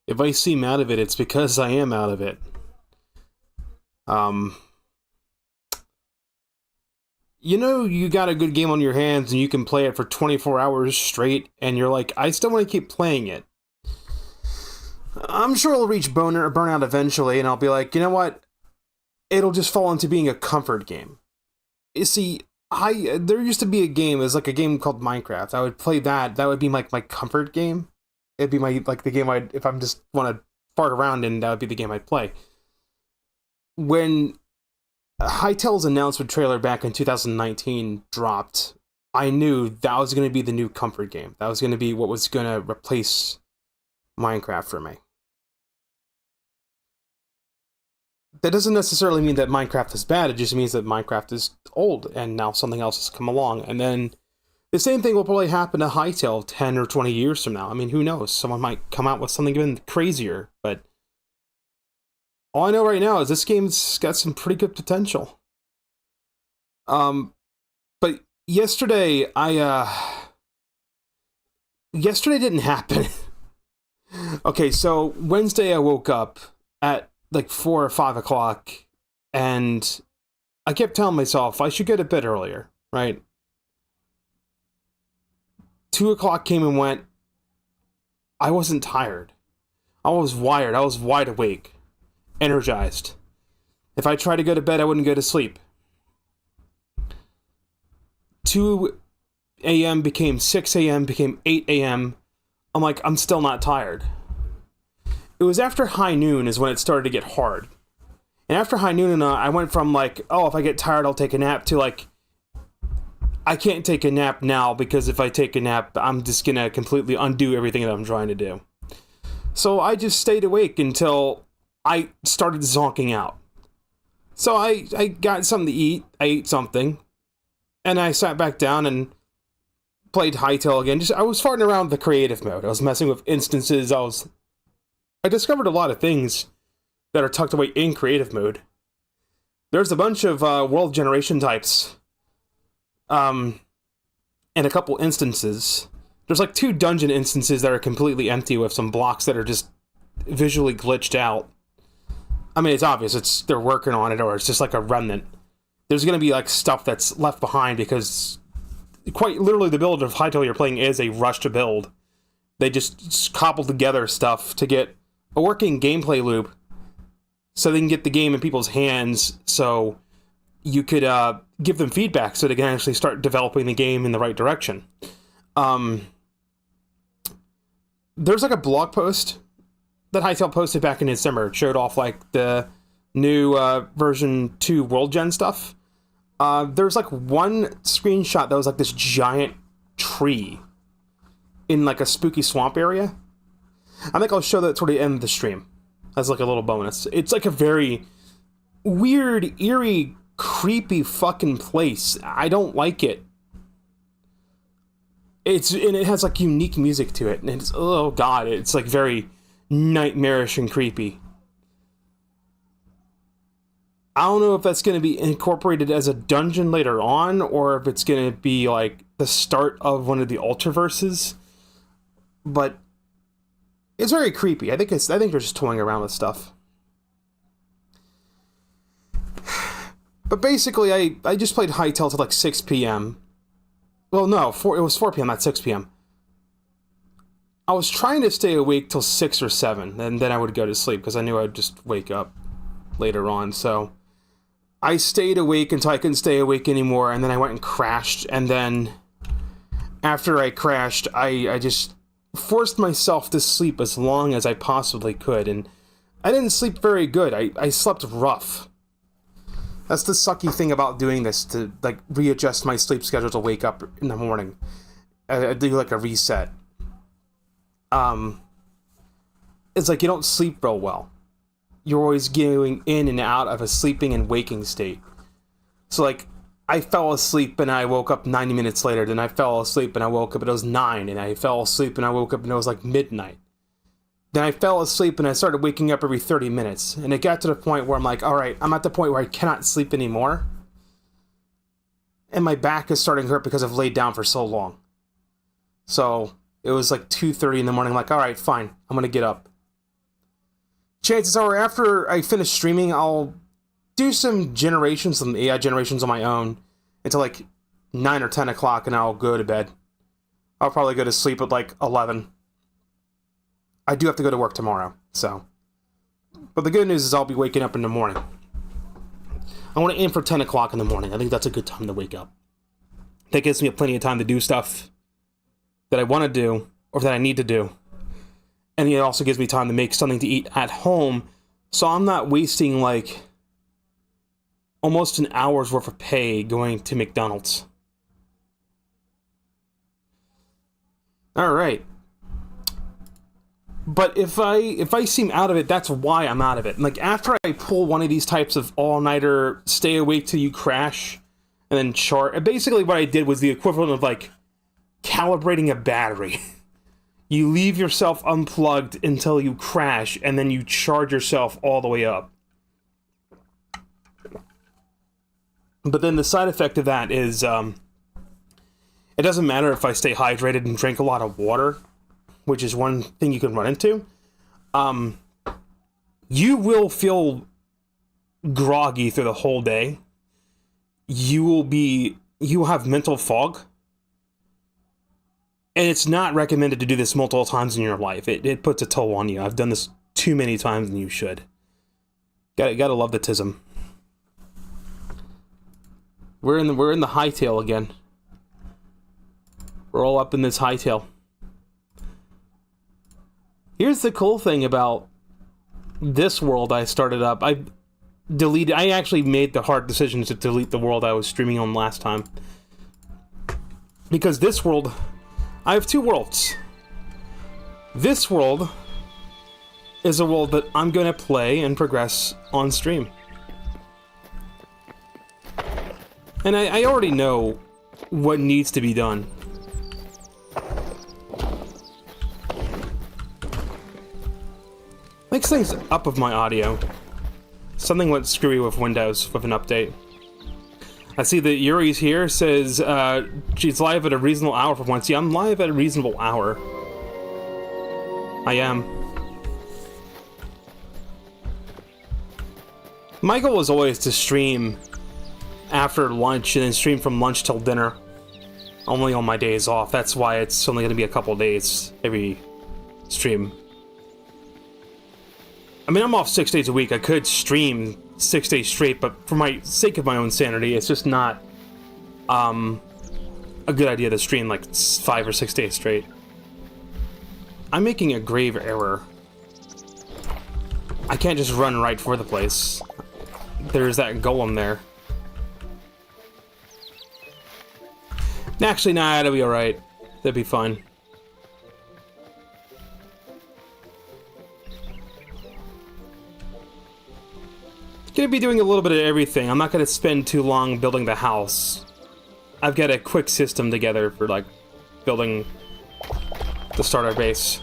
If I seem out of it, it's because I am out of it. Um, you got a good game on your hands and you can play it for 24 hours straight, and you're like, I still want to keep playing it. I'm sure it'll reach burnout eventually, and I'll be like, you know what? It'll just fall into being a comfort game. You see, there used to be a game, it was like a game called Minecraft. I would play that. That would be like my comfort game. It'd be my the game if I'm just want to fart around in, that would be the game I'd play. When Hytale's announcement trailer back in 2019 dropped, I knew that was going to be the new comfort game. That was going to be what was going to replace Minecraft for me. That doesn't necessarily mean that Minecraft is bad, it just means that Minecraft is old, and now something else has come along. And then the same thing will probably happen to Hytale 10 or 20 years from now. I mean, who knows? Someone might come out with something even crazier, but all I know right now is this game's got some pretty good potential. But yesterday, yesterday didn't happen. Okay, so Wednesday I woke up at like 4 or 5 o'clock, and I kept telling myself I should go to bed earlier, right? 2 o'clock came and went. I wasn't tired. I was wired. I was wide awake, energized. If I tried to go to bed, I wouldn't go to sleep. 2 a.m. became 6 a.m., became 8 a.m. I'm like, I'm still not tired. It was after high noon is when it started to get hard. And after high noon, I went from like, oh, if I get tired, I'll take a nap, to like, I can't take a nap now, because if I take a nap, I'm just gonna completely undo everything that I'm trying to do. So I just stayed awake until I started zonking out. So I got something to eat, I ate something, and I sat back down and played Hytale again. I was farting around the creative mode. I was messing with instances. I discovered a lot of things that are tucked away in creative mode. There's a bunch of world generation types. And a couple instances. There's like 2 dungeon instances that are completely empty with some blocks that are just visually glitched out. I mean, it's obvious they're working on it, or it's just like a remnant. There's going to be like stuff that's left behind because quite literally the build of Hytale you're playing is a rush to build. They just cobbled together stuff to get a working gameplay loop so they can get the game in people's hands, so you could give them feedback so they can actually start developing the game in the right direction. There's like a blog post that Hytale posted back in December. It showed off like the new version 2 world gen stuff. There's like one screenshot that was like this giant tree in like a spooky swamp area. I think I'll show that toward the end of the stream as like a little bonus. It's like a very weird, eerie, creepy fucking place. I don't like it. And it has like unique music to it, and it's, oh god, it's like very nightmarish and creepy. I don't know if that's going to be incorporated as a dungeon later on, or if it's going to be like the start of one of the Ultraverses. But it's very creepy. I think they're just toying around with stuff. But basically, I just played Hytale till like 6 p.m. Well, no, it was 4 p.m., not 6 p.m. I was trying to stay awake till 6 or 7, and then I would go to sleep, because I knew I'd just wake up later on. So I stayed awake until I couldn't stay awake anymore, and then I went and crashed, and then after I crashed, I just forced myself to sleep as long as I possibly could, and I didn't sleep very good. I slept rough. That's the sucky thing about doing this, to like readjust my sleep schedule to wake up in the morning. I do like a reset. It's like you don't sleep real well. You're always going in and out of a sleeping and waking state. So like, I fell asleep and I woke up 90 minutes later, then I fell asleep and I woke up and it was 9, and I fell asleep and I woke up and it was like midnight. Then I fell asleep and I started waking up every 30 minutes, and it got to the point where I'm like, alright, I'm at the point where I cannot sleep anymore, and my back is starting to hurt because I've laid down for so long. So it was like 2:30 in the morning, I'm like, alright, fine, I'm gonna get up. chances are after I finish streaming, I'll do some AI generations on my own until like 9 or 10 o'clock, and I'll go to bed. I'll probably go to sleep at like 11. I do have to go to work tomorrow, so. But the good news is I'll be waking up in the morning. I want to aim for 10 o'clock in the morning. I think that's a good time to wake up. That gives me plenty of time to do stuff that I want to do, or that I need to do. And it also gives me time to make something to eat at home, so I'm not wasting like almost an hour's worth of pay going to McDonald's. Alright. But if I seem out of it, that's why I'm out of it. Like, after I pull one of these types of all-nighter, stay awake till you crash, and then chart... Basically what I did was the equivalent of, like, calibrating a battery. You leave yourself unplugged until you crash, and then you charge yourself all the way up. But then the side effect of that is, it doesn't matter if I stay hydrated and drink a lot of water, which is one thing you can run into. You will feel groggy through the whole day. You will have mental fog. And it's not recommended to do this multiple times in your life. It puts a toll on you. I've done this too many times than you should. Gotta love the tism. We're in the Hytale again. We're all up in this Hytale. Here's the cool thing about this world I started up. I actually made the hard decision to delete the world I was streaming on last time. Because this world, I have two worlds. This world is a world that I'm going to play and progress on stream. And I already know what needs to be done. Makes things up with my audio. Something went screwy with Windows with an update. I see that Yuri's here, says she's live at a reasonable hour for once. Yeah, I'm live at a reasonable hour. I am. My goal is always to stream after lunch and then stream from lunch till dinner. Only on my days off. That's why it's only going to be a couple days every stream. I mean, I'm off 6 days a week. I could stream 6 days straight, but for my sake of my own sanity, it's just not a good idea to stream like 5 or 6 days straight. I'm making a grave error. I can't just run right for the place. There's that golem there. Actually, nah, that'll be alright. That'd be fine. Gonna be doing a little bit of everything. I'm not gonna spend too long building the house. I've got a quick system together for, like, building the starter base.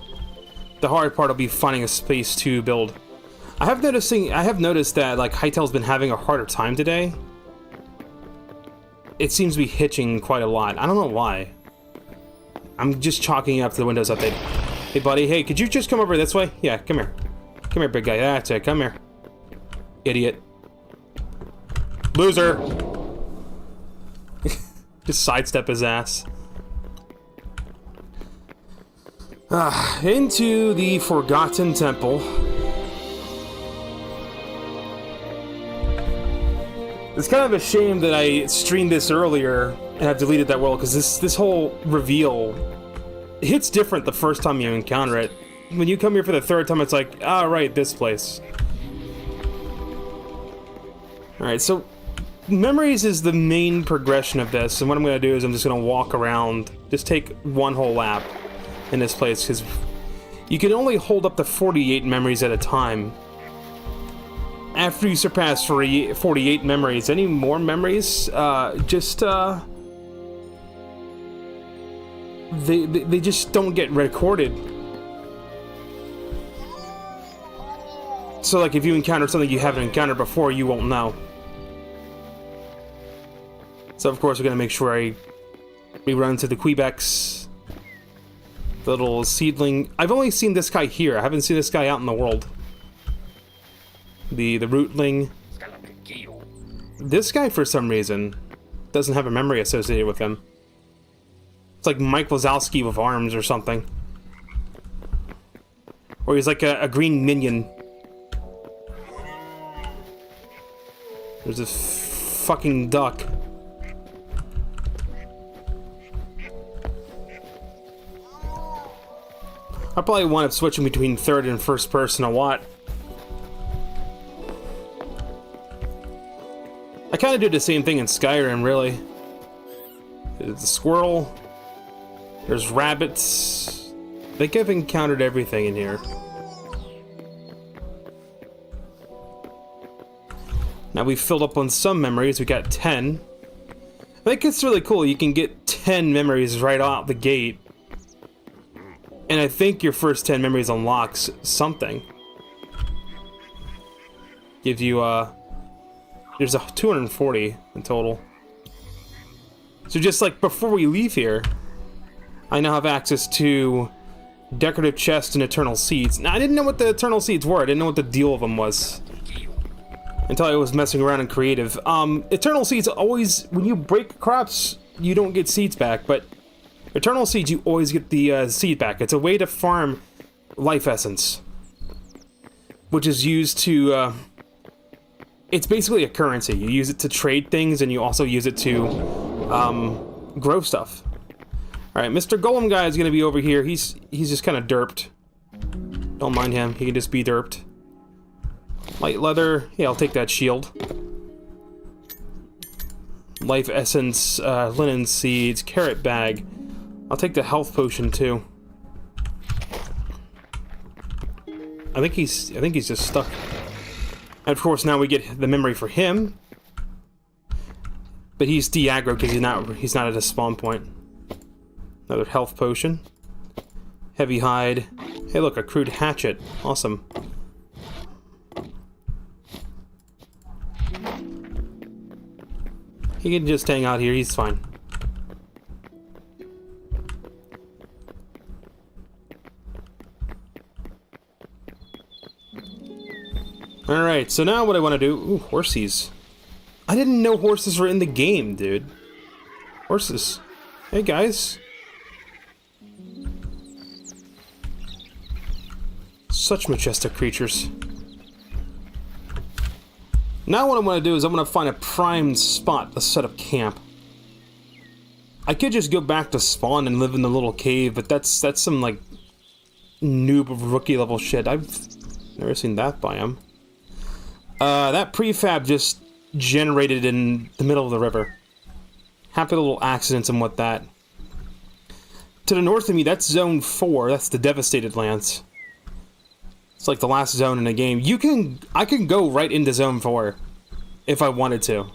The hard part will be finding a space to build. I have noticed that, like, Hytale's been having a harder time today. It seems to be hitching quite a lot. I don't know why. I'm just chalking it up to the Windows update. Hey, buddy. Hey, could you just come over this way? Yeah, come here. Come here, big guy. That's it. Come here. Idiot. Loser. Just sidestep his ass. Into the Forgotten Temple. It's kind of a shame that I streamed this earlier and I've deleted that world, because this whole reveal hits different the first time you encounter it. When you come here for the third time, it's like, ah, right, this place. Alright, so memories is the main progression of this, and what I'm going to do is I'm just going to walk around, just take one whole lap in this place, because you can only hold up to 48 memories at a time. After you surpass 48 memories, any more memories, they just don't get recorded. So, like, if you encounter something you haven't encountered before, you won't know. So, of course, we're gonna make sure we run to the Quebecs. The little seedling. I've only seen this guy here. I haven't seen this guy out in the world. the rootling. This guy, for some reason, doesn't have a memory associated with him. It's like Mike Wazowski with arms or something. Or he's like a green minion. There's a fucking duck. I probably wind up switching between third and first person a lot. I kind of do the same thing in Skyrim, really. There's a squirrel. There's rabbits. I think I've encountered everything in here. Now we've filled up on some memories. We got 10. I think it's really cool. You can get 10 memories right out the gate. And I think your first 10 memories unlocks something. Gives you, there's a 240 in total. So just like before we leave here, I now have access to decorative chests and eternal seeds. Now I didn't know what the eternal seeds were. I didn't know what the deal of them was until I was messing around in creative. Eternal seeds always, when you break crops, you don't get seeds back, but eternal seeds, you always get the seed back. It's a way to farm life essence, which is used to, it's basically a currency. You use it to trade things, and you also use it to grow stuff. All right, Mr. Golem guy is gonna be over here. He's just kind of derped. Don't mind him. He can just be derped. Light leather. Yeah, I'll take that shield. Life essence, linen seeds, carrot bag. I'll take the health potion too. I think he's just stuck. And of course now we get the memory for him. But he's de-aggro because he's not at a spawn point. Another health potion. Heavy hide. Hey look, a crude hatchet. Awesome. He can just hang out here, he's fine. Alright, so now what I want to do... Ooh, horsies. I didn't know horses were in the game, dude. Horses. Hey, guys. Such majestic creatures. Now what I want to do is I'm going to find a prime spot to set up camp. I could just go back to spawn and live in the little cave, but that's some, like, noob rookie level shit. I've never seen that biome. That prefab just generated in the middle of the river. Happy little accidents and what that. To the north of me, that's Zone 4. That's the Devastated Lands. It's like the last zone in the game. I can go right into Zone 4 if I wanted to.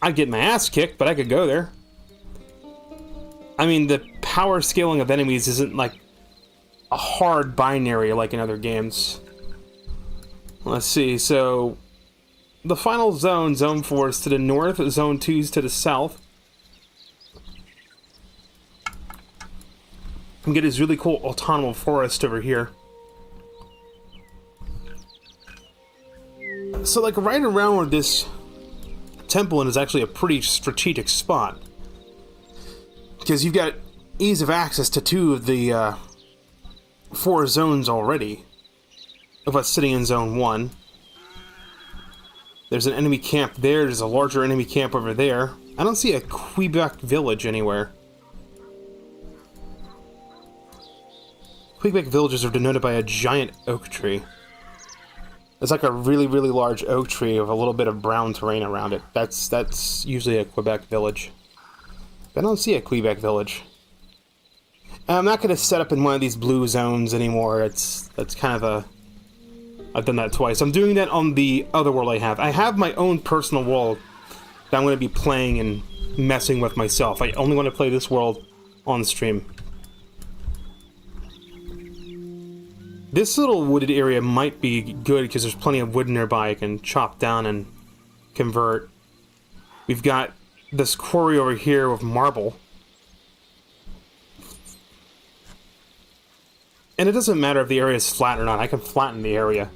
I'd get my ass kicked, but I could go there. I mean, the power scaling of enemies isn't like a hard binary like in other games. Let's see, so the final zone, Zone 4, is to the north, Zone 2 is to the south. And get this really cool autumnal forest over here. So, like, right around where this temple is actually a pretty strategic spot. Because you've got ease of access to 2 of the 4 zones already. Of us sitting in Zone 1. There's an enemy camp there, there's a larger enemy camp over there. I don't see a Quebec village anywhere. Quebec villages are denoted by a giant oak tree. It's like a really, really large oak tree with a little bit of brown terrain around it. That's usually a Quebec village. But I don't see a Quebec village. And I'm not going to set up in one of these blue zones anymore. That's kind of a... I've done that twice. I'm doing that on the other world I have. I have my own personal world that I'm going to be playing and messing with myself. I only want to play this world on stream. This little wooded area might be good because there's plenty of wood nearby I can chop down and convert. We've got this quarry over here with marble. And it doesn't matter if the area is flat or not. I can flatten the area.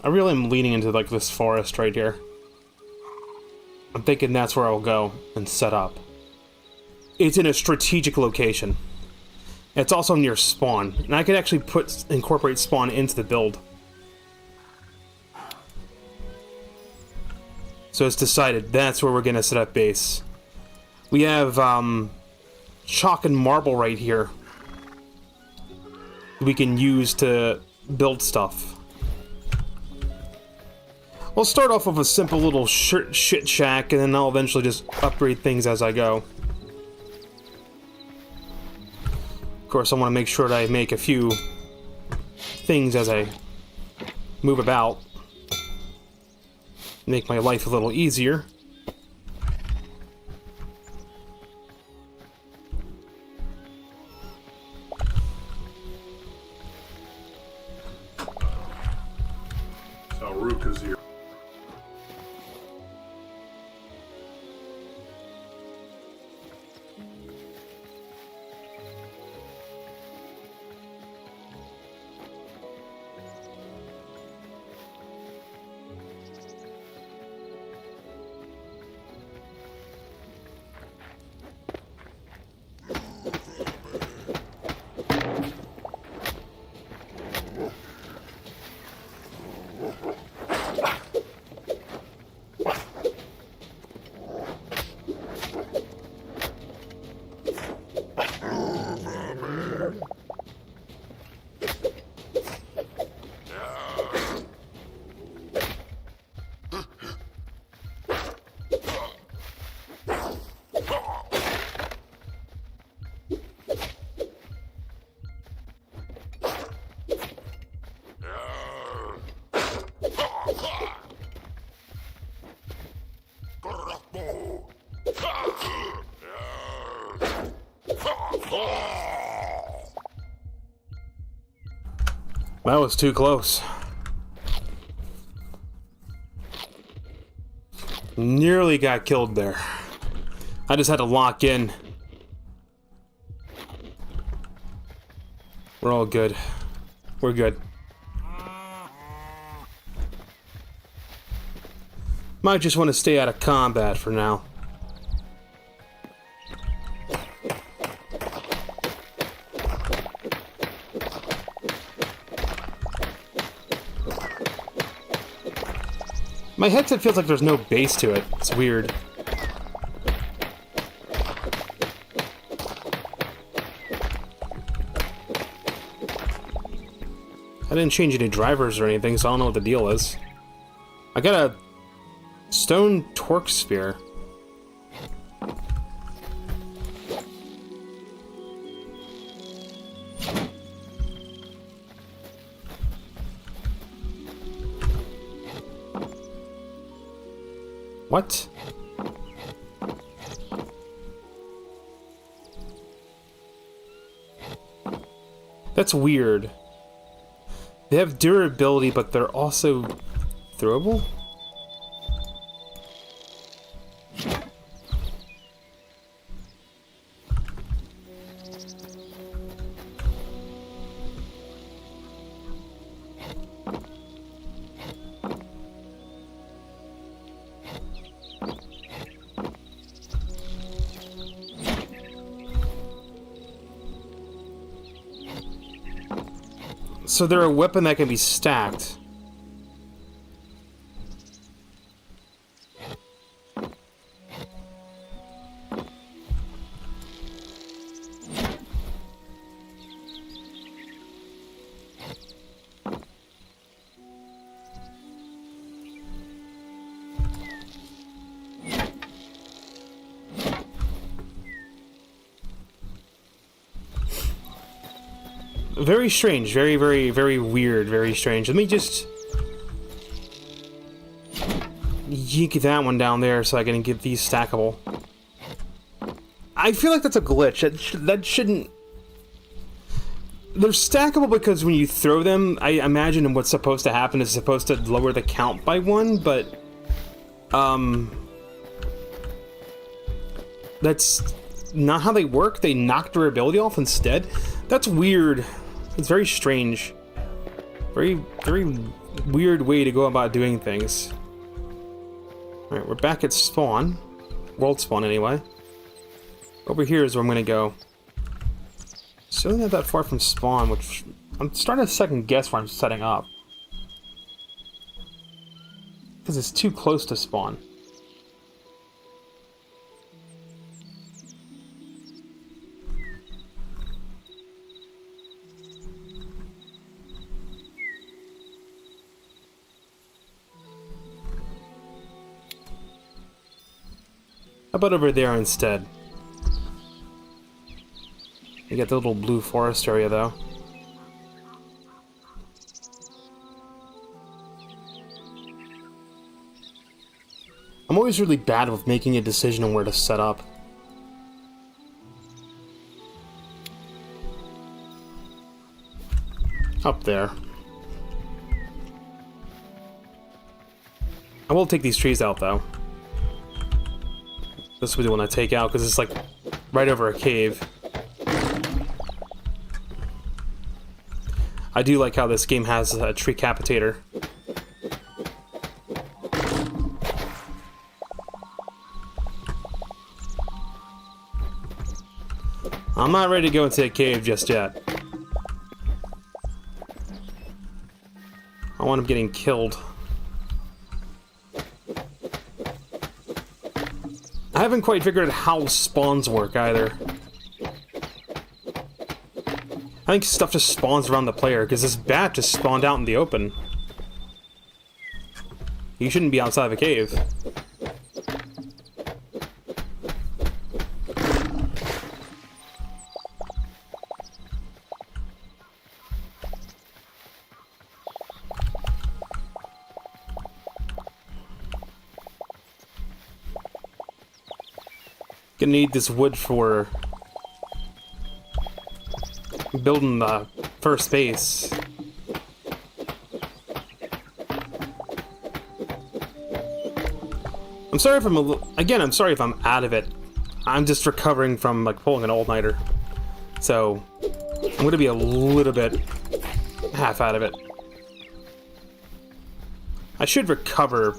I really am leaning into, like, this forest right here. I'm thinking that's where I'll go and set up. It's in a strategic location. It's also near spawn, and I could actually incorporate spawn into the build. So it's decided that's where we're gonna set up base. We have chalk and marble right here. We can use to build stuff. We'll start off with a simple little shit shack, and then I'll eventually just upgrade things as I go. Of course, I want to make sure that I make a few things as I move about. Make my life a little easier. So Rook is here. That was too close. Nearly got killed there. I just had to lock in. We're all good. We're good. Might just want to stay out of combat for now. My headset feels like there's no bass to it. It's weird. I didn't change any drivers or anything, so I don't know what the deal is. I got a stone torque sphere. What? That's weird. They have durability, but they're also throwable? So they're a weapon that can be stacked. Very strange, very, very, very weird, very strange. Let me just yank that one down there so I can get these stackable. I feel like that's a glitch. That shouldn't... They're stackable because when you throw them, I imagine what's supposed to happen is supposed to lower the count by one, but... That's not how they work. They knock durability off instead. That's weird. It's very strange. Very, very weird way to go about doing things. Alright, we're back at spawn. World spawn, anyway. Over here is where I'm gonna go. Still not that far from spawn, which I'm starting to second guess where I'm setting up. Because it's too close to spawn. How about over there instead? You get the little blue forest area, though. I'm always really bad with making a decision on where to set up. Up there. I will take these trees out, though. This will be the one I take out, because it's like right over a cave. I do like how this game has a tree capitator. I'm not ready to go into a cave just yet. I want him getting killed. I haven't quite figured out how spawns work either. I think stuff just spawns around the player, because this bat just spawned out in the open. You shouldn't be outside of a cave. Gonna need this wood for building the first base. I'm sorry if I'm sorry if I'm out of it. I'm just recovering from like pulling an all-nighter. So I'm gonna be a little bit half out of it. I should recover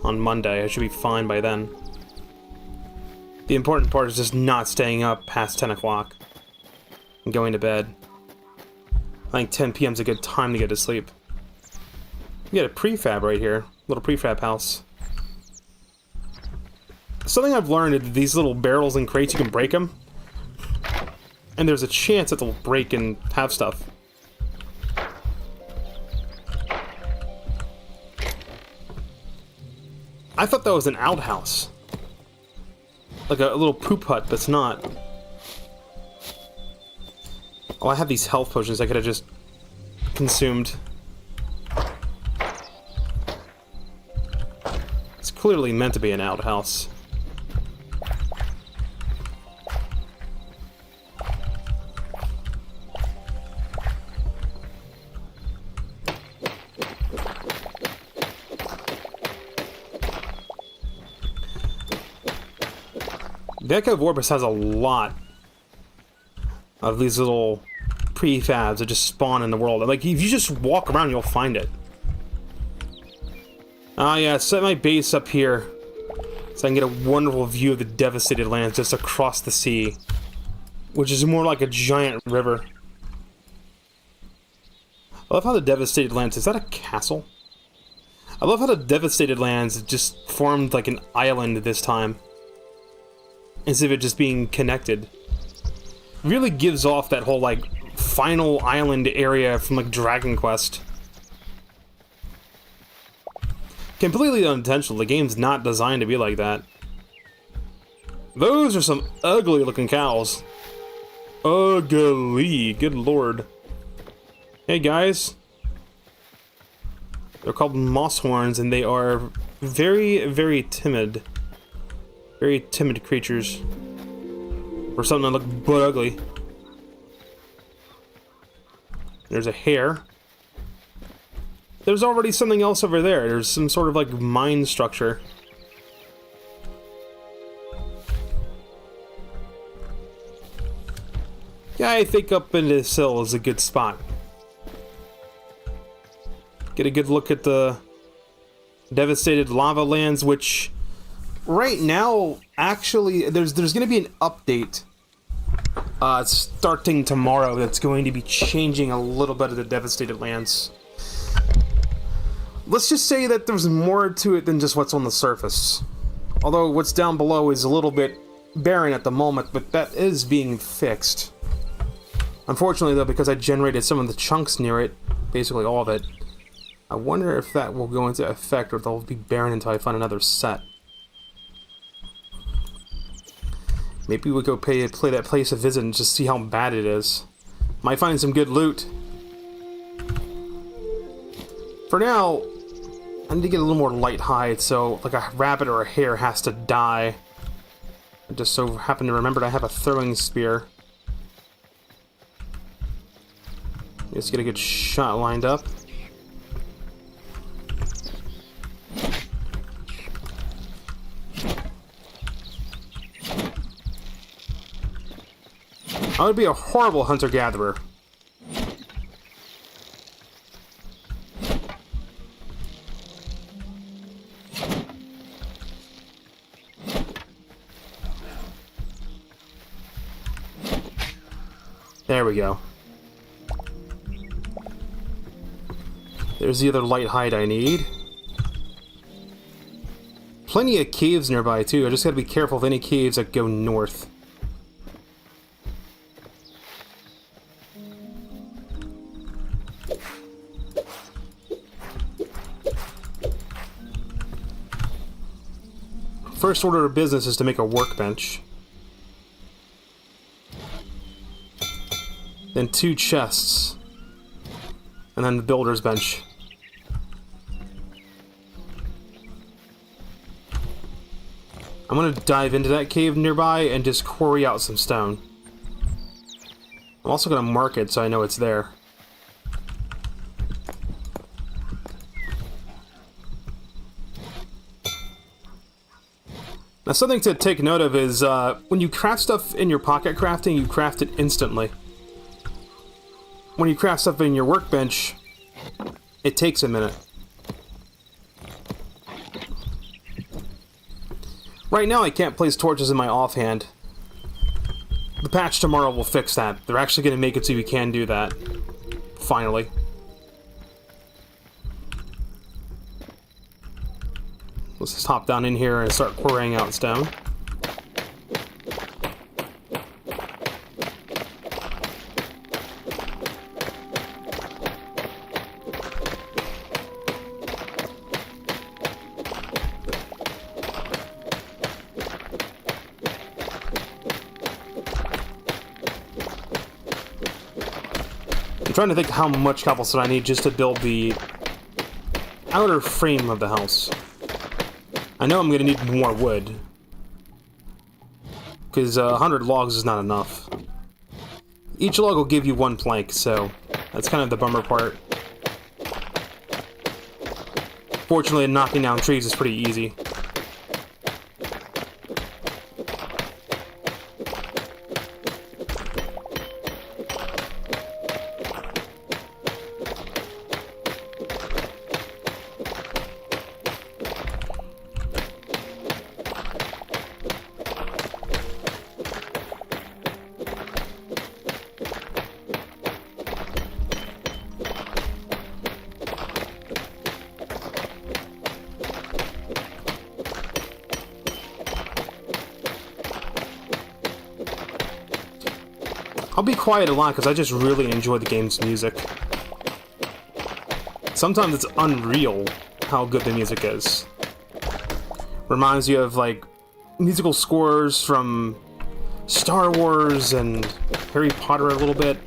on Monday. I should be fine by then. The important part is just not staying up past 10 o'clock and going to bed. I think 10 p.m. is a good time to get to sleep. We got a prefab right here. Little prefab house. Something I've learned is that these little barrels and crates, you can break them. And there's a chance that they'll break and have stuff. I thought that was an outhouse. Like a little poop hut, but it's not. Oh, I have these health potions I could have just consumed. It's clearly meant to be an outhouse. The Echo of Orbis has a lot of these little prefabs that just spawn in the world. Like, if you just walk around, you'll find it. Ah, yeah, set my base up here so I can get a wonderful view of the devastated lands just across the sea, which is more like a giant river. I love how the devastated lands... Is that a castle? I love how the devastated lands just formed like an island this time, instead of it just being connected. Really gives off that whole, like, final island area from, like, Dragon Quest. Completely unintentional. The game's not designed to be like that. Those are some ugly looking cows. Ugly. Good lord. Hey, guys. They're called Mosshorns, and they are very, very timid. Very timid creatures. Or something that look but ugly. There's a hare. There's already something else over there. There's some sort of like mine structure. Yeah, I think up into this hill is a good spot. Get a good look at the devastated lava lands, which right now, actually, there's going to be an update starting tomorrow that's going to be changing a little bit of the devastated lands. Let's just say that there's more to it than just what's on the surface. Although what's down below is a little bit barren at the moment, but that is being fixed. Unfortunately, though, because I generated some of the chunks near it, basically all of it, I wonder if that will go into effect or if they'll be barren until I find another set. Maybe we'll go play that place a visit and just see how bad it is. Might find some good loot. For now, I need to get a little more light hide, so like a rabbit or a hare has to die. I just so happen to remember I have a throwing spear. Just get a good shot lined up. I would be a horrible hunter-gatherer. There we go. There's the other light hide I need. Plenty of caves nearby, too. I just gotta be careful of any caves that go north. First order of business is to make a workbench. Then 2 chests. And then the builder's bench. I'm gonna dive into that cave nearby and just quarry out some stone. I'm also gonna mark it so I know it's there. Now, something to take note of is when you craft stuff in your pocket crafting, you craft it instantly. When you craft stuff in your workbench, it takes a minute. Right now, I can't place torches in my offhand. The patch tomorrow will fix that. They're actually going to make it so you can do that. Finally. Let's just hop down in here and start quarrying out stone. I'm trying to think how much cobblestone I need just to build the outer frame of the house. I know I'm gonna need more wood, because 100 logs is not enough. Each log will give you 1 plank, so that's kind of the bummer part. Fortunately, knocking down trees is pretty easy. I'll be quiet a lot because I just really enjoy the game's music. Sometimes it's unreal how good the music is. Reminds you of, like, musical scores from Star Wars and Harry Potter a little bit.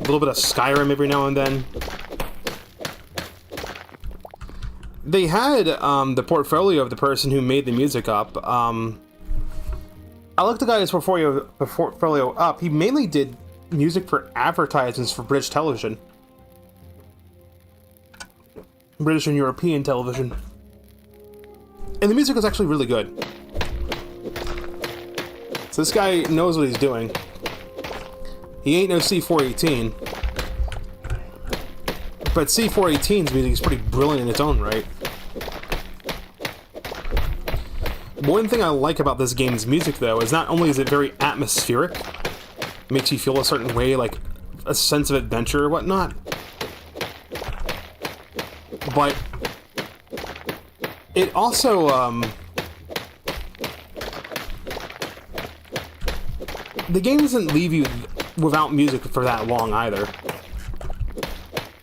A little bit of Skyrim every now and then. They had the portfolio of the person who made the music up. I looked the guy's portfolio up. He mainly did music for advertisements for British television. British and European television. And the music is actually really good. So this guy knows what he's doing. He ain't no C418. But C418's music is pretty brilliant in its own right. One thing I like about this game's music, though, is not only is it very atmospheric, makes you feel a certain way, like a sense of adventure or whatnot, but it also, the game doesn't leave you without music for that long either.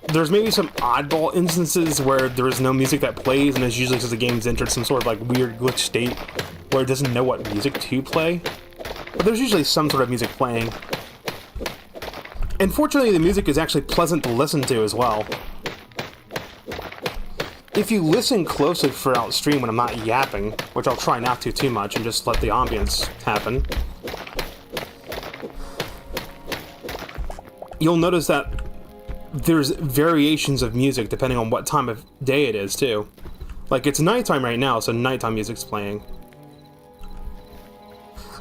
There's maybe some oddball instances where there is no music that plays, and it's usually because the game's entered some sort of like weird glitch state where it doesn't know what music to play. But there's usually some sort of music playing. And fortunately, the music is actually pleasant to listen to as well. If you listen closely throughout stream when I'm not yapping, which I'll try not to too much and just let the ambience happen, you'll notice that there's variations of music depending on what time of day it is, too. Like, it's nighttime right now, so nighttime music's playing.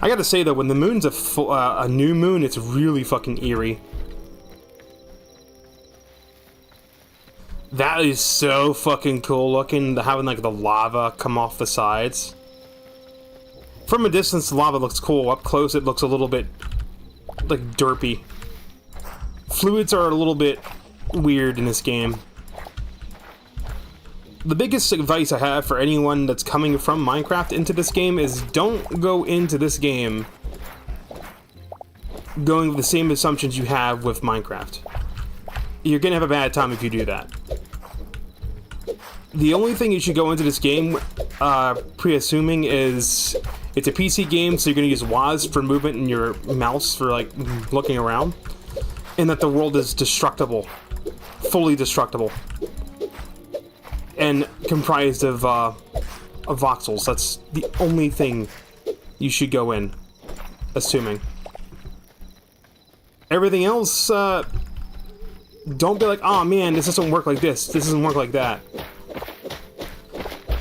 I gotta say, though, when the moon's a new moon, it's really fucking eerie. That is so fucking cool looking, having, like, the lava come off the sides. From a distance, the lava looks cool. Up close, it looks a little bit, like, derpy. Fluids are a little bit weird in this game. The biggest advice I have for anyone that's coming from Minecraft into this game is don't go into this game going with the same assumptions you have with Minecraft. You're gonna have a bad time if you do that. The only thing you should go into this game pre-assuming is it's a PC game, so you're gonna use WASD for movement and your mouse for like looking around, and that the world is destructible. Fully destructible. And comprised of voxels. That's the only thing you should go in, assuming. Everything else, don't be like, oh man, this doesn't work like this doesn't work like that.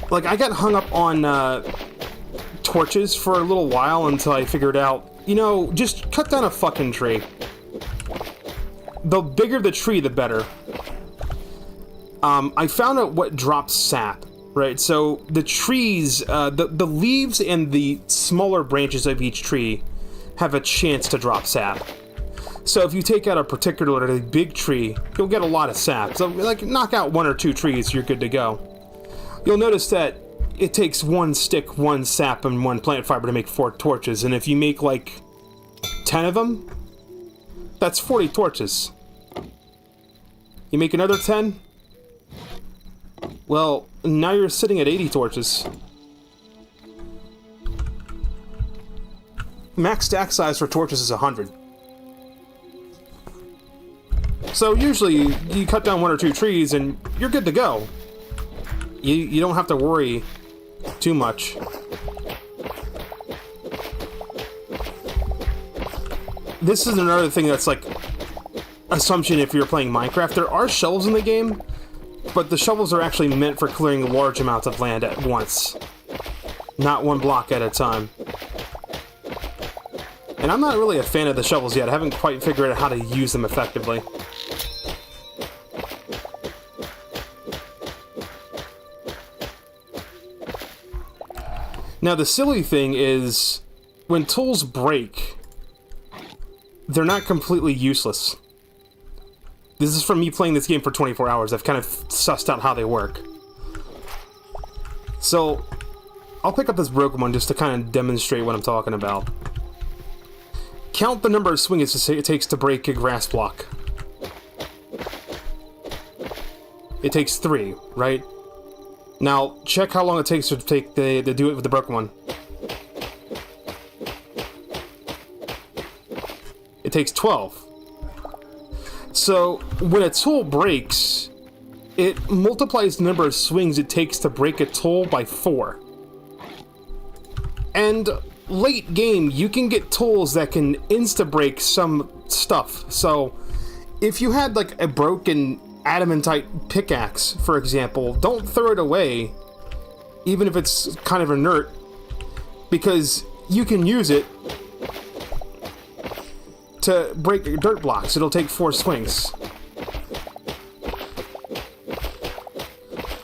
Like, I got hung up on torches for a little while until I figured out, you know, just cut down a fucking tree. The bigger the tree, the better. I found out what drops sap, right? So the trees, the leaves and the smaller branches of each tree have a chance to drop sap. So if you take out a particularly big tree, you'll get a lot of sap. So like knock out 1 or 2 trees, you're good to go. You'll notice that it takes 1 stick, 1 sap, and 1 plant fiber to make 4 torches. And if you make like 10 of them, that's 40 torches. You make another 10? Well, now you're sitting at 80 torches. Max stack size for torches is 100. So usually you cut down 1 or 2 trees and you're good to go. You don't have to worry too much. This is another thing that's like assumption if you're playing Minecraft. There are shelves in the game, but the shovels are actually meant for clearing large amounts of land at once, not 1 block at a time. And I'm not really a fan of the shovels yet. I haven't quite figured out how to use them effectively. Now the silly thing is, when tools break, they're not completely useless. This is from me playing this game for 24 hours. I've kind of sussed out how they work. So, I'll pick up this broken one just to kind of demonstrate what I'm talking about. Count the number of swings it takes to break a grass block. It takes 3, right? Now, check how long it takes to do it with the broken one. It takes 12. So, when a tool breaks, it multiplies the number of swings it takes to break a tool by 4. And late game, you can get tools that can insta-break some stuff. So, if you had like a broken adamantite pickaxe, for example, don't throw it away, even if it's kind of inert, because you can use it to break dirt blocks. It'll take 4 swings.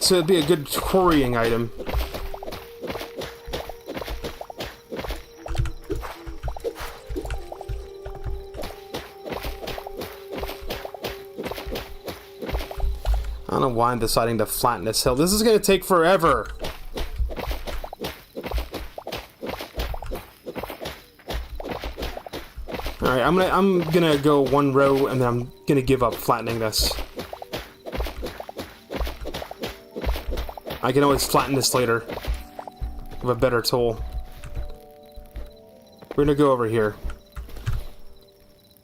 So it'd be a good quarrying item. I don't know why I'm deciding to flatten this hill. This is going to take forever. Alright, I'm gonna go one row and then I'm gonna give up flattening this. I can always flatten this later with a better tool. We're gonna go over here.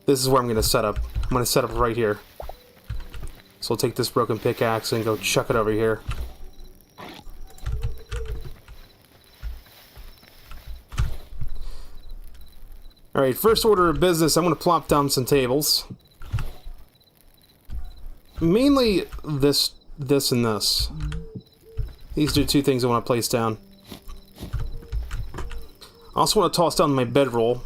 This is where I'm gonna set up. I'm gonna set up right here. So I'll take this broken pickaxe and go chuck it over here. Alright, first order of business, I'm going to plop down some tables. Mainly this, and this. These are two things I want to place down. I also want to toss down my bedroll.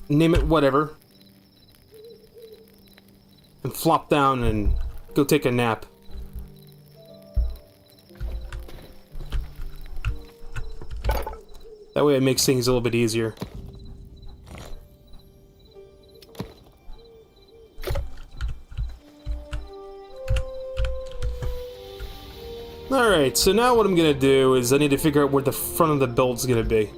Name it whatever. And flop down and go take a nap. That way it makes things a little bit easier. Alright, so now what I'm gonna do is I need to figure out where the front of the build's gonna be.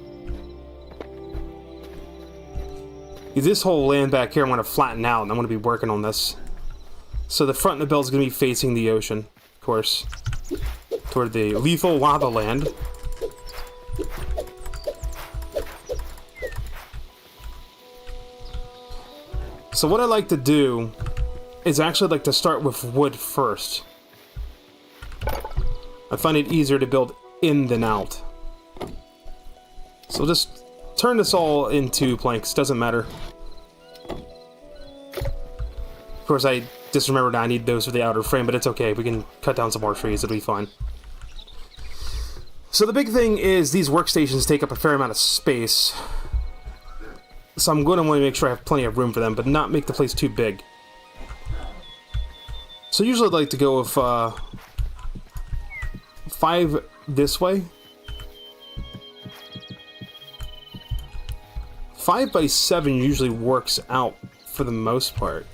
This whole land back here I'm gonna flatten out and I'm gonna be working on this. So the front of the build's gonna be facing the ocean, of course. Toward the lethal lava land. So what I like to do is actually like to start with wood first. I find it easier to build in than out. So just turn this all into planks, doesn't matter. Of course I just remembered I need those for the outer frame, but it's okay, we can cut down some more trees, it'll be fine. So the big thing is these workstations take up a fair amount of space. So I'm going to want to make sure I have plenty of room for them, but not make the place too big. So usually I'd like to go with 5 this way. 5 by 7 usually works out for the most part.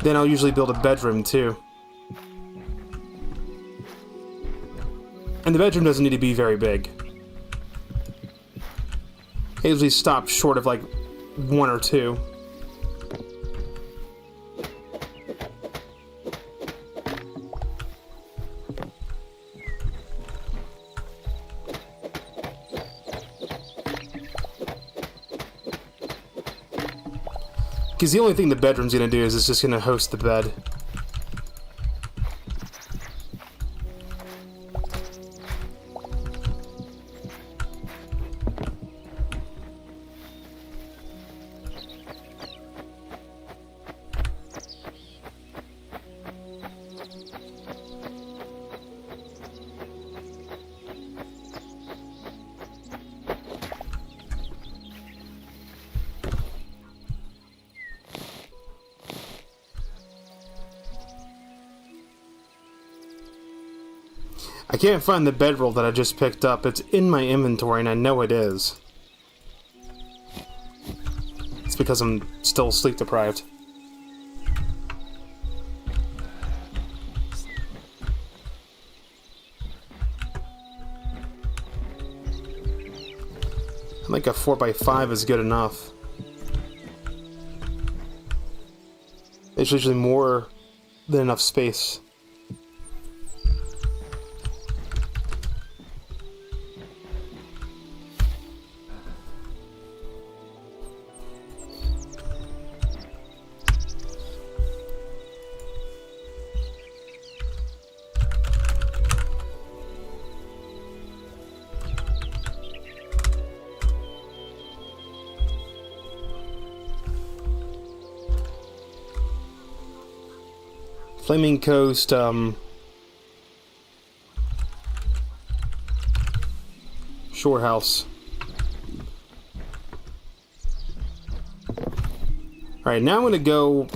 Then I'll usually build a bedroom too. And the bedroom doesn't need to be very big. I usually stop short of like 1 or 2. Because the only thing the bedroom's gonna do is it's just gonna host the bed. I can't find the bedroll that I just picked up. It's in my inventory and I know it is. It's because I'm still sleep deprived. I think a 4x5 is good enough. It's usually more than enough space. Flaming Coast, Shore house. Alright, now I'm gonna go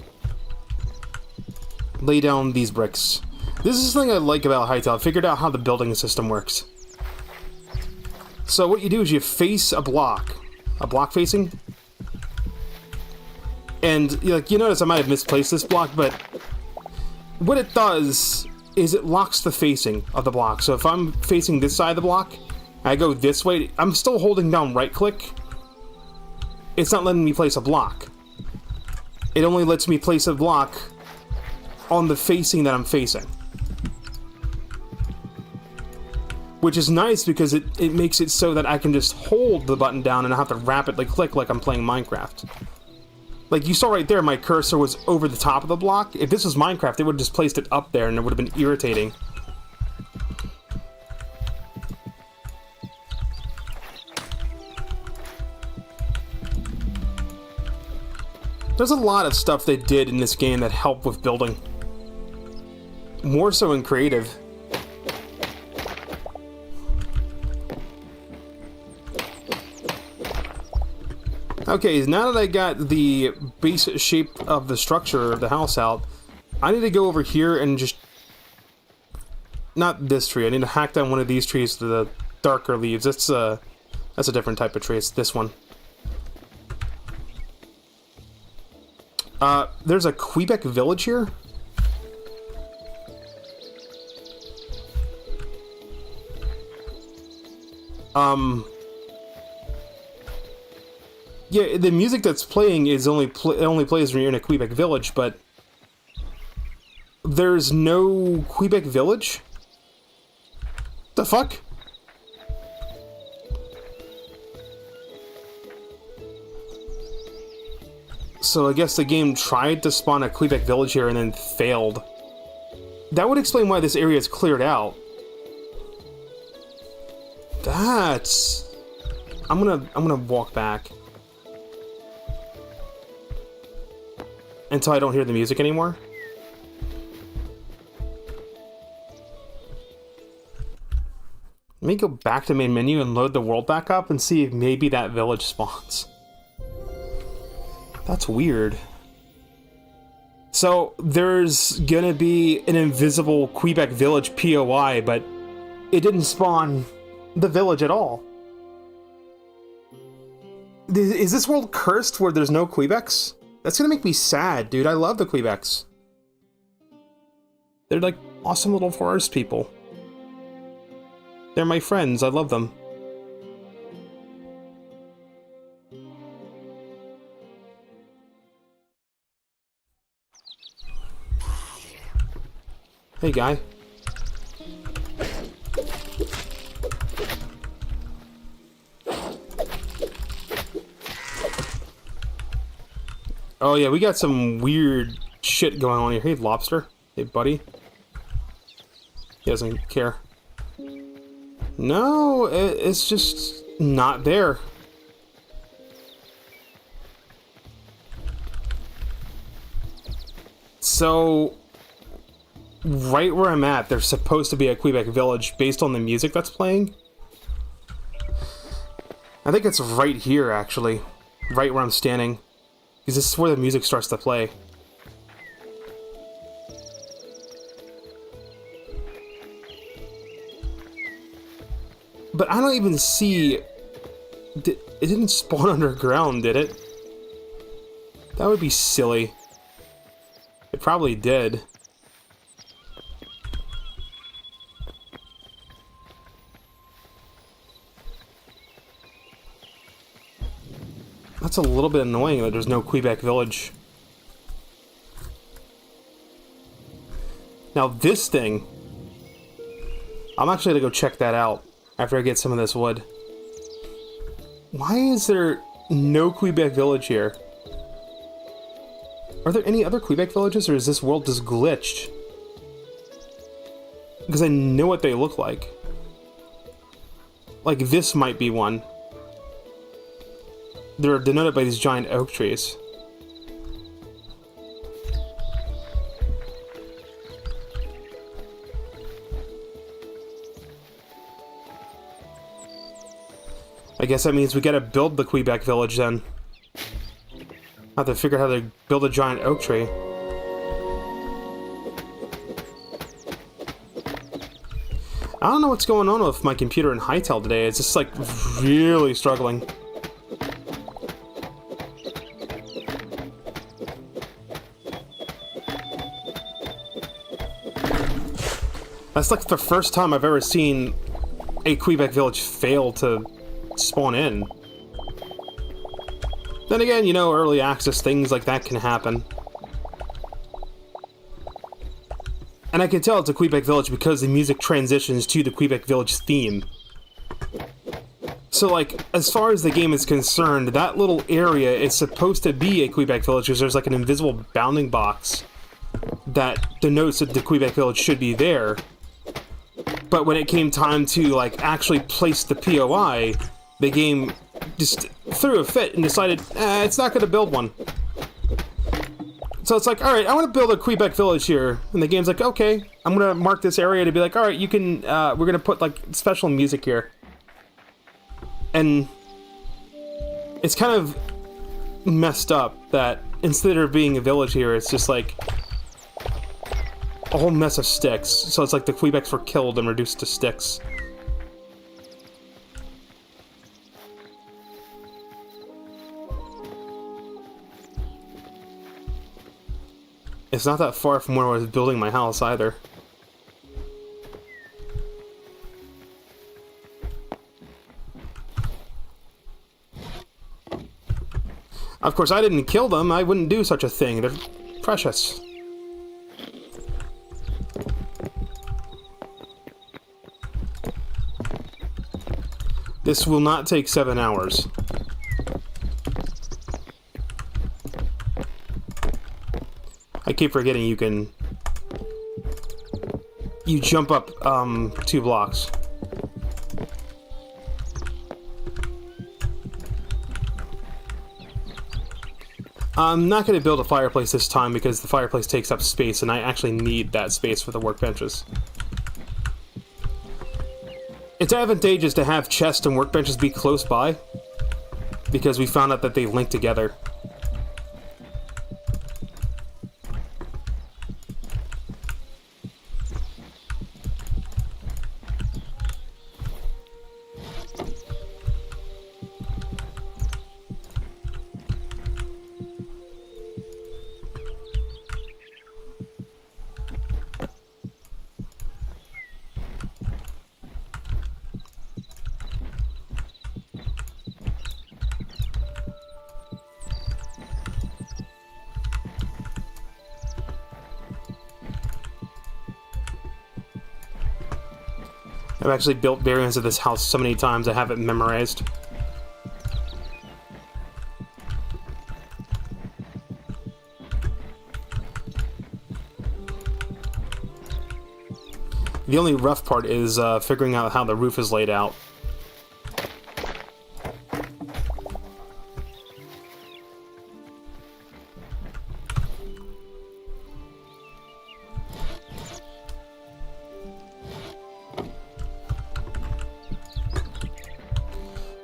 lay down these bricks. This is something I like about Hytale. I figured out how the building system works. So what you do is you face a block facing, and you notice I might have misplaced this block, but what it does is it locks the facing of the block. So if I'm facing this side of the block, I go this way, I'm still holding down right click. It's not letting me place a block. It only lets me place a block on the facing that I'm facing. Which is nice because it makes it so that I can just hold the button down and not have to rapidly click like I'm playing Minecraft. Like, you saw right there, my cursor was over the top of the block. If this was Minecraft, it would have just placed it up there and it would have been irritating. There's a lot of stuff they did in this game that helped with building. More so in creative. Okay, now that I got the base shape of the structure of the house out, I need to go over here and just... Not this tree, I need to hack down one of these trees to the darker leaves. That's a different type of tree, it's this one. There's a Quebec village here? Yeah, the music that's playing is only plays when you're in a Quebec village, but there's no Quebec village? The fuck? So I guess the game tried to spawn a Quebec village here and then failed. That would explain why this area is cleared out. That's... I'm gonna walk back. Until I don't hear the music anymore. Let me go back to main menu and load the world back up and see if maybe that village spawns. That's weird. So there's gonna be an invisible Quebec village POI, but it didn't spawn the village at all. Is this world cursed where there's no Quebecs? That's gonna make me sad, dude. I love the Quebecs. They're like awesome little forest people. They're my friends. I love them. Hey, guy. Oh yeah, we got some weird shit going on here. Hey, lobster. Hey, buddy. He doesn't care. No, it's just not there. So, right where I'm at, there's supposed to be a Quebec village based on the music that's playing. I think it's right here, actually. Right where I'm standing. Because this is where the music starts to play. But I don't even see... It didn't spawn underground, did it? That would be silly. It probably did. That's a little bit annoying that there's no Quebec village. Now this thing... I'm actually gonna go check that out after I get some of this wood. Why is there no Quebec village here? Are there any other Quebec villages, or is this world just glitched? Because I know what they look like. Like, this might be one. They're denoted by these giant oak trees. I guess that means we gotta build the Quebec village then. I have to figure out how to build a giant oak tree. I don't know what's going on with my computer in Hytale today. It's just like really struggling. That's like the first time I've ever seen a Quebec village fail to spawn in. Then again, you know, early access, things like that can happen. And I can tell it's a Quebec village because the music transitions to the Quebec village theme. So, like, as far as the game is concerned, that little area is supposed to be a Quebec village because there's like an invisible bounding box that denotes that the Quebec village should be there. But when it came time to, like, actually place the POI, the game just threw a fit and decided, it's not going to build one. So it's like, alright, I want to build a Quebec village here. And the game's like, okay, I'm going to mark this area to be like, alright, you can, we're going to put, like, special music here. And it's kind of messed up that instead of being a village here, it's just like a whole mess of sticks. So it's like the Quebecs were killed and reduced to sticks. It's not that far from where I was building my house either. Of course, I didn't kill them. I wouldn't do such a thing. They're precious. This will not take 7 hours. I keep forgetting you can... You jump up, 2 blocks. I'm not going to build a fireplace this time because the fireplace takes up space and I actually need that space for the workbenches. It's advantageous to have chests and workbenches be close by because we found out that they link together. I've actually built variants of this house so many times I have it memorized. The only rough part is figuring out how the roof is laid out.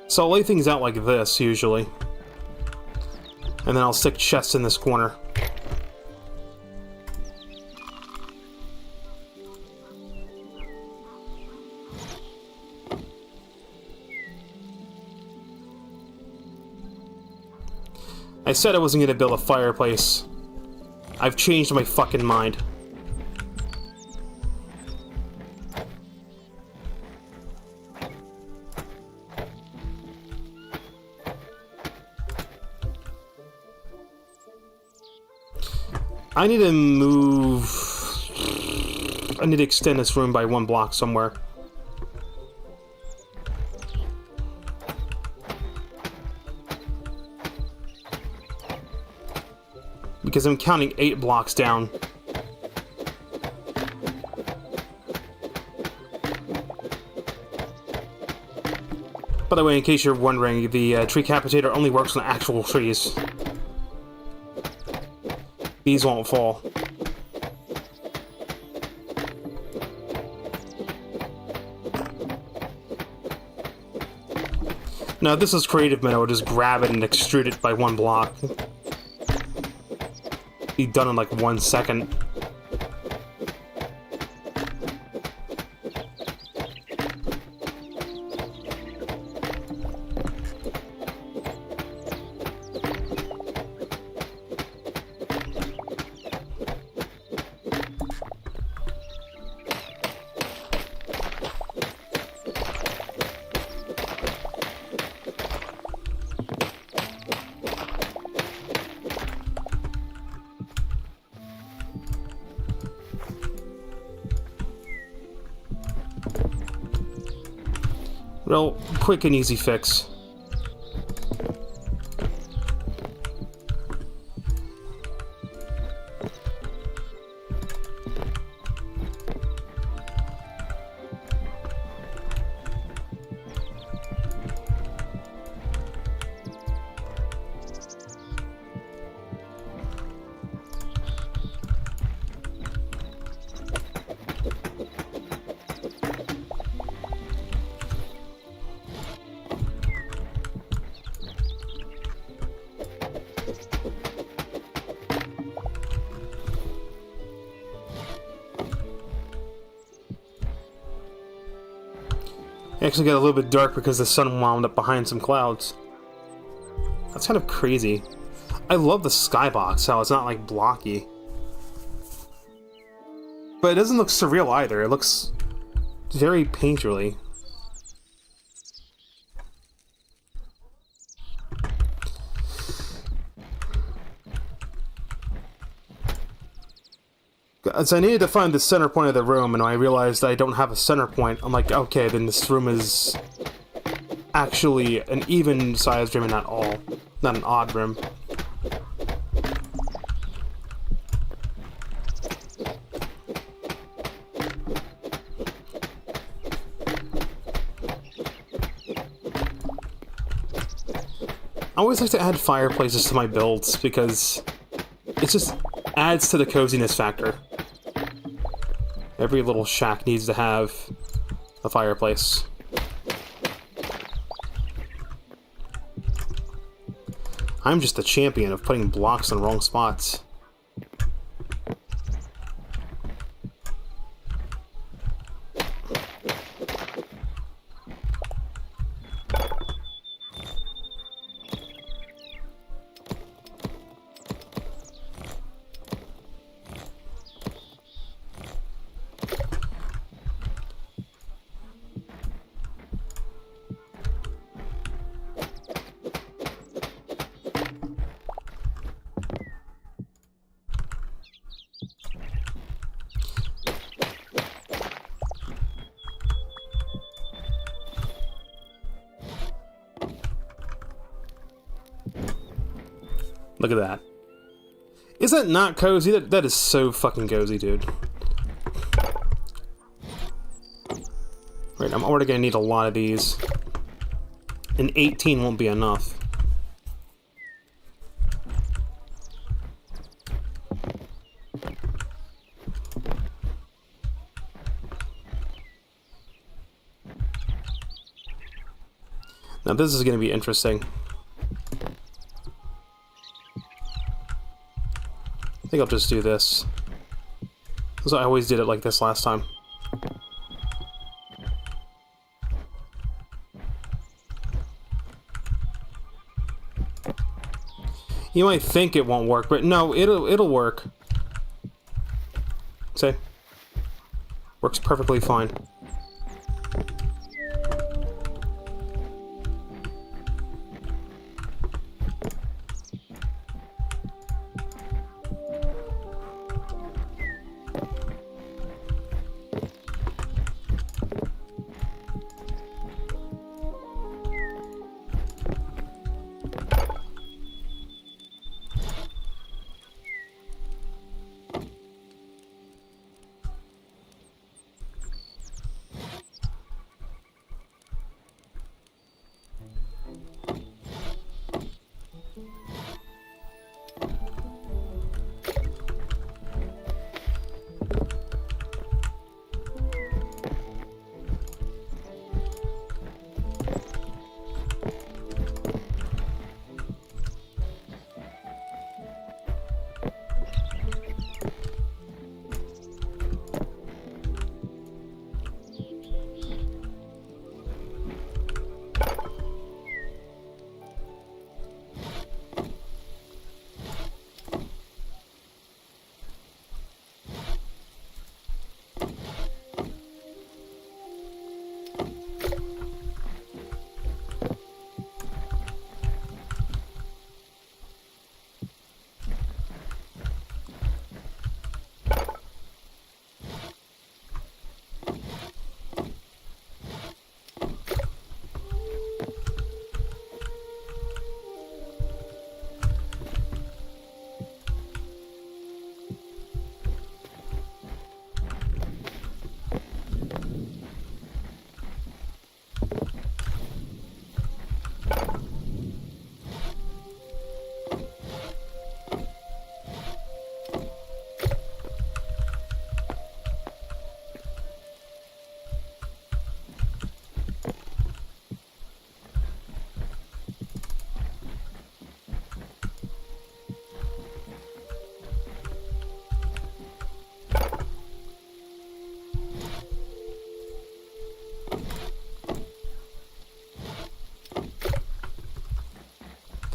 So I'll lay things out like this, usually. And then I'll stick chests in this corner. I said I wasn't going to build a fireplace. I've changed my fucking mind. I need to move... I need to extend this room by 1 block somewhere. Because I'm counting 8 blocks down. By the way, in case you're wondering, the tree capitator only works on actual trees. These won't fall. Now, if this was creative mode, I would just grab it and extrude it by one block. Be done in like 1 second. Real quick and easy fix. It actually got a little bit dark because the sun wound up behind some clouds. That's kind of crazy. I love the skybox, how it's not like blocky. But it doesn't look surreal either. It looks very painterly. So I needed to find the center point of the room, and when I realized I don't have a center point, I'm like, okay, then this room is actually an even-sized room and not an odd room. I always like to add fireplaces to my builds because it just adds to the coziness factor. Every little shack needs to have a fireplace. I'm just a champion of putting blocks in the wrong spots. Look at that. Is that not cozy? That is so fucking cozy, dude. Right, I'm already gonna need a lot of these. And 18 won't be enough. Now this is gonna be interesting. I think I'll just do this. Because I always did it like this last time. You might think it won't work, but no, it'll work. See? Works perfectly fine.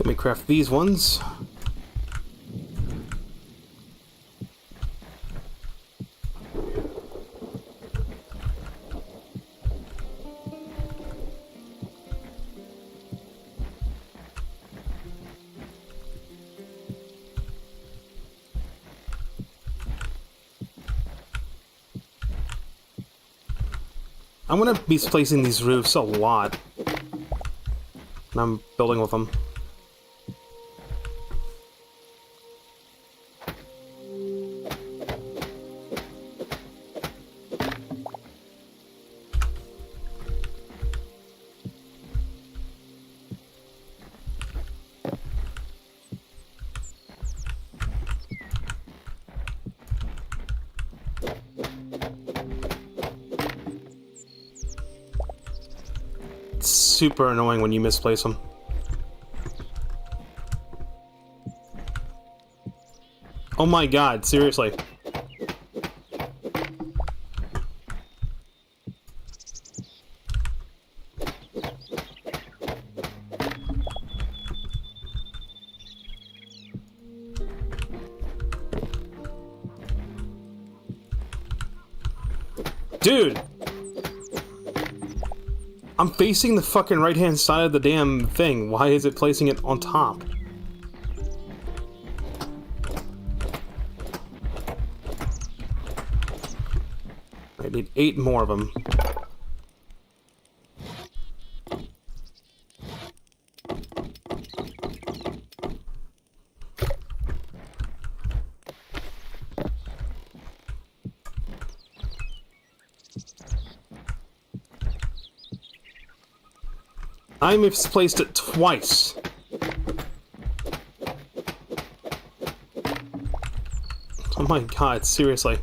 Let me craft these ones. I'm gonna be placing these roofs a lot when I'm building with them. It's super annoying when you misplace them. Oh my god, seriously. Dude! I'm facing the fucking right-hand side of the damn thing. Why is it placing it on top? I need 8 more of them. I misplaced it twice. Oh my god, seriously.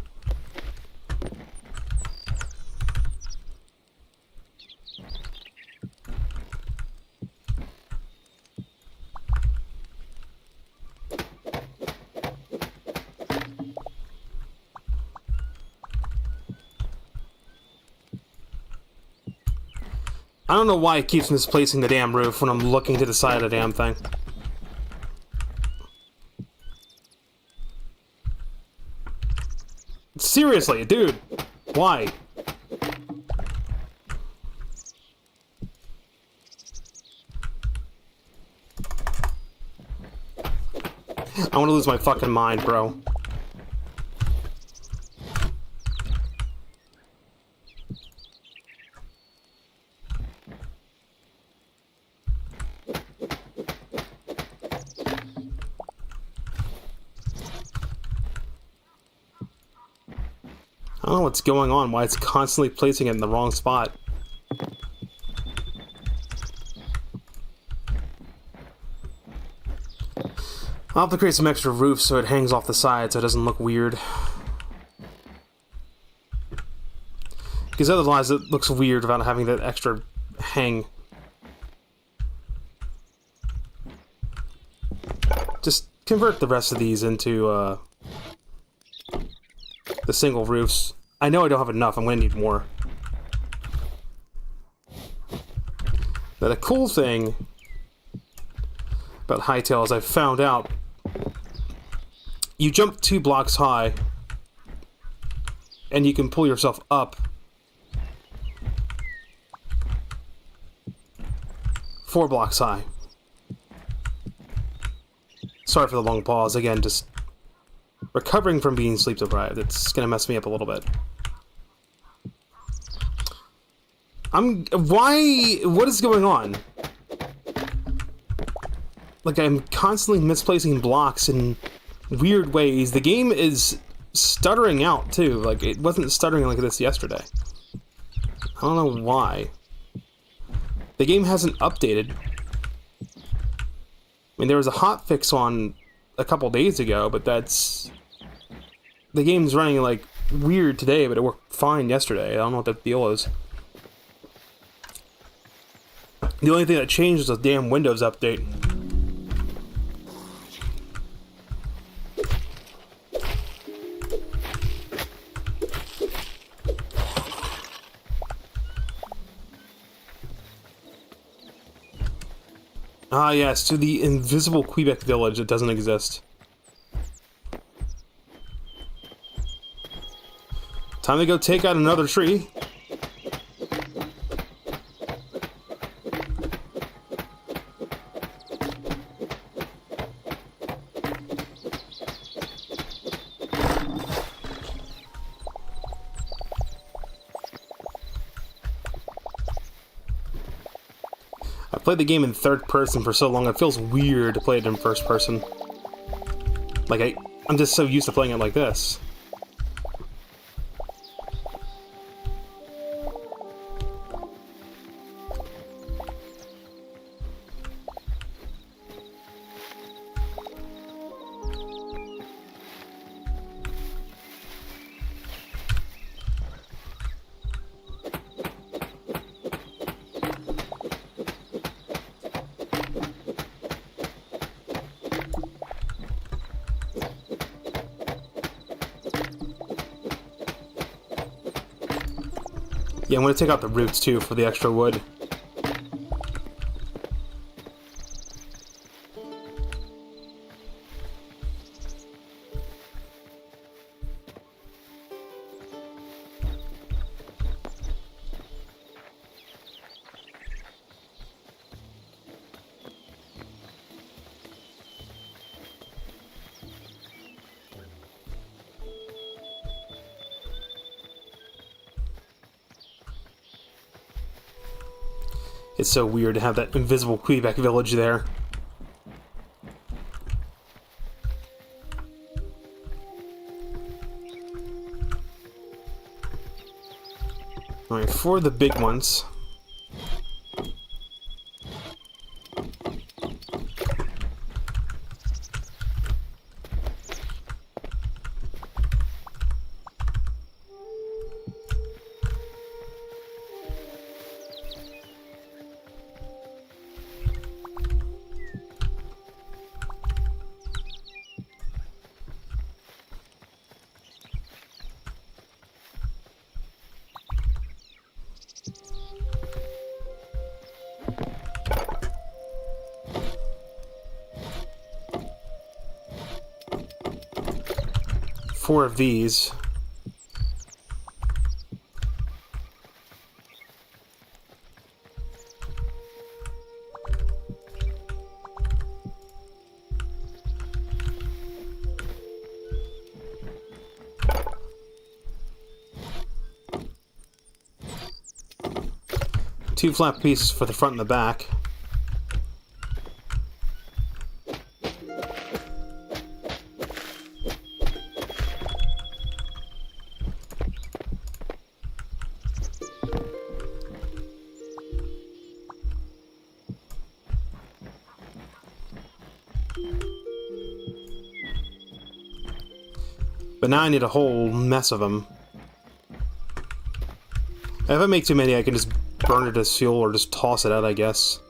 I don't know why it keeps misplacing the damn roof when I'm looking to the side of the damn thing. Seriously, dude. Why? I want to lose my fucking mind, bro. I don't know what's going on, why it's constantly placing it in the wrong spot. I'll have to create some extra roofs so it hangs off the side so it doesn't look weird. Because otherwise it looks weird without having that extra hang. Just convert the rest of these into the single roofs. I know I don't have enough, I'm gonna need more. But the cool thing about Hytale is I found out you jump 2 blocks high and you can pull yourself up 4 blocks high. Sorry for the long pause, again, just recovering from being sleep deprived. It's gonna mess me up a little bit. What is going on? Like, I'm constantly misplacing blocks in weird ways. The game is stuttering out, too. Like, it wasn't stuttering like this yesterday. I don't know why. The game hasn't updated. I mean, there was a hotfix on a couple days ago, but that's... The game's running, like, weird today, but it worked fine yesterday. I don't know what the deal is. The only thing that changed was the damn Windows update. Ah, yes, to the invisible Quebec village that doesn't exist. Time to go take out another tree. I played the game in third person for so long, it feels weird to play it in first person. Like, I'm just so used to playing it like this. Yeah, I'm gonna take out the roots too for the extra wood. It's so weird to have that invisible Quebec village there. Alright, for the big ones. Four of these. Two flat pieces for the front and the back. But now I need a whole mess of them. If I make too many, I can just burn it as fuel or just toss it out, I guess.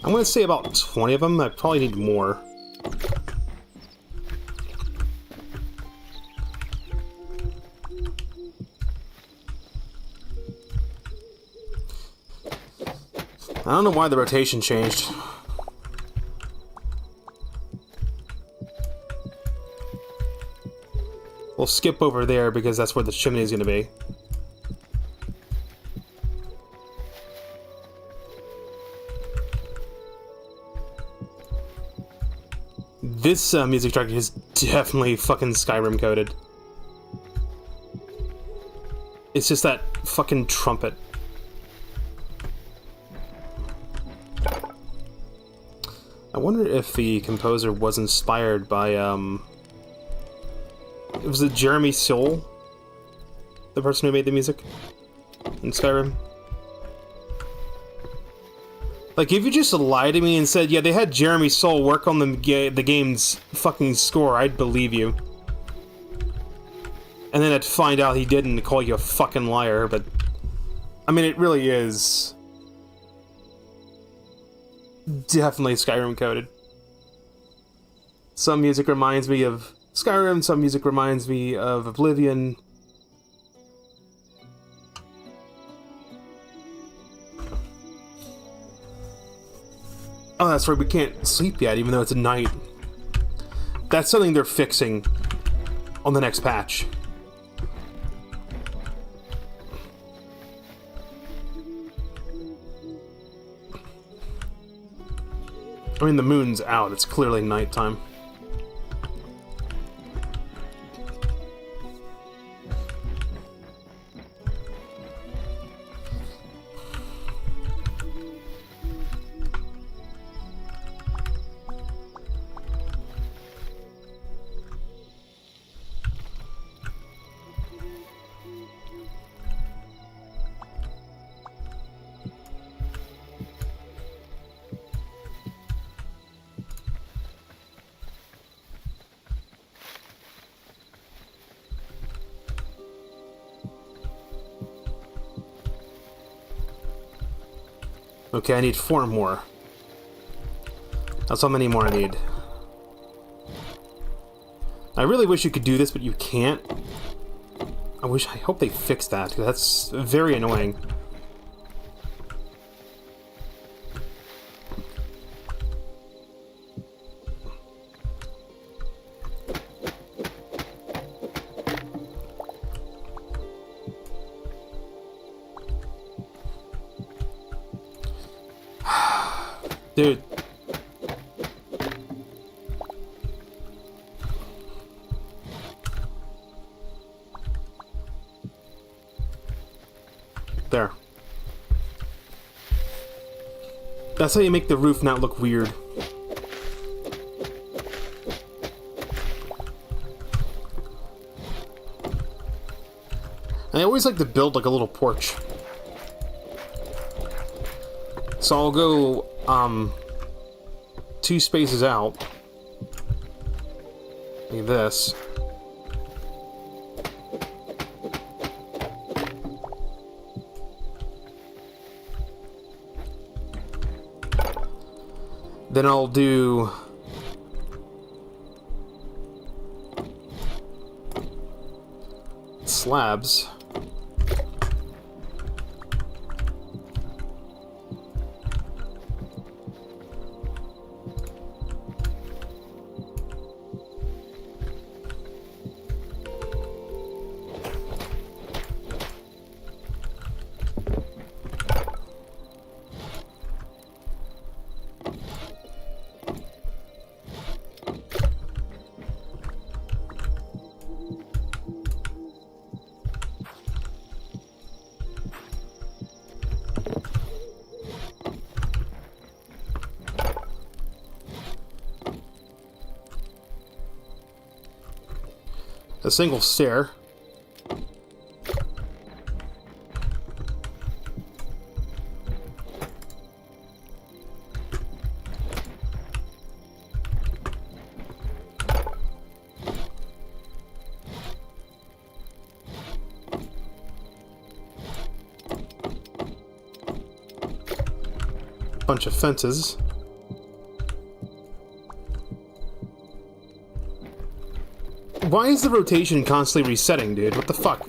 I'm gonna say about 20 of them. I probably need more. I don't know why the rotation changed. We'll skip over there because that's where the chimney is going to be. This music track is definitely fucking Skyrim coded. It's just that fucking trumpet. I wonder if the composer was inspired by, was it Jeremy Soule? The person who made the music in Skyrim? Like, if you just lied to me and said, yeah, they had Jeremy Soule work on the game's fucking score, I'd believe you. And then I'd find out he didn't and call you a fucking liar, but... I mean, it really is... definitely Skyrim coded. Some music reminds me of Skyrim, some music reminds me of Oblivion. Oh, that's right, we can't sleep yet, even though it's night. That's something they're fixing on the next patch. I mean, the moon's out. It's clearly nighttime. Okay, I need 4 more. That's how many more I need. I really wish you could do this, but you can't. I hope they fix that, because that's very annoying. Dude. There. That's how you make the roof not look weird. I always like to build like a little porch. So I'll go 2 spaces out, like this. Then I'll do slabs. A single stair. Bunch of fences. Why is the rotation constantly resetting, dude? What the fuck?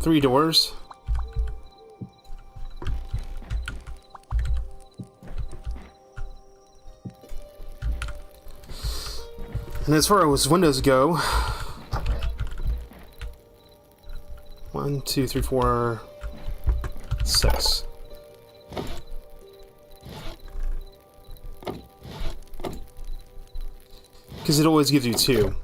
Three doors. And as far as windows go, 1, 2, 3, 4, 6. Because it always gives you 2.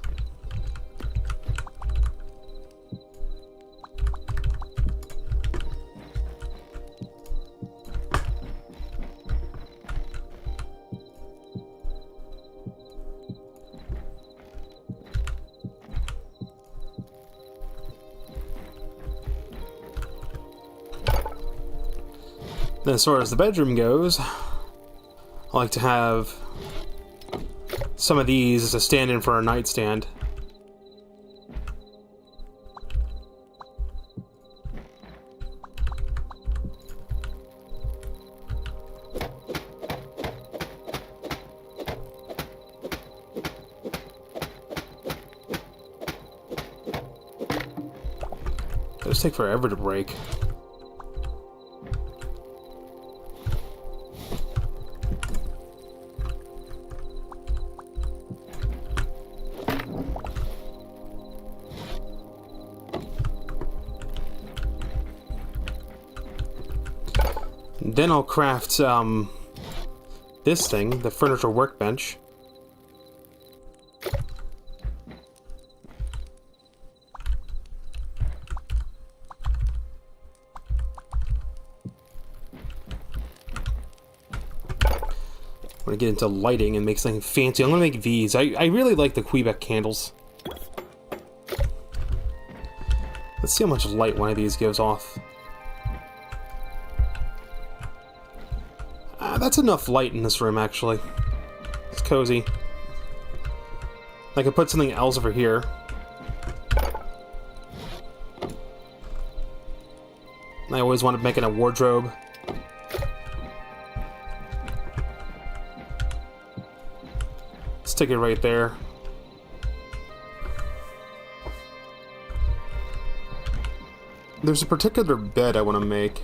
Then as far as the bedroom goes, I like to have some of these as a stand-in for a nightstand. Those take forever to break. Then I'll craft this thing, the furniture workbench. I'm gonna get into lighting and make something fancy. I'm gonna make these. I really like the Quebec candles. Let's see how much light one of these gives off. That's enough light in this room, actually. It's cozy. I could put something else over here. I always wanted to make it a wardrobe. Stick it right there. There's a particular bed I want to make.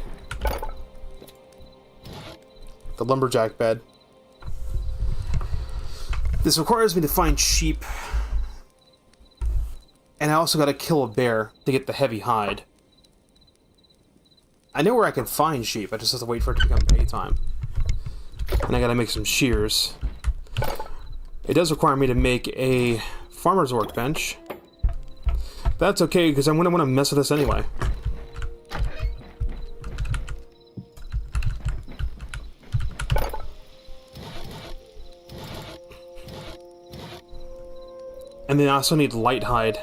The lumberjack bed. This requires me to find sheep. And I also gotta kill a bear to get the heavy hide. I know where I can find sheep, I just have to wait for it to become daytime. And I gotta make some shears. It does require me to make a farmer's workbench. That's okay, because I'm gonna want to mess with this anyway. And then I also need light hide.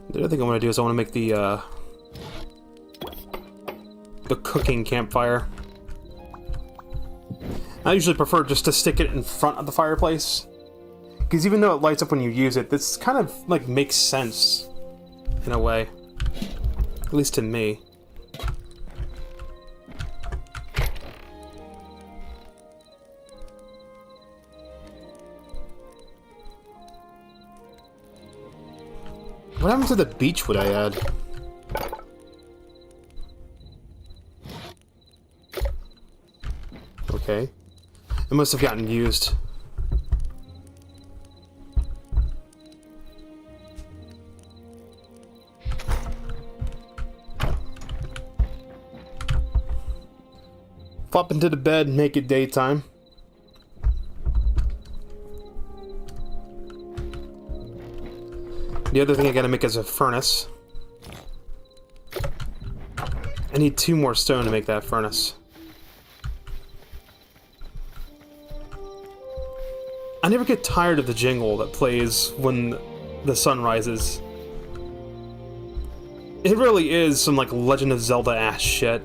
The other thing I want to do is I want to make the cooking campfire. I usually prefer just to stick it in front of the fireplace, because even though it lights up when you use it, this kind of like makes sense in a way. At least to me. What happened to the beech wood I add? Okay. It must have gotten used. Flop into the bed, make it daytime. The other thing I gotta make is a furnace. I need 2 more stone to make that furnace. I never get tired of the jingle that plays when the sun rises. It really is some like Legend of Zelda ass shit.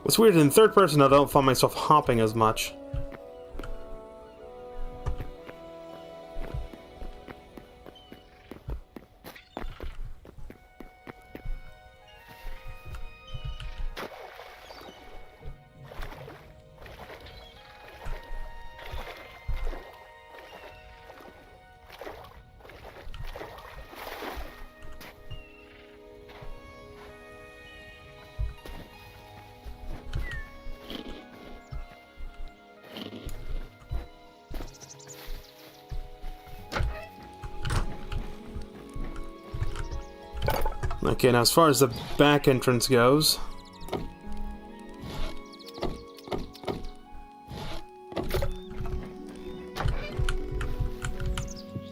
It's weird, in third person I don't find myself hopping as much. Okay, now as far as the back entrance goes,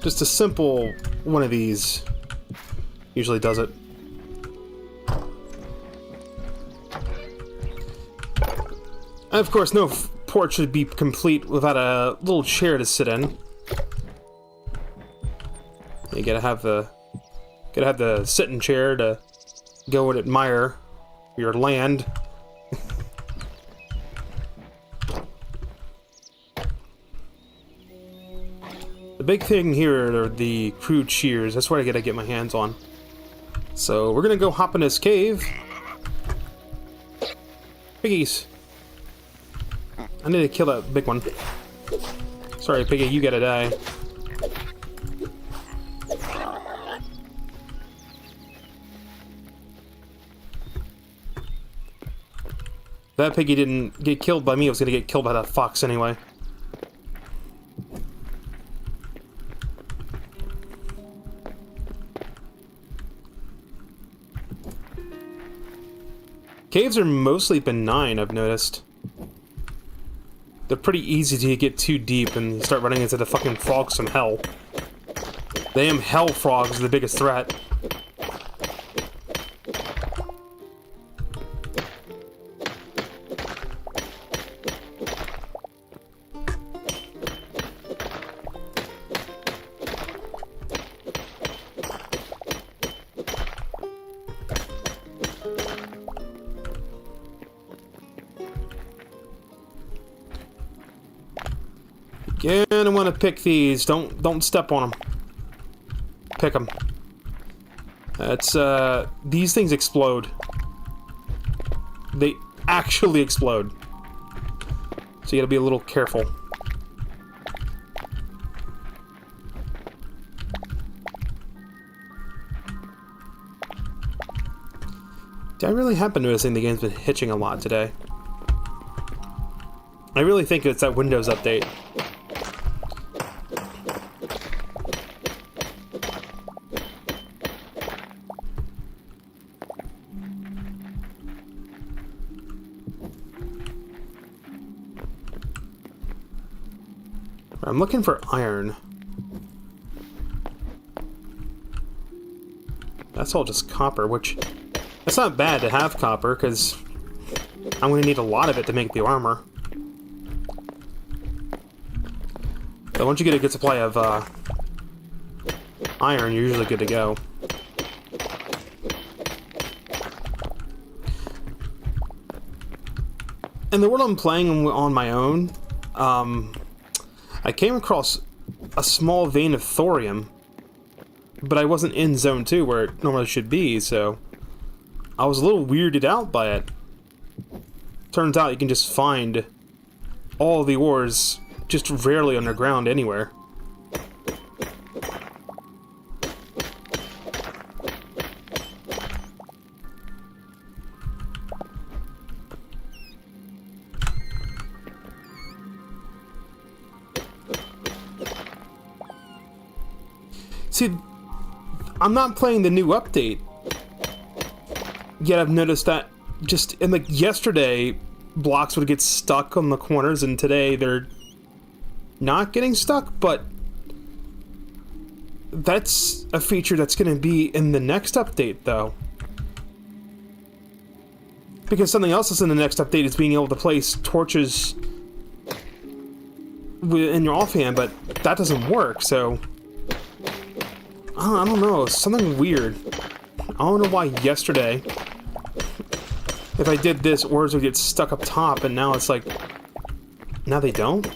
just a simple one of these usually does it. And of course, no port should be complete without a little chair to sit in. You gotta have the sitting chair to go and admire your land. The big thing here are the crew cheers. That's what I gotta get my hands on. So we're gonna go hop in this cave. Piggies. I need to kill that big one. Sorry, Piggy, you gotta die. If that piggy didn't get killed by me, I was gonna get killed by that fox anyway. Caves are mostly benign, I've noticed. They're pretty easy to get too deep and you start running into the fucking frogs from hell. The damn hell frogs are the biggest threat. Again, I want to pick these. Don't step on them. Pick them. That's these things explode. They actually explode. So you gotta be a little careful. I really have been noticing the game's been hitching a lot today. I really think it's that Windows update. I'm looking for iron. That's all just copper, which... It's not bad to have copper, because I'm going to need a lot of it to make the armor. But once you get a good supply of iron, you're usually good to go. In the world I'm playing on my own, I came across a small vein of thorium, but I wasn't in Zone 2 where it normally should be, so I was a little weirded out by it. Turns out you can just find all the ores just rarely underground anywhere. See, I'm not playing the new update, yet I've noticed that just in like yesterday, blocks would get stuck on the corners, and today they're not getting stuck, but that's a feature that's going to be in the next update, though. Because something else that's in the next update is being able to place torches in your offhand, but that doesn't work, so... I don't know, something weird. I don't know why yesterday, if I did this, ores would get stuck up top, and now it's like, now they don't?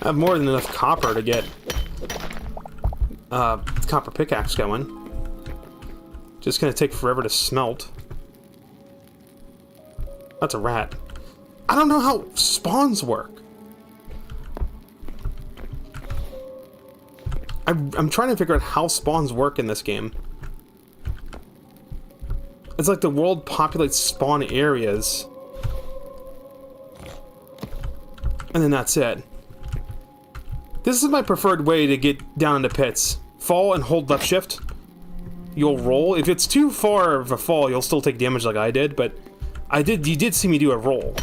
I have more than enough copper to get copper pickaxe going. Just gonna take forever to smelt. That's a rat. I don't know how spawns work. I'm trying to figure out how spawns work in this game. It's like the world populates spawn areas. And then that's it. This is my preferred way to get down into pits. Fall and hold left shift. You'll roll. If it's too far of a fall, you'll still take damage like I did, but you did see me do a roll.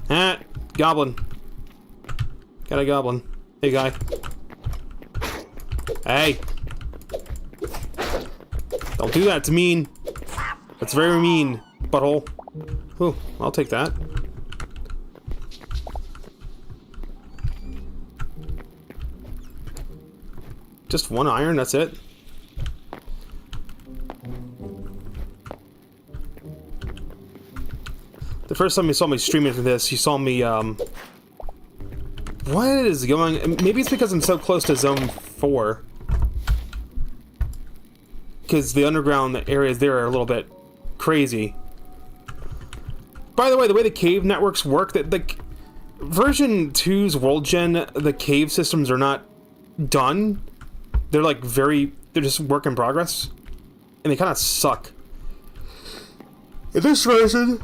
Ah, goblin. Got a goblin. Hey, guy. Hey! Don't do that, it's mean. That's very mean, butthole. Ooh, I'll take that. Just one iron, that's it? The first time you saw me streaming for this, you saw me, what is going... Maybe it's because I'm so close to Zone 4. Because the underground areas there are a little bit crazy. By the way the cave networks work, that the version 2's World Gen, the cave systems are not done. They're like they're just work in progress. And they kind of suck. In this version,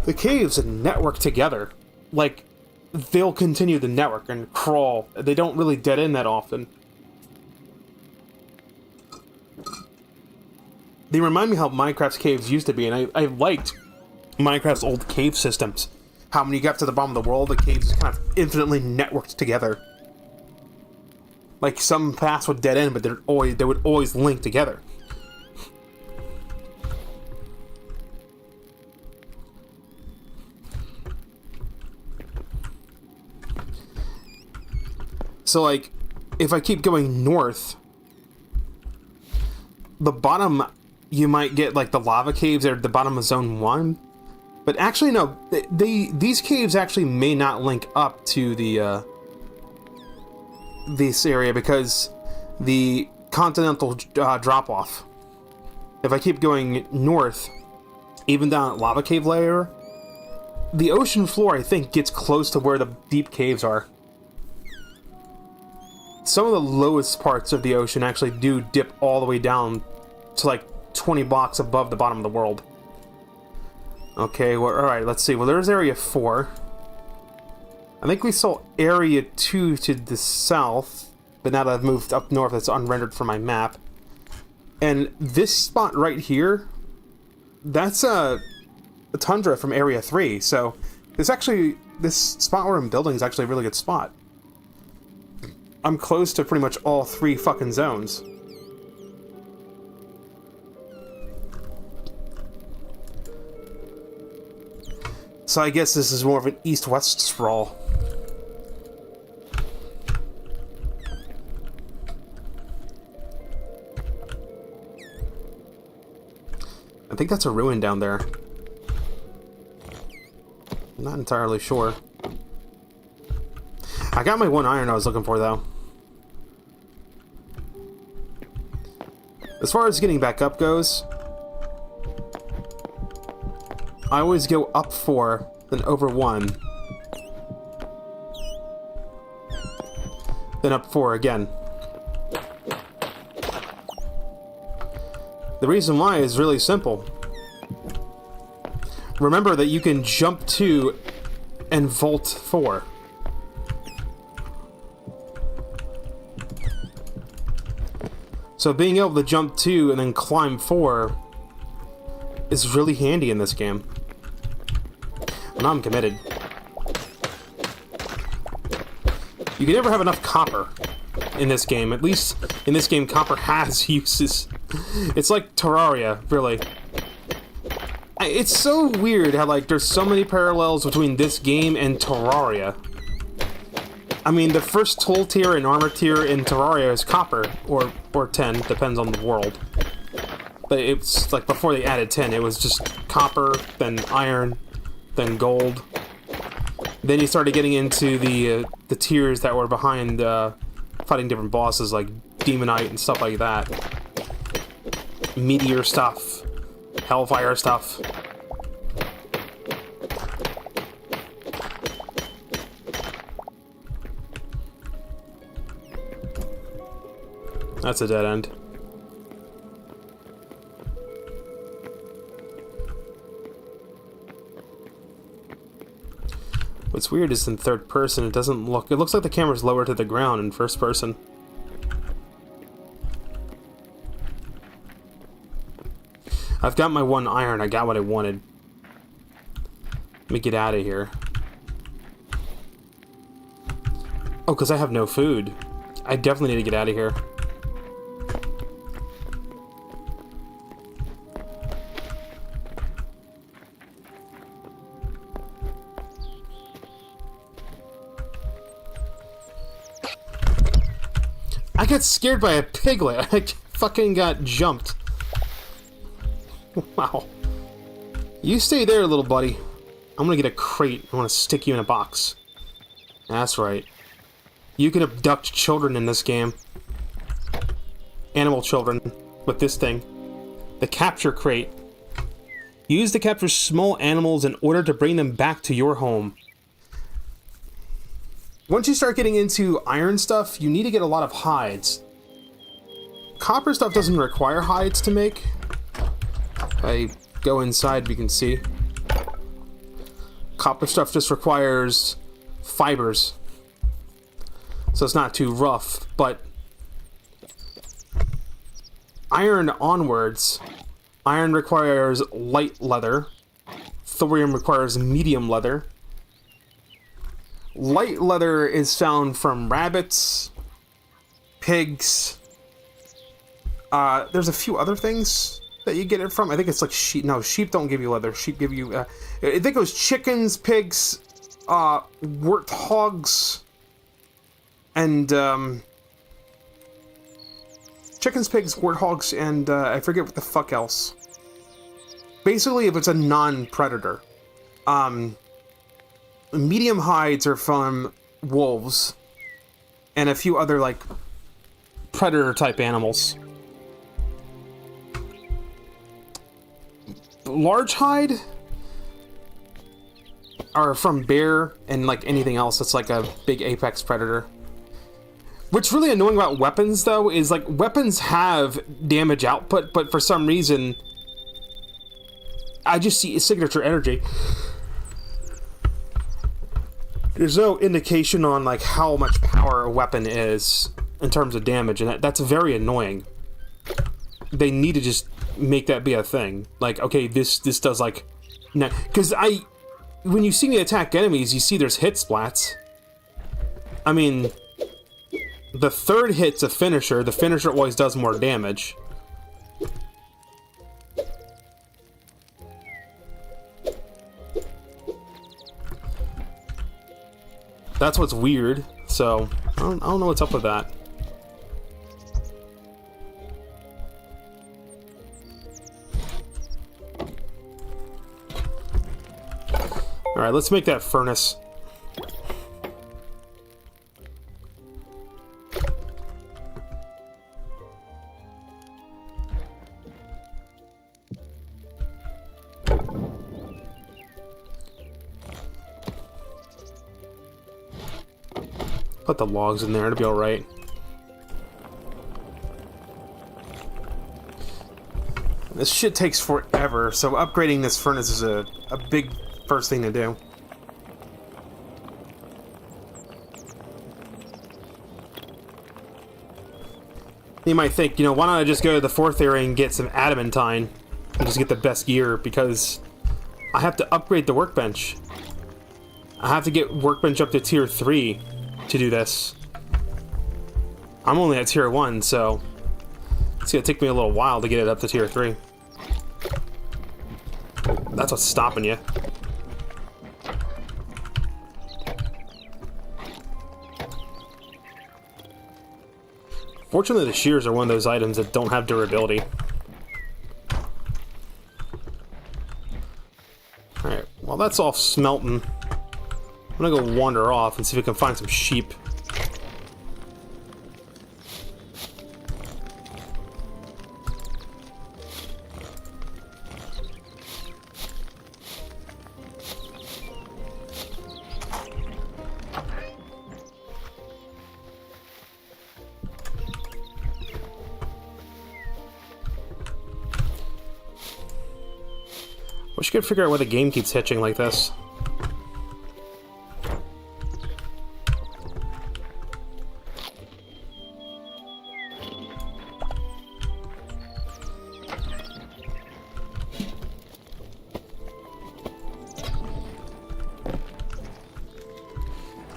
the caves network together. Like, they'll continue the network and crawl. They don't really dead end that often. They remind me how Minecraft's caves used to be, and I liked Minecraft's old cave systems. How when you got to the bottom of the world, the caves kind of infinitely networked together. Like, some paths would dead end, but they would always link together. So, like, if I keep going north, the bottom, you might get, like, the lava caves at the bottom of Zone 1. But actually, no, these caves actually may not link up to the, this area because the continental drop-off. If I keep going north, even down at lava cave layer, the ocean floor, I think, gets close to where the deep caves are. Some of the lowest parts of the ocean actually do dip all the way down to like 20 blocks above the bottom of the world. Okay, well, alright, let's see. Well, there's Area 4. I think we saw Area 2 to the south, but now that I've moved up north, it's unrendered from my map. And this spot right here, that's a tundra from Area 3, so this spot where I'm building is actually a really good spot. I'm close to pretty much all 3 fucking zones. So I guess this is more of an east-west sprawl. I think that's a ruin down there. I'm not entirely sure. I got my 1 iron I was looking for, though. As far as getting back up goes, I always go up 4, then over 1. Then up 4 again. The reason why is really simple. Remember that you can jump 2 and vault 4. So being able to jump 2 and then climb 4 is really handy in this game. Now I'm committed. You can never have enough copper in this game. At least in this game, copper has uses. It's like Terraria, really. It's so weird how, like, there's so many parallels between this game and Terraria. I mean, the first tool tier and armor tier in Terraria is copper, or tin, depends on the world. But it's, like, before they added tin, it was just copper, then iron, then gold. Then you started getting into the tiers that were behind fighting different bosses, like Demonite and stuff like that. Meteor stuff. Hellfire stuff. That's a dead end. What's weird is in third person, it looks like the camera's lower to the ground in first person. I've got my 1 iron, I got what I wanted. Let me get out of here. Oh, because I have no food. I definitely need to get out of here. I got scared by a piglet. I fucking got jumped. Wow. You stay there, little buddy. I'm gonna get a crate. I want to stick you in a box. That's right. You can abduct children in this game. Animal children. With this thing. The capture crate. Use to capture small animals in order to bring them back to your home. Once you start getting into iron stuff, you need to get a lot of hides. Copper stuff doesn't require hides to make. If I go inside, we can see. Copper stuff just requires fibers. So it's not too rough, but iron onwards. Iron requires light leather. Thorium requires medium leather. Light leather is found from rabbits, pigs. There's a few other things that you get it from. I think it's like sheep. No, sheep don't give you leather. Sheep give you... I think it was chickens, pigs, warthogs, and... chickens, pigs, warthogs, and I forget what the fuck else. Basically, if it's a non-predator. Medium hides are from wolves and a few other, like, predator-type animals. Large hide are from bear and, like, anything else that's, like, a big apex predator. What's really annoying about weapons, though, is, like, weapons have damage output, but for some reason, I just see signature energy. There's no indication on, like, how much power a weapon is in terms of damage, and that's very annoying. They need to just make that be a thing. Like, okay, this does, like... Because when you see me attack enemies, you see there's hit splats. I mean, the third hit's a finisher. The finisher always does more damage. That's what's weird, so I don't know what's up with that. Alright, let's make that furnace. Put the logs in there, it'll be alright. This shit takes forever, so upgrading this furnace is a big first thing to do. You might think, you know, why don't I just go to the fourth area and get some adamantine and just get the best gear, because I have to upgrade the workbench. I have to get workbench up to tier 3 to do this. I'm only at tier 1, so it's gonna take me a little while to get it up to tier 3. That's what's stopping you. Fortunately, the shears are one of those items that don't have durability. Alright, while that's all smelting, I'm gonna go wander off and see if we can find some sheep. Wish you could figure out why the game keeps hitching like this.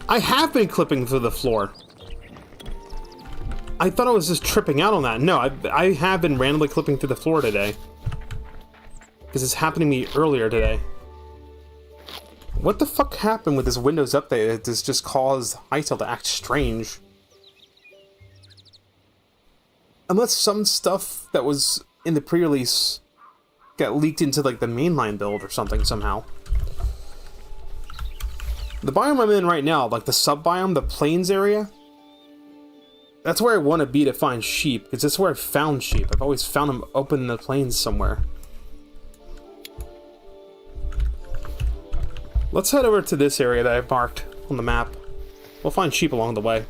I have been clipping through the floor. I thought I was just tripping out on that. No, I have been randomly clipping through the floor today. Because it's happening to me earlier today. What the fuck happened with this Windows update that this just caused Hytale to act strange? Unless some stuff that was in the pre-release got leaked into like the mainline build or something somehow. The biome I'm in right now, like the sub-biome, the plains area, that's where I want to be to find sheep, because that's where I found sheep. I've always found them open in the plains somewhere. Let's head over to this area that I've marked on the map. We'll find sheep along the way.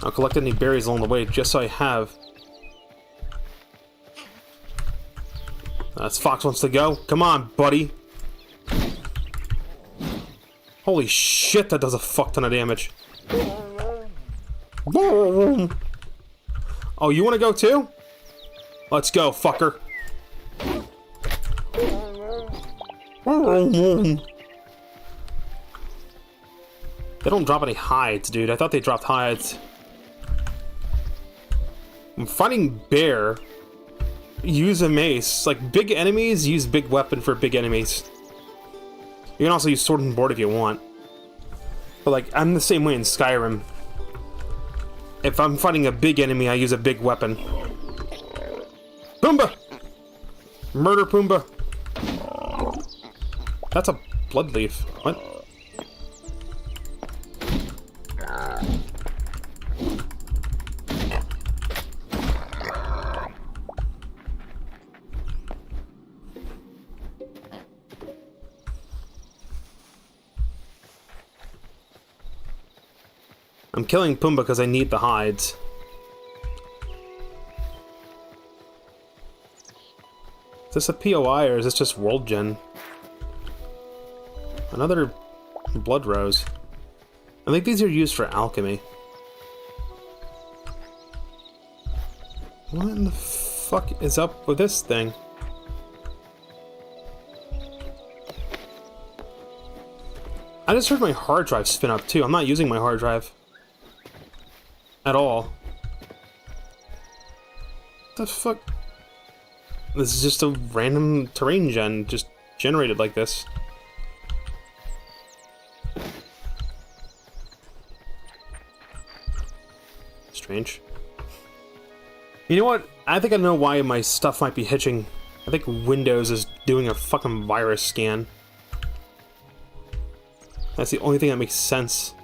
I'll collect any berries along the way just so I have. This fox wants to go. Come on, buddy. Holy shit, that does a fuck ton of damage. Oh, you want to go too? Let's go, fucker. They don't drop any hides, dude. I thought they dropped hides. I'm fighting bear. Use a mace. Like, big enemies, use big weapon for big enemies. You can also use sword and board if you want. But, like, I'm the same way in Skyrim. If I'm fighting a big enemy, I use a big weapon. Pumbaa! Murder Pumbaa! That's a blood leaf. What? I'm killing Pumbaa because I need the hides. Is this a POI or is this just World Gen? Another blood rose. I think these are used for alchemy. What in the fuck is up with this thing? I just heard my hard drive spin up too. I'm not using my hard drive at all. What the fuck? This is just a random terrain gen, just generated like this. Strange. You know what? I think I know why my stuff might be hitching. I think Windows is doing a fucking virus scan. That's the only thing that makes sense.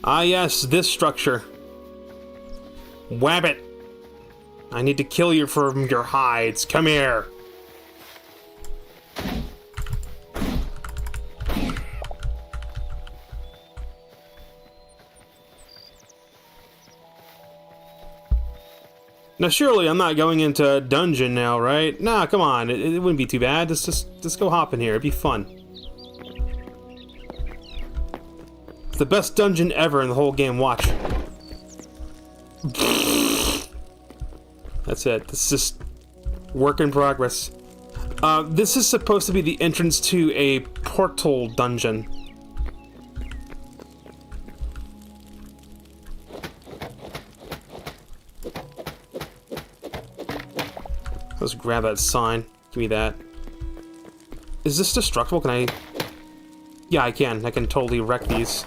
Ah yes, this structure. Wabbit! I need to kill you from your hides. Come here! Now surely I'm not going into a dungeon now, right? Nah, come on, it wouldn't be too bad. Just go hop in here, it'd be fun. It's the best dungeon ever in the whole game, watch. That's it, this is just work in progress. This is supposed to be the entrance to a portal dungeon. Let's grab that sign. Give me that. Is this destructible? Can I... Yeah, I can. I can totally wreck these.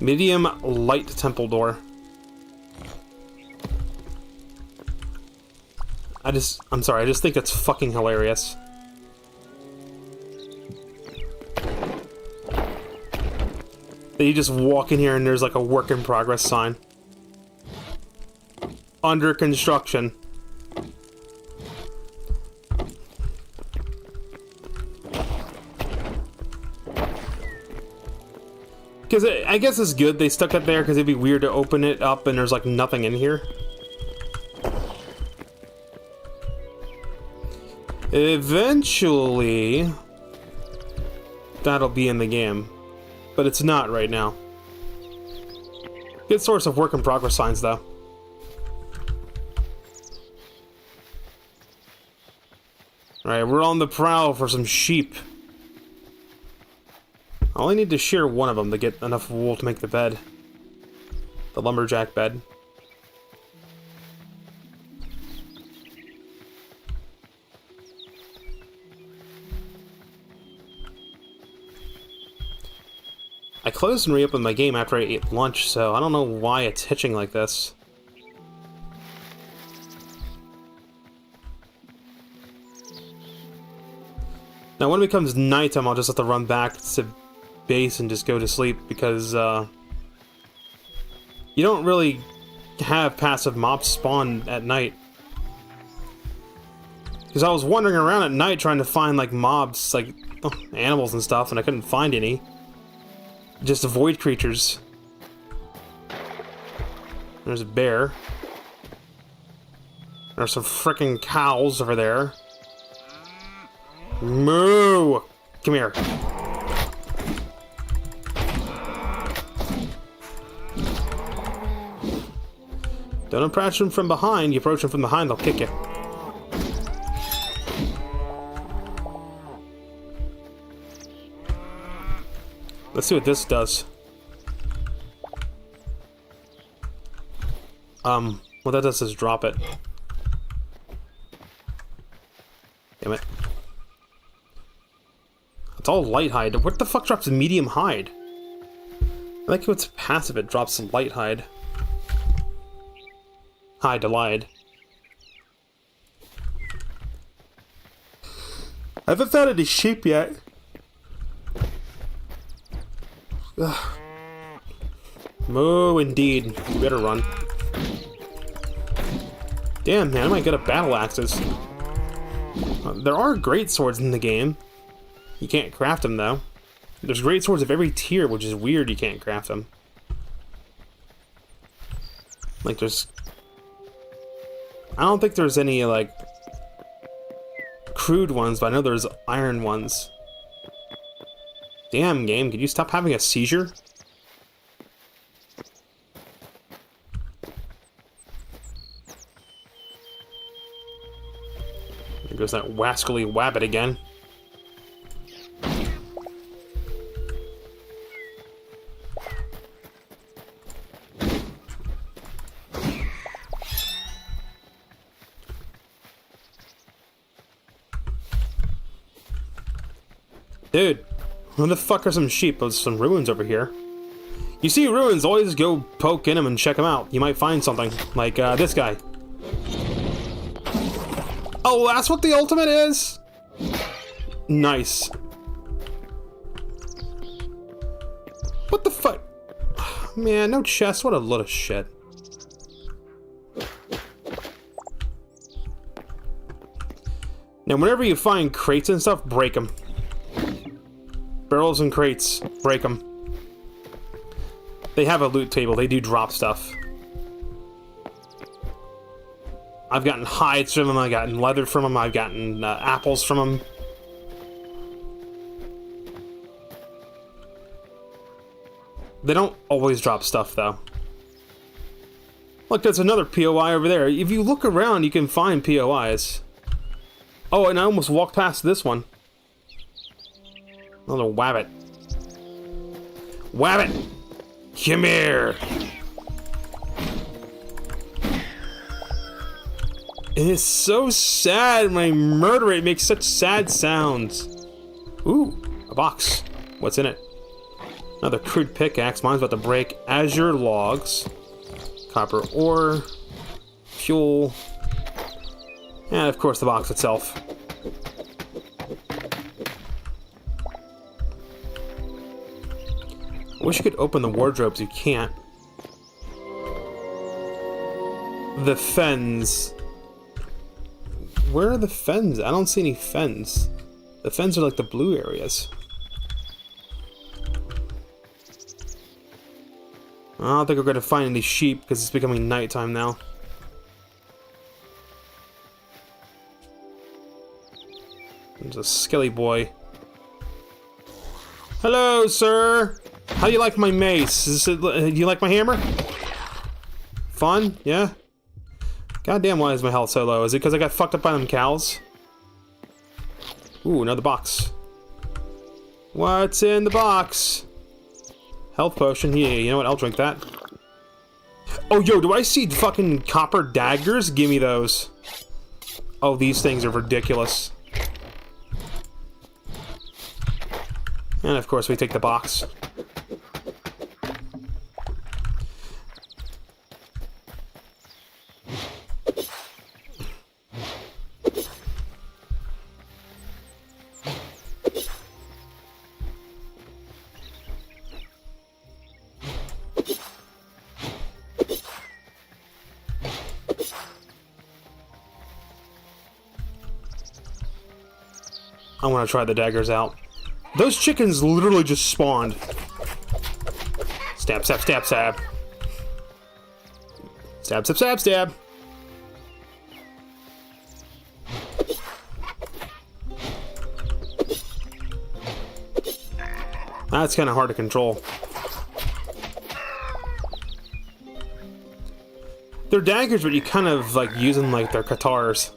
Medium light temple door. I'm sorry, I just think it's fucking hilarious. That you just walk in here and there's like a work in progress sign. Under construction. Because I guess it's good they stuck it there, because it'd be weird to open it up and there's like nothing in here. Eventually, that'll be in the game. But it's not right now. Good source of work in progress signs, though. Alright, we're on the prowl for some sheep. I only need to shear one of them to get enough wool to make the bed. The lumberjack bed. I closed and reopened my game after I ate lunch, so I don't know why it's hitching like this. Now when it becomes nighttime, I'll just have to run back to base and just go to sleep, because you don't really have passive mobs spawn at night. Because I was wandering around at night trying to find like mobs, like animals and stuff, and I couldn't find any. Just avoid creatures. There's a bear. There's some frickin' cows over there. Moo! Come here. Don't approach them from behind. You approach them from behind, they'll kick you. Let's see what this does. What that does is drop it. Damn it. It's all light hide. What the fuck drops medium hide? I like how it's passive, it drops some light hide. Hide to lied. I haven't found any sheep yet. Ugh. Moo, indeed. You better run. Damn, man, I might get a battle axes. There are great swords in the game. You can't craft them, though. There's great swords of every tier, which is weird you can't craft them. Like, there's... I don't think there's any, like... crude ones, but I know there's iron ones. Damn, game, could you stop having a seizure? There goes that wascally wabbit again. Dude, where the fuck are some sheep? There's some ruins over here. You see ruins, always go poke in them and check them out. You might find something, like this guy. Oh, that's what the ultimate is? Nice. What the fuck? Man, no chest, what a load of shit. Now, whenever you find crates and stuff, break them. Barrels and crates, break them. They have a loot table, they do drop stuff. I've gotten hides from them, I've gotten leather from them, I've gotten apples from them. They don't always drop stuff, though. Look, there's another POI over there. If you look around, you can find POIs. Oh, and I almost walked past this one. Another wabbit. Wabbit! Come here! It is so sad when I murder it. It makes such sad sounds. Ooh, a box. What's in it? Another crude pickaxe. Mine's about to break. Azure logs. Copper ore. Fuel. And of course the box itself. I wish you could open the wardrobes. You can't. The fens. Where are the fens? I don't see any fens. The fens are like the blue areas. I don't think we're going to find any sheep because it's becoming nighttime now. There's a skelly boy. Hello, sir. How do you like my mace? Do you like my hammer? Fun? Yeah? Goddamn, why is my health so low? Is it because I got fucked up by them cows? Ooh, another box. What's in the box? Health potion. Yeah, you know what? I'll drink that. Oh, yo, do I see fucking copper daggers? Give me those. Oh, these things are ridiculous. And of course, we take the box. I want to try the daggers out. Those chickens literally just spawned. Stab, stab, stab, stab. Stab, stab, stab, stab. That's kind of hard to control. They're daggers, but you kind of like use them like they're katars.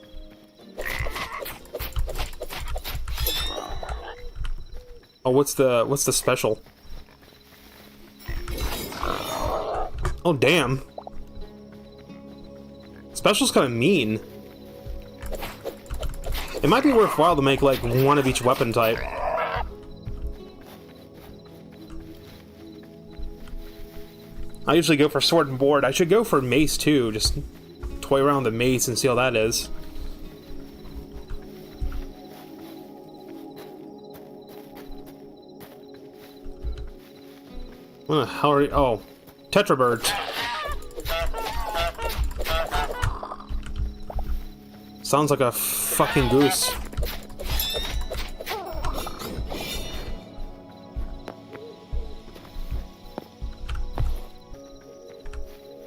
Oh, what's the special? Oh, damn. Special's kind of mean. It might be worthwhile to make like one of each weapon type. I usually go for sword and board. I should go for mace too. Just toy around the mace and see how that is. What the hell are you? Oh, Tetra birds. Sounds like a fucking goose.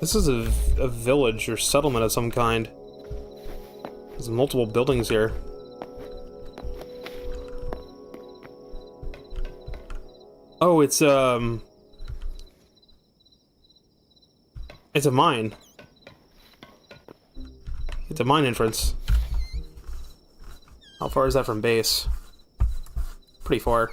This is a village or settlement of some kind. There's multiple buildings here. Oh, it's a mine. It's a mine entrance. How far is that from base? Pretty far.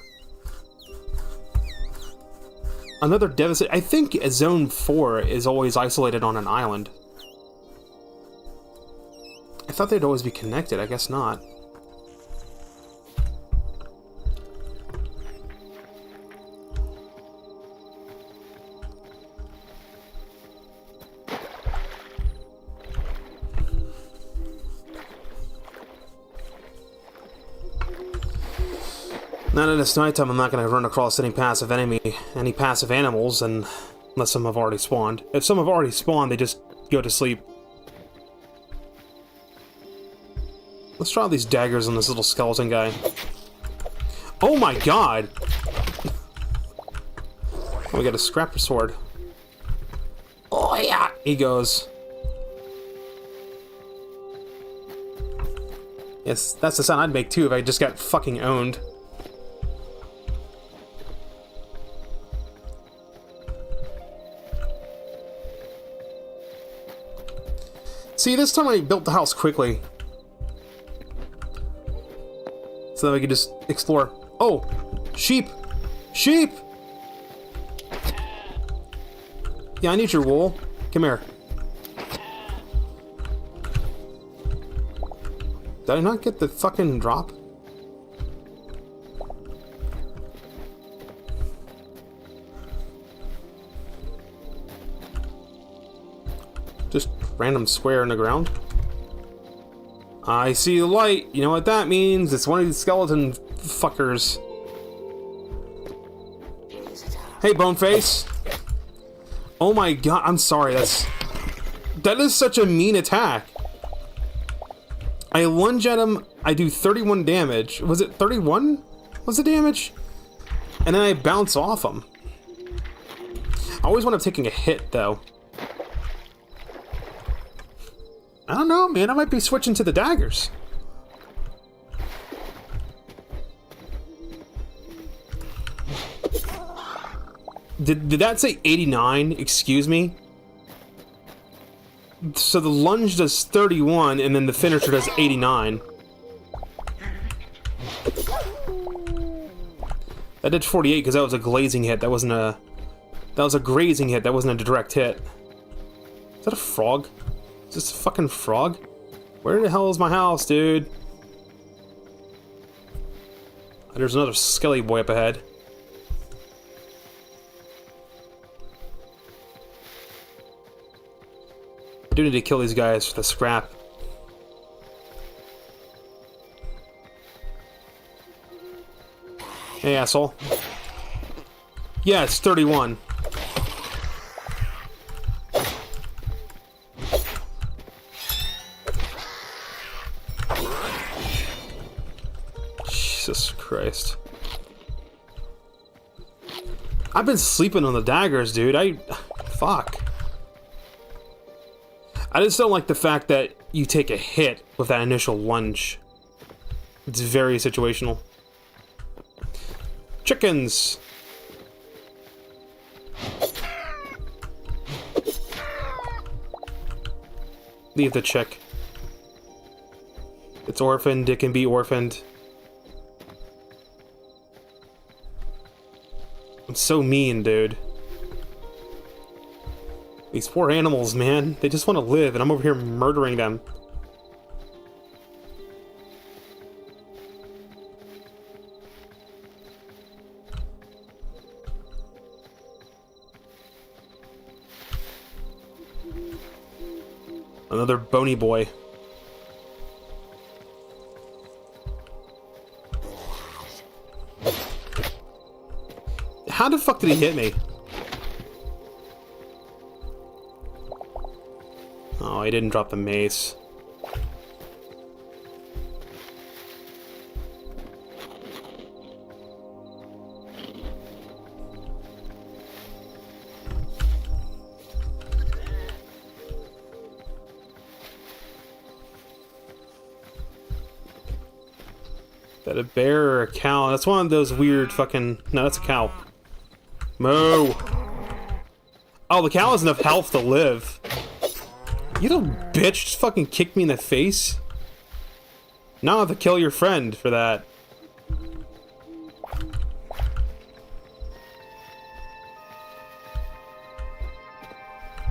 Another devastating... I think Zone 4 is always isolated on an island. I thought they'd always be connected. I guess not. Now that it's nighttime, I'm not going to run across any passive animals, and unless some have already spawned. If some have already spawned, they just go to sleep. Let's try all these daggers on this little skeleton guy. Oh my god! Oh, we got a scrapper sword. Oh yeah! He goes. Yes, that's the sound I'd make too if I just got fucking owned. See, this time I built the house quickly. So that we could just explore. Oh! Sheep! Sheep! Yeah, I need your wool. Come here. Did I not get the fucking drop? Just random square in the ground. I see the light. You know what that means? It's one of these skeleton fuckers. Hey, Boneface. Oh my god, I'm sorry. That is such a mean attack. I lunge at him. I do 31 damage. Was it 31? Was the damage? And then I bounce off him. I always wind up taking a hit, though. I don't know, man. I might be switching to the daggers. Did that say 89? Excuse me? So the lunge does 31, and then the finisher does 89. That did 48 because that was a glazing hit. That wasn't a... That was a grazing hit. That wasn't a direct hit. Is that a frog? Is this a fucking frog? Where the hell is my house, dude? There's another skelly boy up ahead. I do need to kill these guys for the scrap. Hey, asshole. Yeah, it's 31. Jesus Christ. I've been sleeping on the daggers, dude. Fuck. I just don't like the fact that you take a hit with that initial lunge. It's very situational. Chickens! Leave the chick. It's orphaned, it can be orphaned. I'm so mean, dude. These poor animals, man. They just want to live, and I'm over here murdering them. Another bony boy. How the fuck did he hit me? Oh, he didn't drop the mace. Is that a bear or a cow? That's one of those weird fucking... No, that's a cow. Moo! Oh, the cow has enough health to live. You little bitch just fucking kicked me in the face. Now I have to kill your friend for that.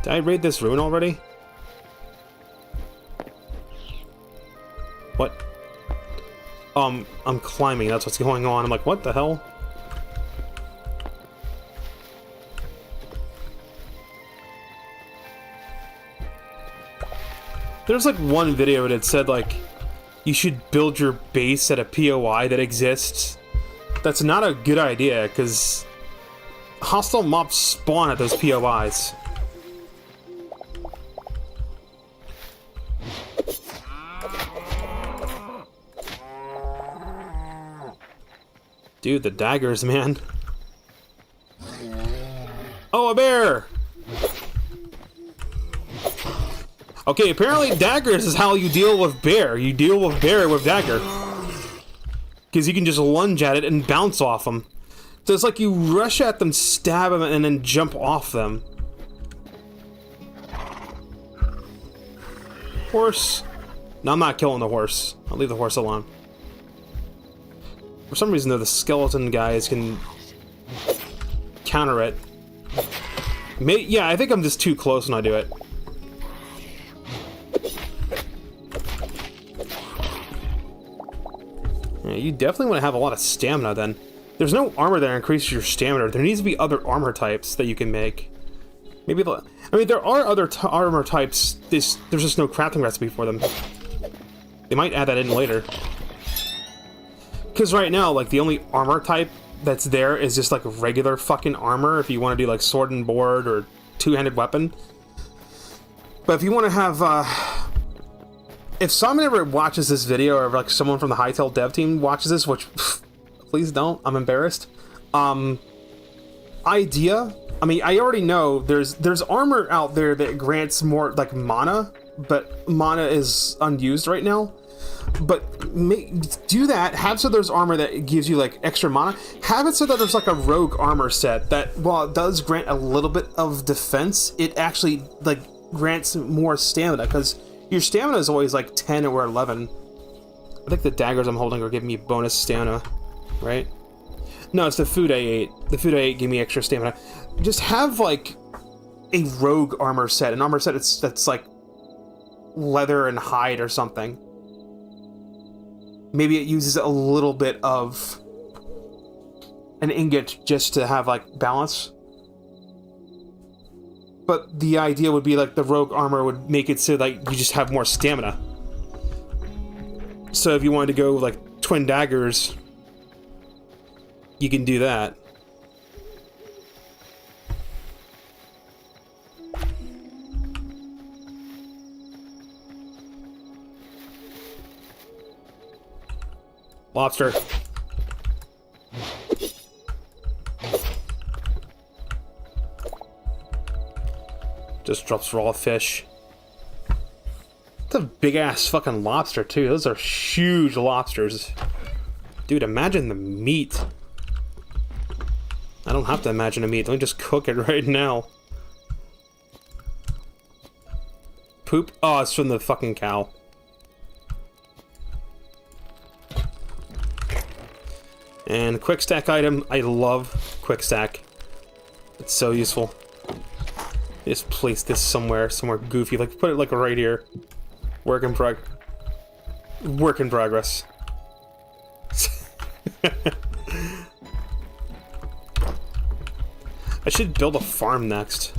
Did I raid this ruin already? What? I'm climbing, that's what's going on. I'm like, what the hell? There's like one video that said like you should build your base at a POI that exists. That's not a good idea because hostile mobs spawn at those POIs. Dude, the daggers, man. Oh, a bear! Okay, apparently daggers is how you deal with bear. You deal with bear with dagger. Because you can just lunge at it and bounce off them. So it's like you rush at them, stab them, and then jump off them. Horse. No, I'm not killing the horse. I'll leave the horse alone. For some reason, though, the skeleton guys can counter it. Yeah, I think I'm just too close when I do it. Yeah, you definitely want to have a lot of stamina, then. There's no armor that increases your stamina. There needs to be other armor types that you can make. Maybe I mean, there are other armor types. There's just no crafting recipe for them. They might add that in later. Because right now, like, the only armor type that's there is just, like, regular fucking armor if you want to do, like, sword and board or two-handed weapon. But if you want to have, if someone ever watches this video, or, like, someone from the Hytale dev team watches this, which, please don't, I'm embarrassed. Idea I mean, I already know there's armor out there that grants more like mana, but mana is unused right now. But do that. Have so there's armor that gives you like extra mana. Have it so that there's like a rogue armor set that, while it does grant a little bit of defense, it actually like grants more stamina, because your stamina is always like 10 or 11. I think the daggers I'm holding are giving me bonus stamina, right? No, it's the food I ate. The food I ate gave me extra stamina. Just have like a rogue armor set, an armor set that's like leather and hide or something. Maybe it uses a little bit of an ingot just to have like balance. But the idea would be like the rogue armor would make it so like you just have more stamina. So if you wanted to go like twin daggers, you can do that. Lobster. Just drops raw fish. It's a big ass fucking lobster too. Those are huge lobsters. Dude, imagine the meat. I don't have to imagine the meat. Let me just cook it right now. Poop? Oh, it's from the fucking cow. And quick stack item. I love quick stack. It's so useful. Just place this somewhere goofy. Like put it like right here. Work in progress. I should build a farm next.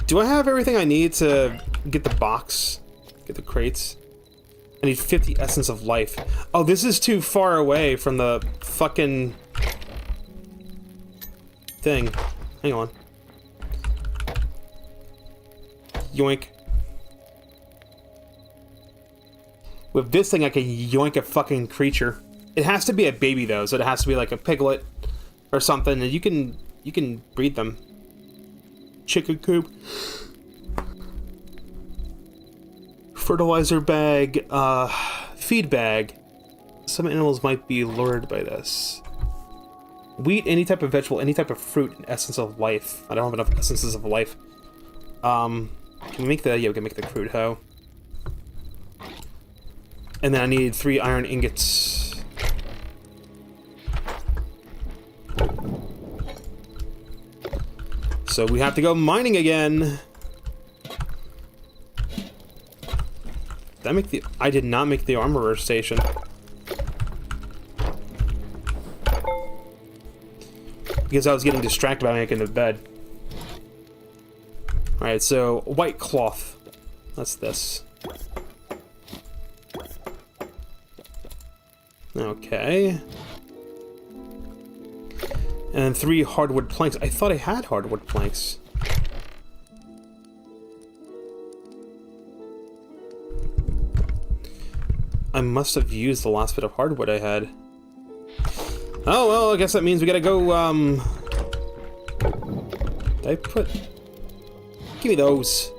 Do I have everything I need to get the box? Get the crates? I need 50 Essence of Life. Oh, this is too far away from the fucking thing. Hang on. Yoink. With this thing, I can yoink a fucking creature. It has to be a baby, though, so it has to be like a piglet or something, and you can breed them. Chicken coop. Fertilizer bag, feed bag. Some animals might be lured by this. Wheat, any type of vegetable, any type of fruit, and essence of life. I don't have enough essences of life. Can we make the, yeah, we can make the crude hoe. And then I need 3 iron ingots. So we have to go mining again. Did I make the... I did not make the armorer station. Because I was getting distracted by making the bed. Alright, so white cloth. That's this. Okay. And 3 hardwood planks. I thought I had hardwood planks. I must have used the last bit of hardwood I had. Oh, well, I guess that means we gotta go, Did I put... Give me those.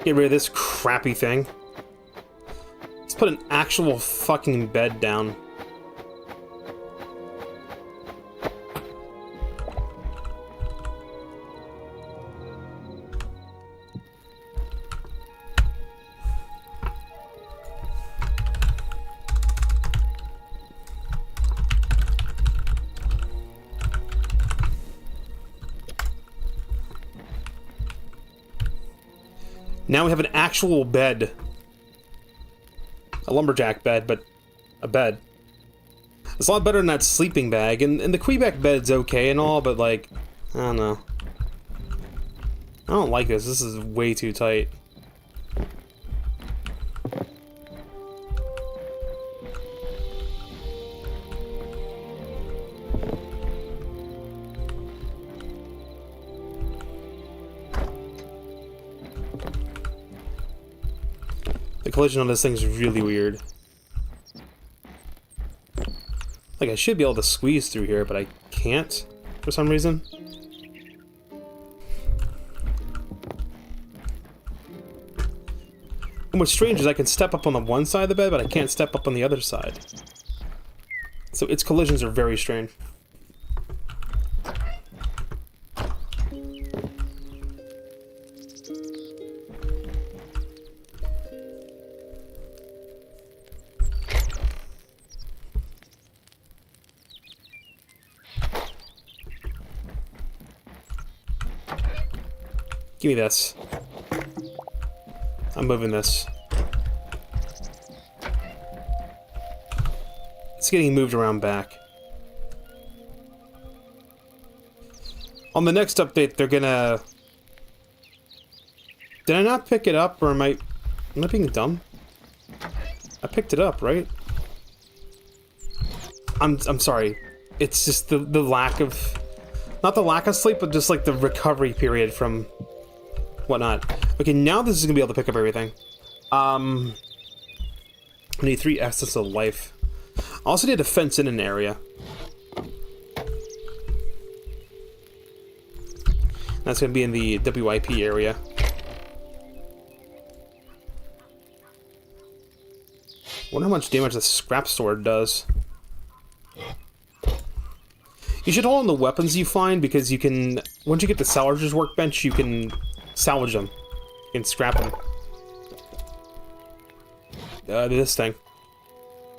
Get rid of this crappy thing. Let's put an actual fucking bed down. Now we have an actual bed. A lumberjack bed, but a bed. It's a lot better than that sleeping bag, and the Quebec bed's okay and all, but like, I don't know. I don't like this. This is way too tight. collision on this thing's really weird. Like, I should be able to squeeze through here, but I can't for some reason. And what's strange is I can step up on the one side of the bed, but I can't step up on the other side. So its collisions are very strange. Give me this. I'm moving this. It's getting moved around back. On the next update, they're gonna... Did I not pick it up, or am I being dumb? I picked it up, right? I'm sorry. It's just the lack of... Not the lack of sleep, but just like the recovery period from whatnot. Okay, now this is gonna be able to pick up everything. I need 3 essence of life. I also need to fence in an area. That's gonna be in the WIP area. Wonder how much damage the scrap sword does. You should hold on the weapons you find, because you can... Once you get the salvager's workbench, you can salvage them. You can scrap them. This thing.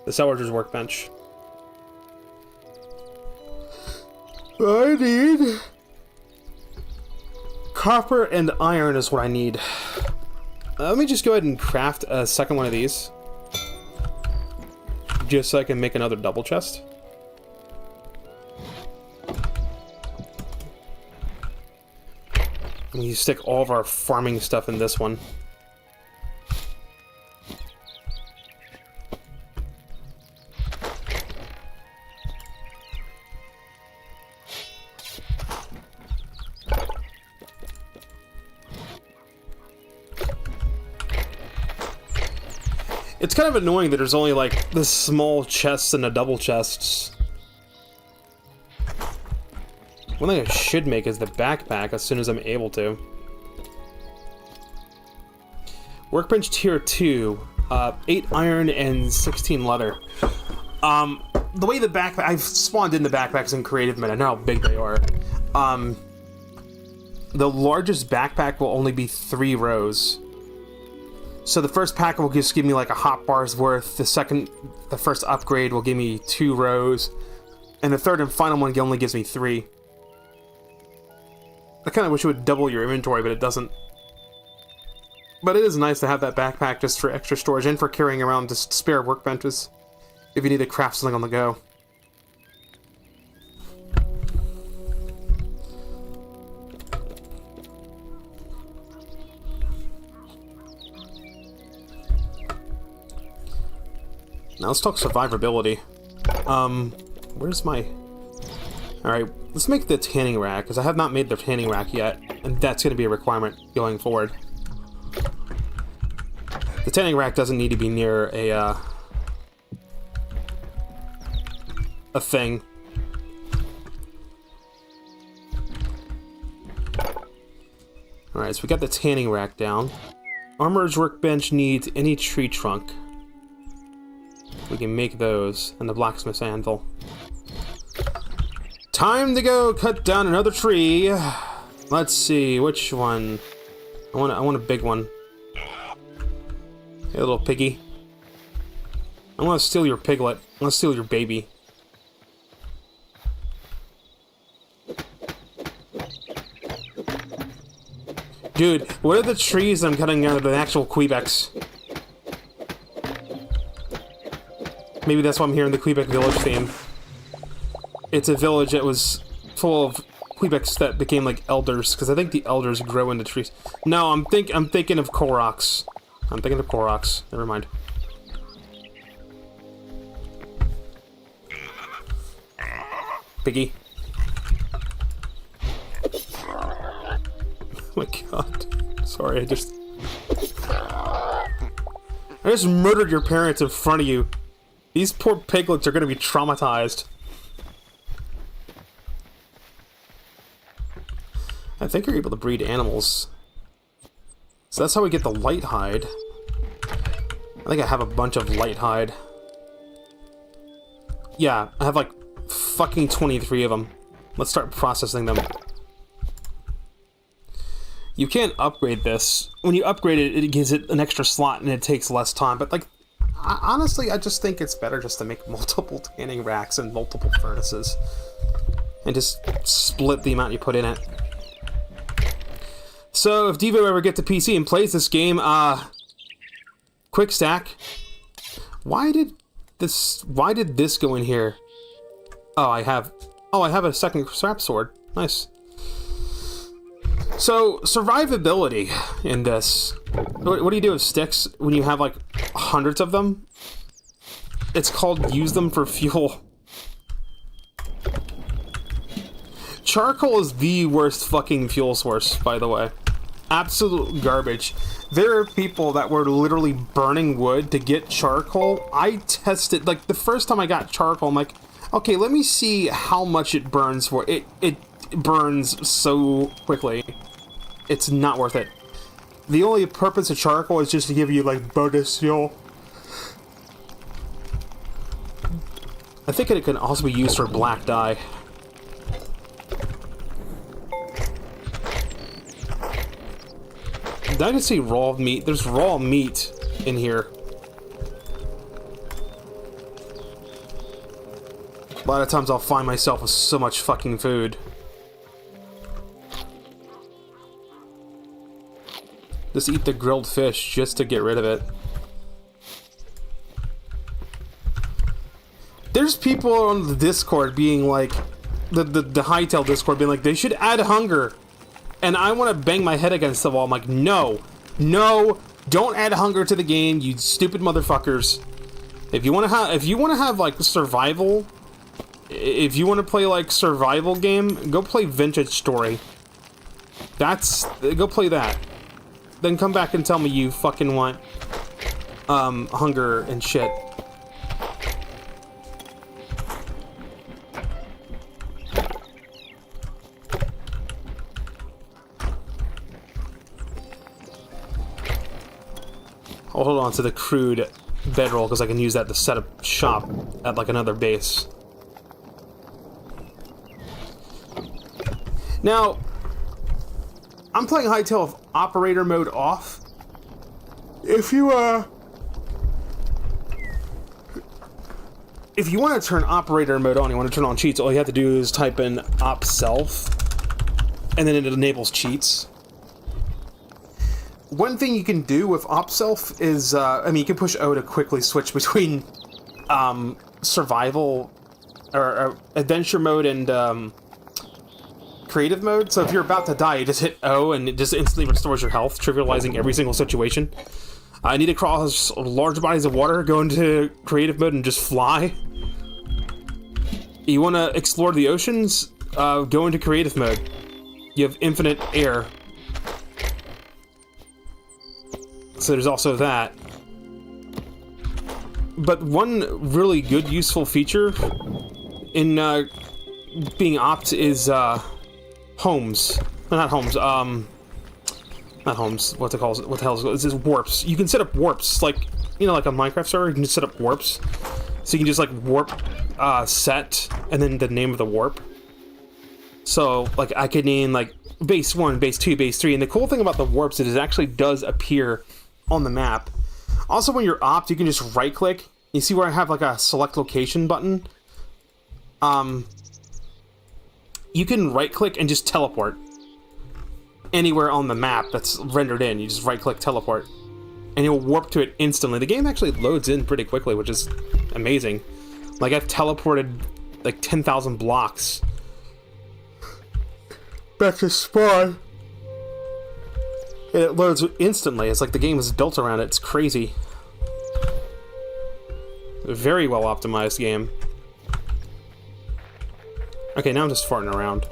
The salvager's workbench. I need... Copper and iron is what I need. Let me just go ahead and craft a second one of these. Just so I can make another double chest. And you stick all of our farming stuff in this one. It's kind of annoying that there's only like the small chests and the double chests. One thing I should make is the backpack as soon as I'm able to. Workbench tier 2, 8 iron and 16 leather. The way the backpack, I've spawned in the backpacks in creative mode. I know how big they are. The largest backpack will only be 3 rows. So the first pack will just give me like a hot bar's worth. The first upgrade will give me 2 rows, and the third and final one only gives me 3. I kind of wish it would double your inventory, but it doesn't. But it is nice to have that backpack just for extra storage and for carrying around just spare workbenches if you need to craft something on the go. Now let's talk survivability. Where's my... Alright, let's make the tanning rack, because I have not made the tanning rack yet, and that's going to be a requirement going forward. The tanning rack doesn't need to be near a thing. Alright, so we got the tanning rack down. Armorer's workbench needs any tree trunk. We can make those, and the blacksmith's anvil. Time to go cut down another tree. Let's see, which one? I want a big one. Hey, little piggy. I want to steal your piglet. I want to steal your baby. Dude, what are the trees I'm cutting down the actual Quebecs? Maybe that's why I'm hearing the Quebec village theme. It's a village that was full of Quebecs that became like elders, because I think the elders grow into trees. No, I'm thinking of Koroks. I'm thinking of Koroks. Never mind. Piggy. Oh my god. Sorry, I I just murdered your parents in front of you. These poor piglets are gonna be traumatized. I think you're able to breed animals. So that's how we get the light hide. I think I have a bunch of light hide. Yeah, I have like fucking 23 of them. Let's start processing them. You can't upgrade this. When you upgrade it, it gives it an extra slot and it takes less time. But like, honestly, I just think it's better just to make multiple tanning racks and multiple furnaces. And just split the amount you put in it. So, if Devo ever gets a PC and plays this game, quick stack. Why did this go in here? Oh, I have a second scrap sword. Nice. So, survivability in this. What do you do with sticks when you have like hundreds of them? It's called use them for fuel. Charcoal is the worst fucking fuel source, by the way. Absolute garbage. There are people that were literally burning wood to get charcoal. I tested, like, the first time I got charcoal, I'm like, okay, let me see how much it burns for. It burns so quickly. It's not worth it. The only purpose of charcoal is just to give you, like, bonus fuel. I think it can also be used for black dye. Did I just see raw meat? There's raw meat in here. A lot of times I'll find myself with so much fucking food. Just eat the grilled fish just to get rid of it. There's people on the Discord being like, the Hytale Discord being like, they should add hunger. And I want to bang my head against the wall. I'm like, no, don't add hunger to the game, you stupid motherfuckers. If you want to have like survival, if you want to play like survival game, go play Vintage Story. Go play that. Then come back and tell me you fucking want hunger and shit. I'll hold on to the crude bedroll because I can use that to set up shop at like another base. Now, I'm playing Hytale with operator mode off. If you want to turn operator mode on, you want to turn on cheats, all you have to do is type in op self, and then it enables cheats. One thing you can do with OpSelf is, I mean, you can push O to quickly switch between survival or adventure mode and creative mode. So if you're about to die, you just hit O and it just instantly restores your health, trivializing every single situation. I need to cross large bodies of water, go into creative mode and just fly. You want to explore the oceans? Go into creative mode. You have infinite air. So there's also that. But one really good, useful feature in being opt is homes. Not homes. Not homes. What the hell is it? This is warps. You can set up warps, like, you know, like a Minecraft server. You can just set up warps, so you can just like warp set and then the name of the warp. So like I could name like base 1, base 2, base 3, and the cool thing about the warps is it actually does appear on the map. Also, when you're opt, you can just right click. You see where I have like a select location button? You can right click and just teleport anywhere on the map that's rendered in. You just right click teleport and you'll warp to it instantly. The game actually loads in pretty quickly, which is amazing. Like I've teleported like 10,000 blocks back to spawn. And it loads instantly. It's like the game is built around it. It's crazy. A very well optimized game. Okay, now I'm just farting around.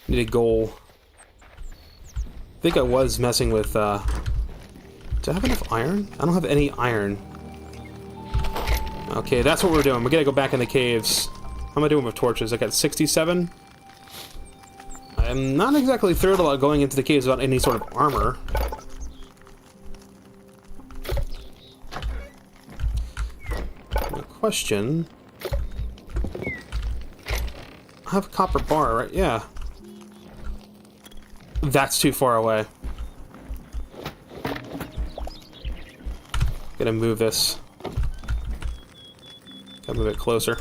Need a goal. I think I was messing with, do I have enough iron? I don't have any iron. Okay, that's what we're doing. We're gonna go back in the caves. How am I doing with torches? I got 67. I'm not exactly thrilled about going into the caves without any sort of armor. The question... I have a copper bar, right? Yeah. That's too far away. Gonna move this. Gotta move it closer.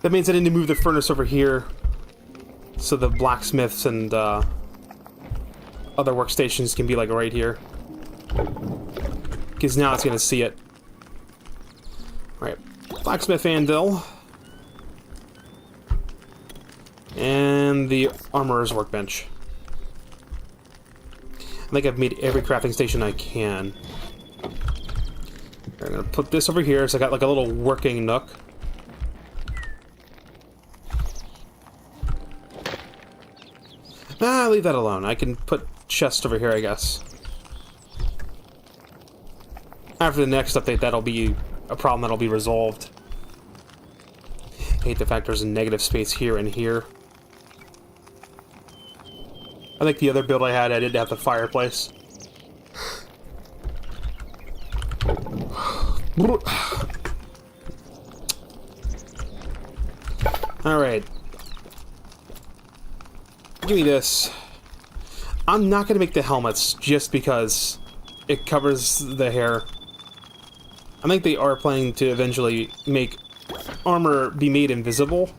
That means I need to move the furnace over here so the blacksmiths and other workstations can be like right here. Because now it's gonna see it. Alright. Blacksmith anvil. And the armorer's workbench. I think I've made every crafting station I can. I'm gonna put this over here so I got like a little working nook. Ah, leave that alone. I can put chests over here, I guess. After the next update, that'll be a problem that'll be resolved. I hate the fact there's a negative space here and here. I think the other build I had, I didn't have the fireplace. Alright. Give me this. I'm not going to make the helmets just because it covers the hair. I think they are planning to eventually make armor be made invisible.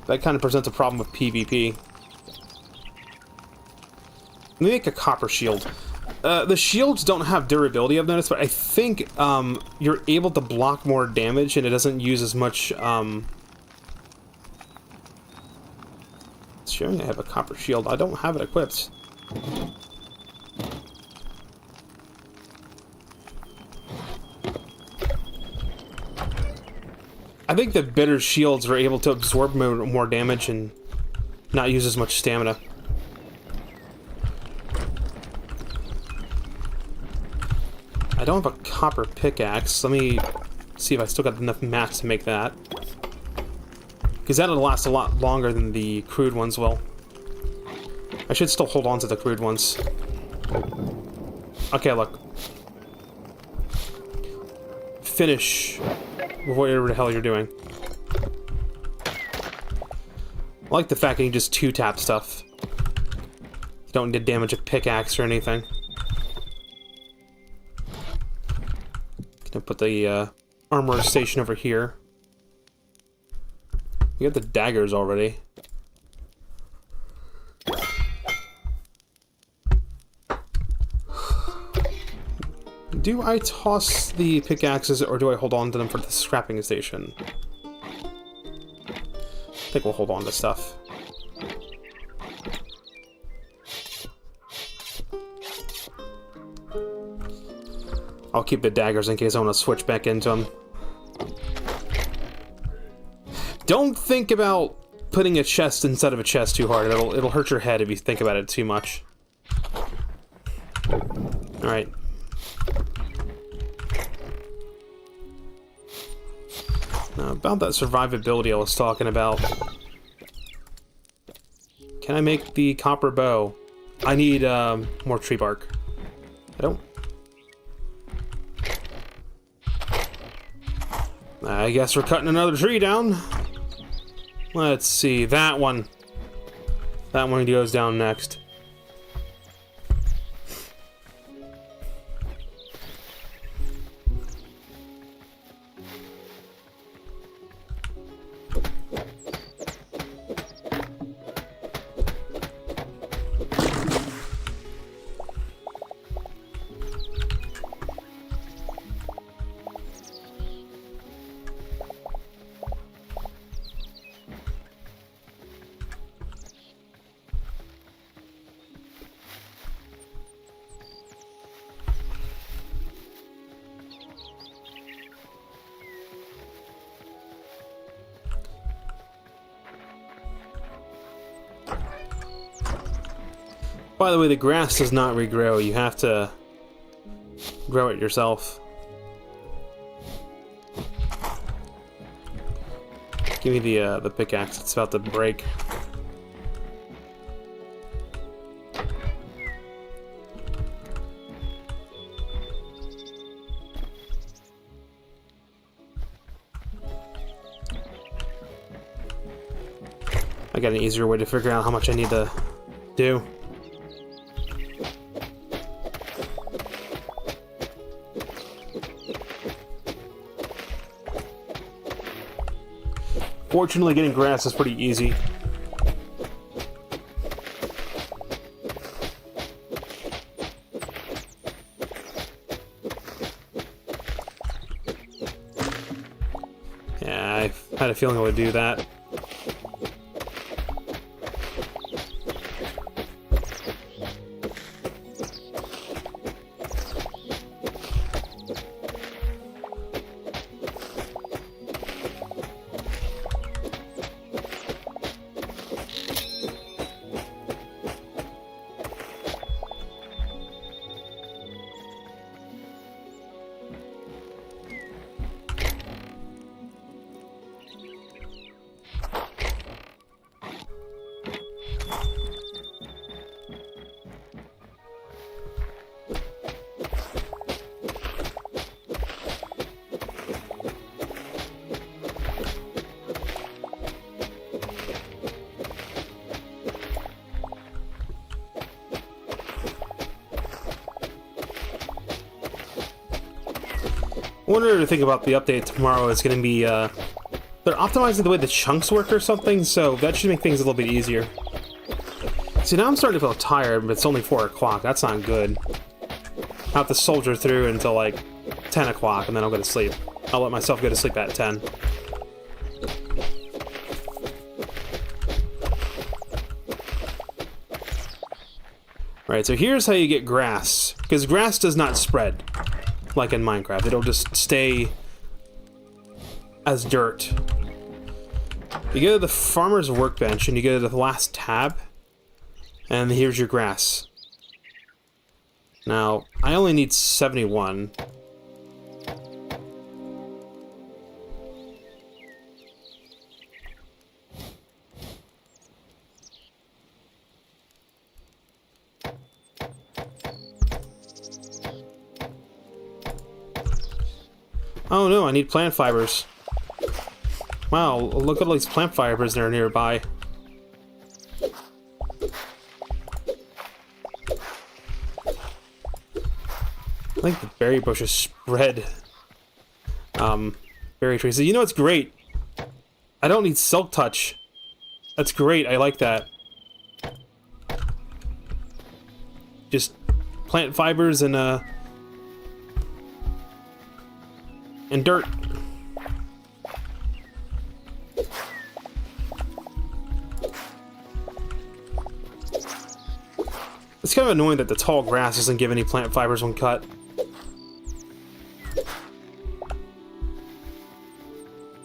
That kind of presents a problem with PvP. Let me make a copper shield. The shields don't have durability, I've noticed, but I think you're able to block more damage and it doesn't use as much... It's showing I have a copper shield. I don't have it equipped. I think the better shields are able to absorb more damage and not use as much stamina. I don't have a copper pickaxe. Let me see if I still got enough mats to make that. Because that'll last a lot longer than the crude ones will. I should still hold on to the crude ones. Okay, look. Finish whatever the hell you're doing. I like the fact that you can just two-tap stuff. You don't need to damage a pickaxe or anything. Gonna put the armor station over here. You got the daggers already. Do I toss the pickaxes or do I hold on to them for the scrapping station? I think we'll hold on to stuff. I'll keep the daggers in case I want to switch back into them. Don't think about putting a chest inside of a chest too hard. It'll hurt your head if you think about it too much. Alright. Now, about that survivability I was talking about. Can I make the copper bow? I need more tree bark. I don't. I guess we're cutting another tree down. Let's see, that one. That one goes down next. By the way, the grass does not regrow. You have to grow it yourself. Give me the pickaxe. It's about to break. I got an easier way to figure out how much I need to do. Fortunately, getting grass is pretty easy. Yeah, I had a feeling I would do that. One other thing about the update tomorrow is going to be, they're optimizing the way the chunks work or something, so that should make things a little bit easier. See, now I'm starting to feel tired, but it's only 4 o'clock. That's not good. I'll have to soldier through until, like, 10 o'clock, and then I'll go to sleep. I'll let myself go to sleep at 10. Alright, so here's how you get grass. Because grass does not spread, like in Minecraft. It'll just stay as dirt. You go to the farmer's workbench, and you go to the last tab, and here's your grass. Now, I only need 71. Oh no, I need plant fibers. Wow, look at all these plant fibers that are nearby. I think the berry bushes spread berry trees. So you know what's great? I don't need silk touch. That's great, I like that. Just plant fibers and dirt. It's kind of annoying that the tall grass doesn't give any plant fibers when cut.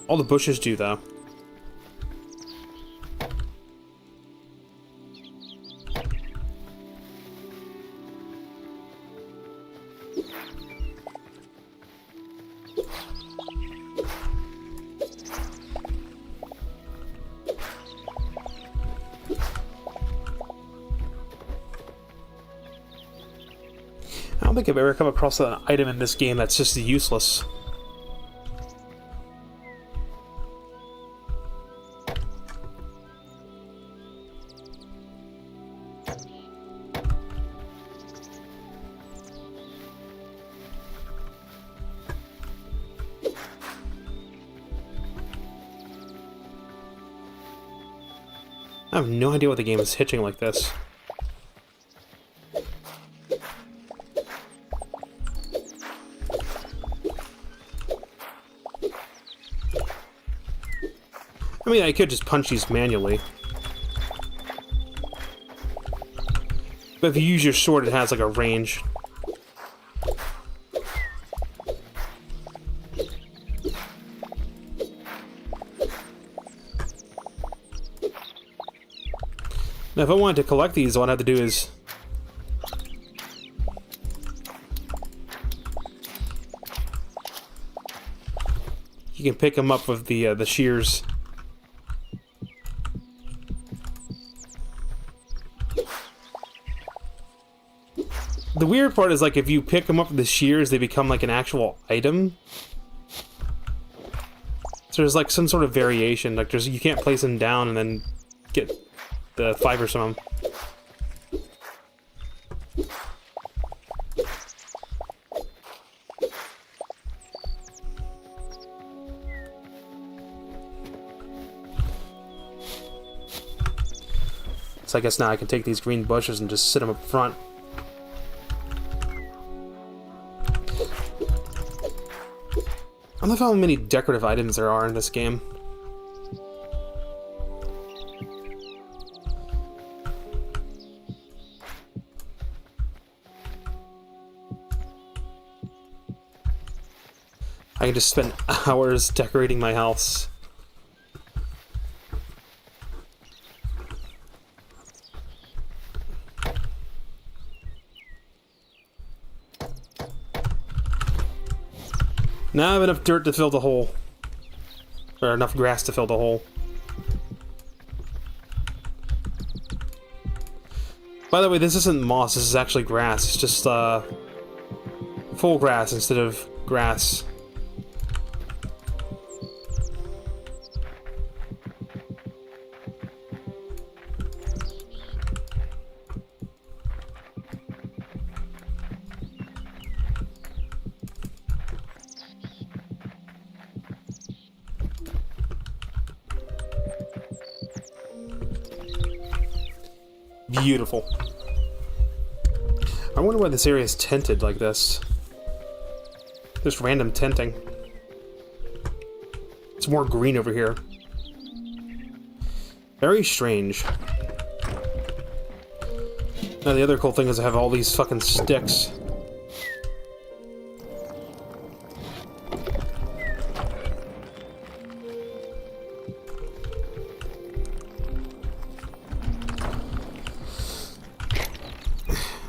All the bushes do, though. I don't think I've ever come across an item in this game that's just useless. I have no idea what the game is hitching like this. I mean, I could just punch these manually. But if you use your sword, it has like a range. Now, if I wanted to collect these, all I'd have to do is you can pick them up with the shears. The weird part is, like, if you pick them up with the shears, they become like an actual item. So there's like some sort of variation. Like you can't place them down and then get the fibers from them. So I guess now I can take these green bushes and just sit them up front. I love how many decorative items there are in this game. I can just spend hours decorating my house. Now I have enough dirt to fill the hole. Or enough grass to fill the hole. By the way, this isn't moss, this is actually grass. It's just, full grass instead of grass. Beautiful. I wonder why this area is tinted like this. Just random tinting. It's more green over here. Very strange. Now the other cool thing is I have all these fucking sticks.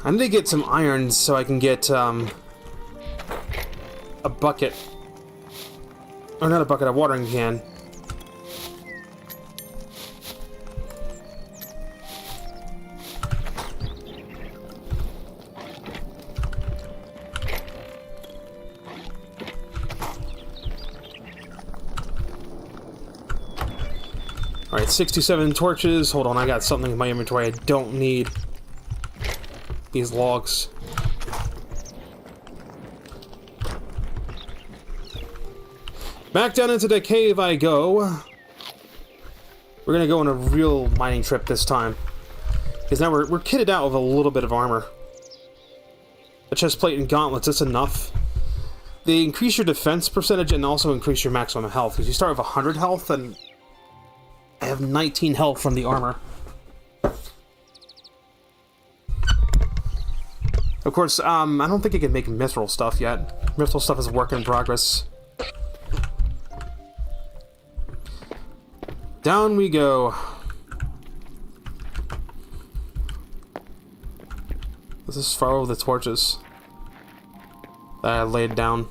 I need to get some irons so I can get, a bucket. Or not a bucket, a watering can. Alright, 67 torches. Hold on, I got something in my inventory I don't need. These logs. Back down into the cave I go. We're gonna go on a real mining trip this time. Because now we're kitted out with a little bit of armor. A chest plate and gauntlets, that's enough. They increase your defense percentage and also increase your maximum health. Because you start with 100 health and I have 19 health from the armor. Of course, I don't think I can make mithril stuff yet. Mithril stuff is a work in progress. Down we go. Let's just follow the torches that I laid down.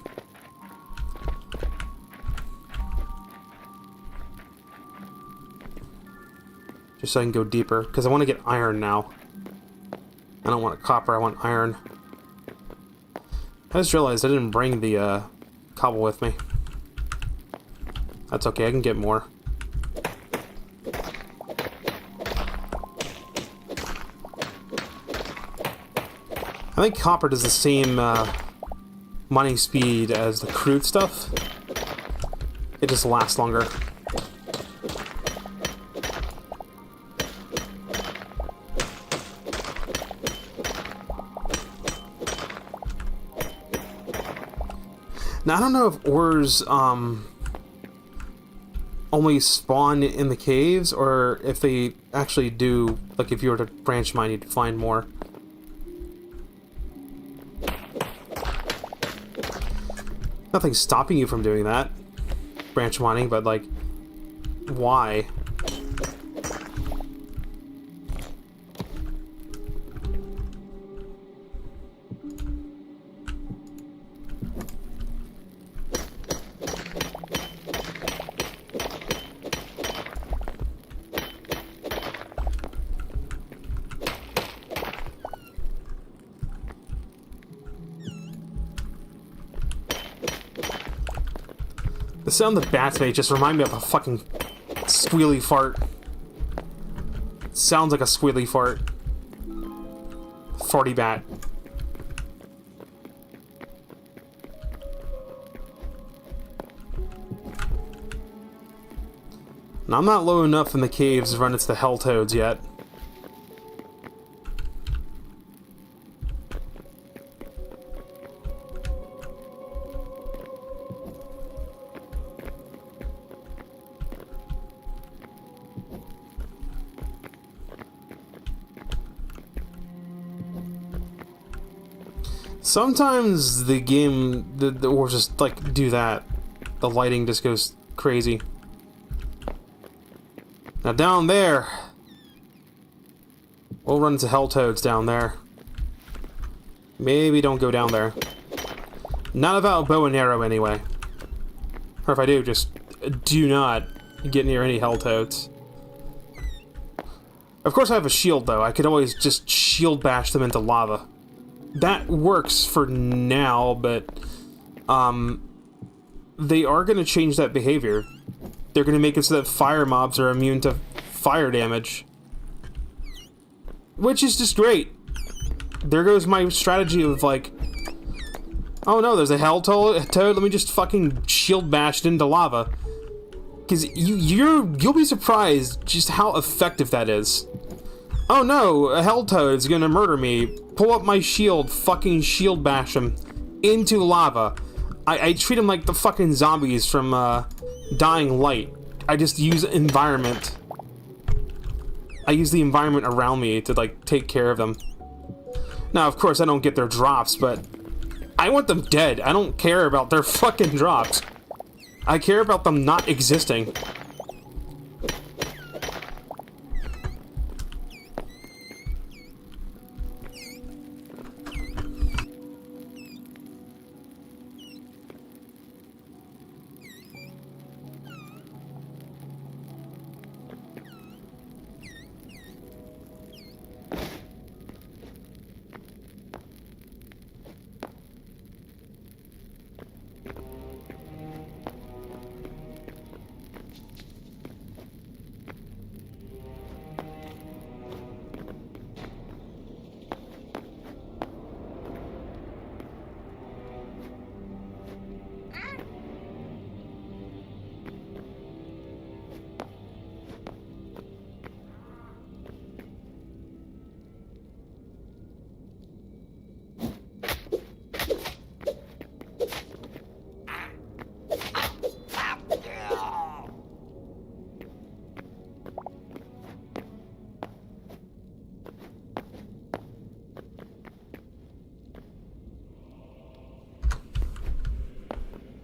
Just so I can go deeper, because I want to get iron now. I don't want copper, I want iron. I just realized I didn't bring the cobble with me. That's okay, I can get more. I think copper does the same mining speed as the crude stuff. It just lasts longer. Now, I don't know if ores only spawn in the caves, or if they actually do, like if you were to branch mine, you'd find more. Nothing's stopping you from doing that, branch mining, but like, why? sound the bats make just remind me of a fucking squealy fart. Sounds like a squealy fart. Farty bat. And I'm not low enough in the caves to run into the hell toads yet. Sometimes the game, or just like do that, the lighting just goes crazy. Now down there, we'll run into hell toads down there. Maybe don't go down there. Not without bow and arrow anyway. Or if I do, just do not get near any hell toads. Of course I have a shield though, I could always just shield bash them into lava. That works for now, but they are going to change that behavior. They're going to make it so that fire mobs are immune to fire damage. Which is just great. There goes my strategy of like, oh no, there's a hell toad, let me just fucking shield bash it into lava. Because you'll be surprised just how effective that is. Oh no, a hell toad is gonna murder me. Pull up my shield, fucking shield bash him into lava. I treat him like the fucking zombies from Dying Light. I just use environment. I use the environment around me to like take care of them. Now, of course, I don't get their drops, but I want them dead. I don't care about their fucking drops. I care about them not existing.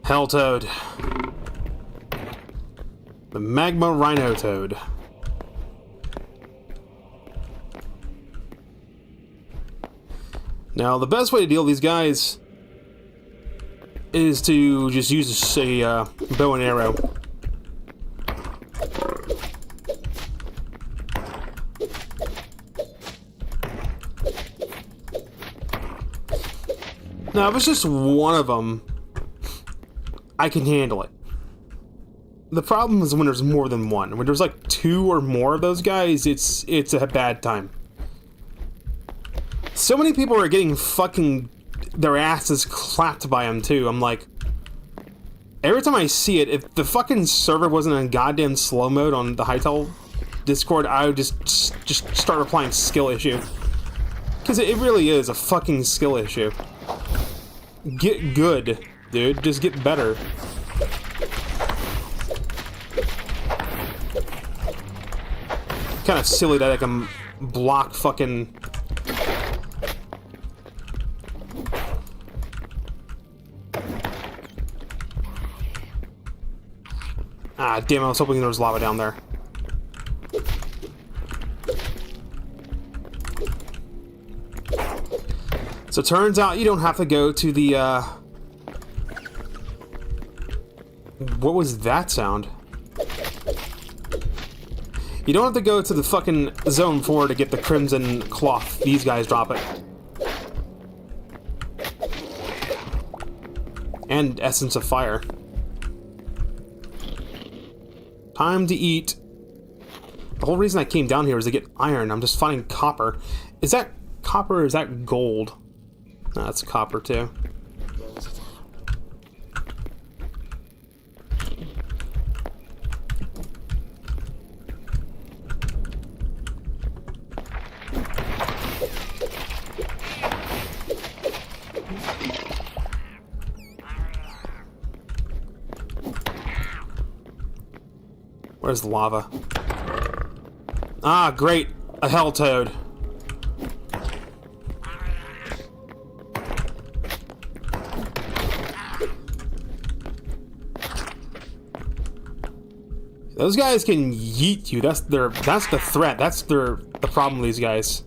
Hell toad. The magma rhino toad. Now, the best way to deal with these guys is to just use a bow and arrow. Now, if it's just one of them, I can handle it. The problem is when there's more than one. When there's like two or more of those guys, it's a bad time. So many people are getting fucking their asses clapped by them too. I'm like, every time I see it, if the fucking server wasn't in goddamn slow mode on the Hytale Discord, I would just start replying skill issue. Because it really is a fucking skill issue. Get good, dude. Just get better. Kind of silly that I can block fucking... Ah, damn, I was hoping there was lava down there. So it turns out you don't have to go to the, what was that sound? You don't have to go to the fucking Zone 4 to get the Crimson Cloth. These guys drop it. And Essence of Fire. Time to eat. The whole reason I came down here was to get iron. I'm just finding copper. Is that copper or is that gold? No, that's copper too. Where's the lava? Ah, great! A hell toad. Those guys can yeet you. That's the threat. That's the problem with these guys.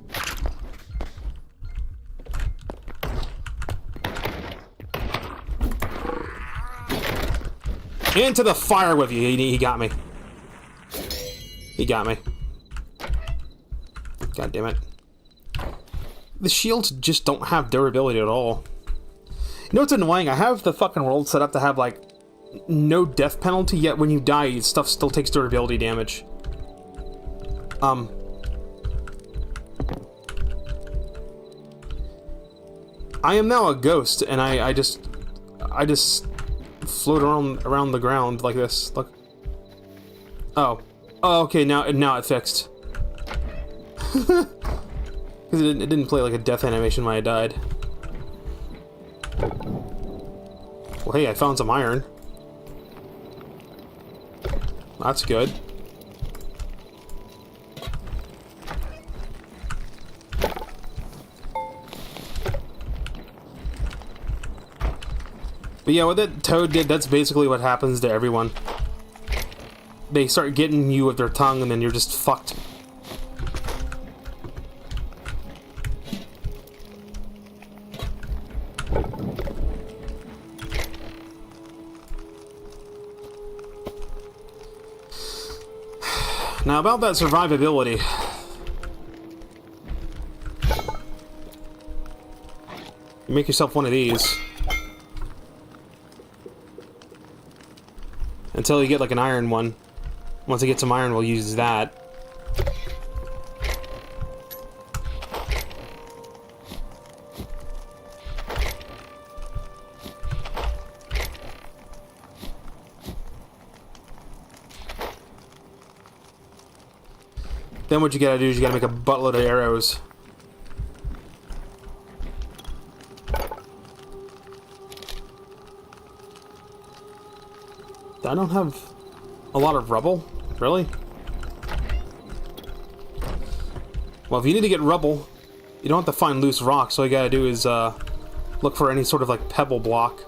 Into the fire with you. He got me. He got me. God damn it. The shields just don't have durability at all. You know what's annoying? I have the fucking world set up to have, like, no death penalty, yet when you die, stuff still takes durability damage. I am now a ghost, and I just float around the ground like this. Look. Oh. Oh, okay, now it fixed. Because it didn't play like a death animation when I died. Well, hey, I found some iron. That's good. But yeah, what that toad did, that's basically what happens to everyone. They start getting you with their tongue, and then you're just fucked. Now, about that survivability. You make yourself one of these. Until you get like an iron one. Once I get some iron, we'll use that. Then what you gotta do is you gotta make a buttload of arrows. I don't have a lot of rubble. Really? Well, if you need to get rubble, you don't have to find loose rocks. All you gotta do is look for any sort of like pebble block.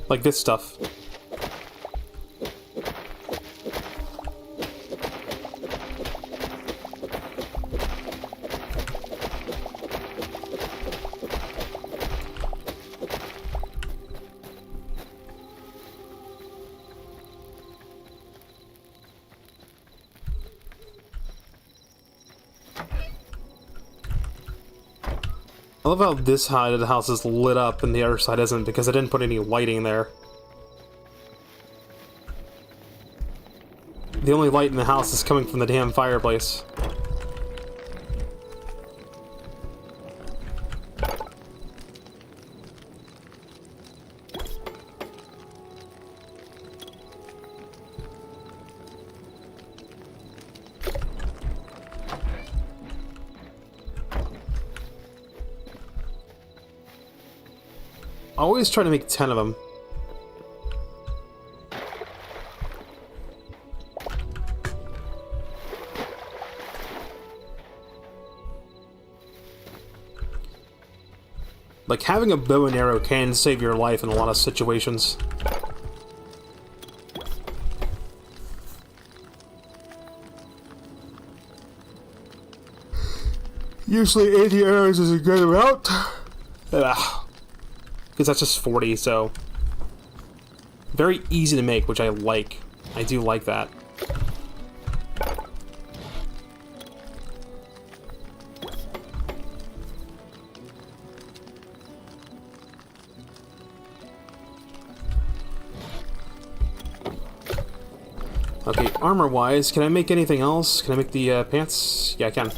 Like this stuff. I love how this side of the house is lit up and the other side isn't because I didn't put any lighting there. The only light in the house is coming from the damn fireplace. I always try to make 10 of them. Like, having a bow and arrow can save your life in a lot of situations. Usually 80 arrows is a good amount. Because that's just 40, so... Very easy to make, which I like. I do like that. Okay, armor-wise, can I make anything else? Can I make the pants? Yeah, I can.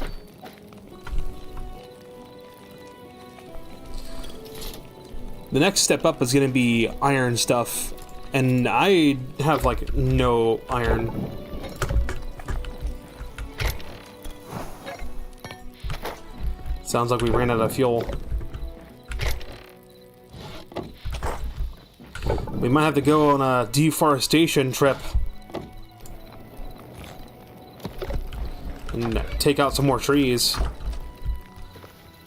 The next step up is going to be iron stuff, and I have, like, no iron. Sounds like we ran out of fuel. We might have to go on a deforestation trip. And take out some more trees. I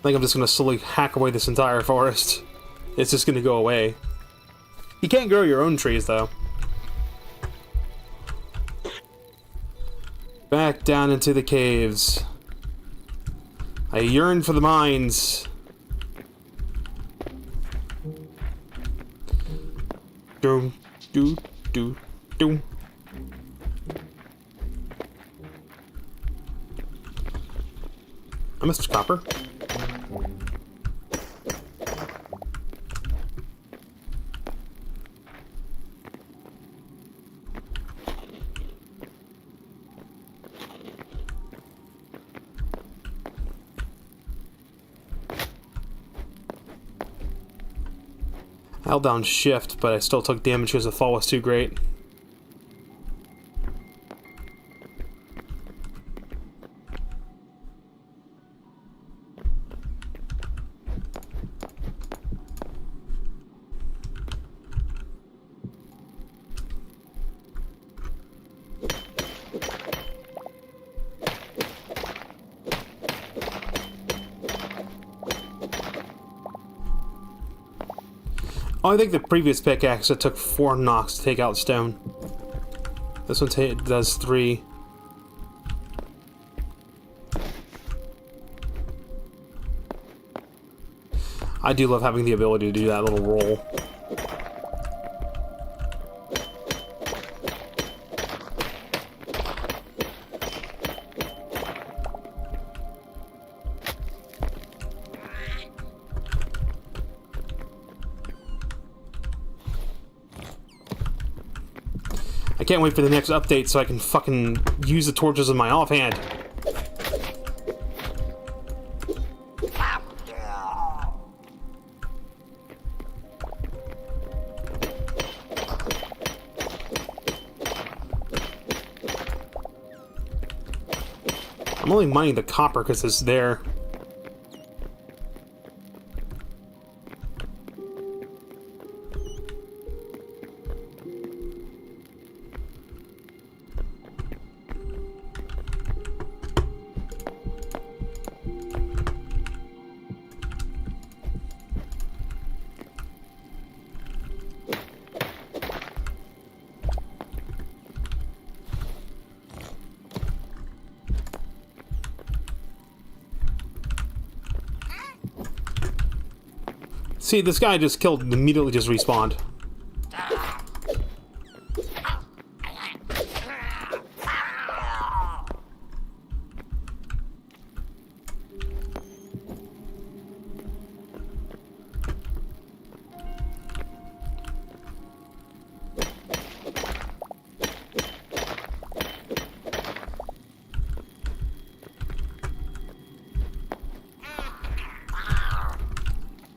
think I'm just gonna slowly hack away this entire forest. It's just gonna go away. You can't grow your own trees, though. Back down into the caves. I yearn for the mines. Doom, doo, doo, doom. I missed copper. I held down shift, but I still took damage because the fall was too great. Oh, I think the previous pickaxe it took 4 knocks to take out stone. This one does 3. I do love having the ability to do that little roll. I can't wait for the next update so I can fucking use the torches in my offhand. I'm only mining the copper because it's there. See, this guy just killed and immediately just respawned.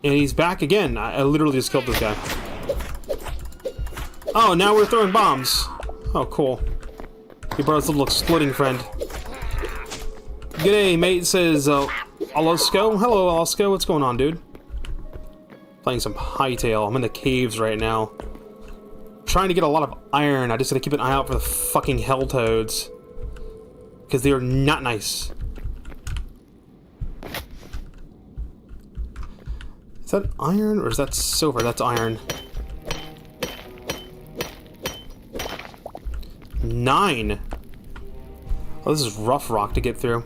And he's back again. I literally just killed this guy. Oh, now we're throwing bombs. Oh, cool. He brought his little exploding friend. G'day, mate, says Alosko. Hello, Alosko. What's going on, dude? Playing some Hytale. I'm in the caves right now. Trying to get a lot of iron. I just gotta keep an eye out for the fucking hell toads. Because they are not nice. Is that iron or is that silver? That's iron. 9. Oh, this is rough rock to get through.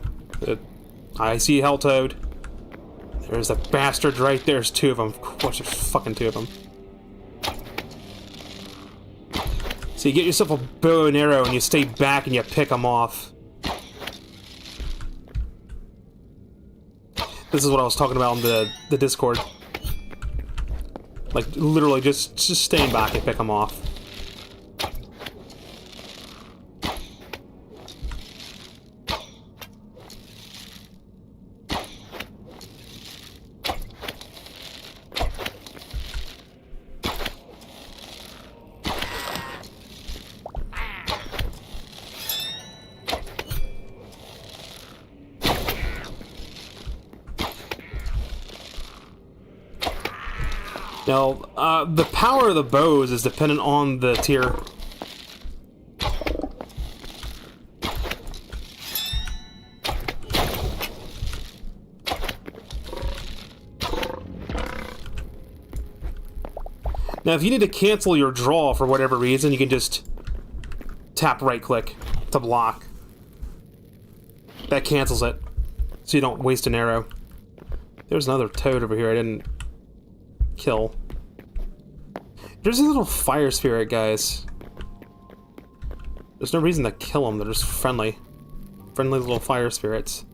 I see a hell toad. There's a bastard right there. There's 2 of them. Of course, there's fucking 2 of them. So you get yourself a bow and arrow and you stay back and you pick them off. This is what I was talking about on the Discord. Like, literally, just staying back and pick them off. Now, the power of the bows is dependent on the tier. Now, if you need to cancel your draw for whatever reason, you can just tap right-click to block. That cancels it, so you don't waste an arrow. There's another toad over here I didn't kill. There's a little fire spirit, guys. There's no reason to kill them, they're just friendly. Friendly little fire spirits.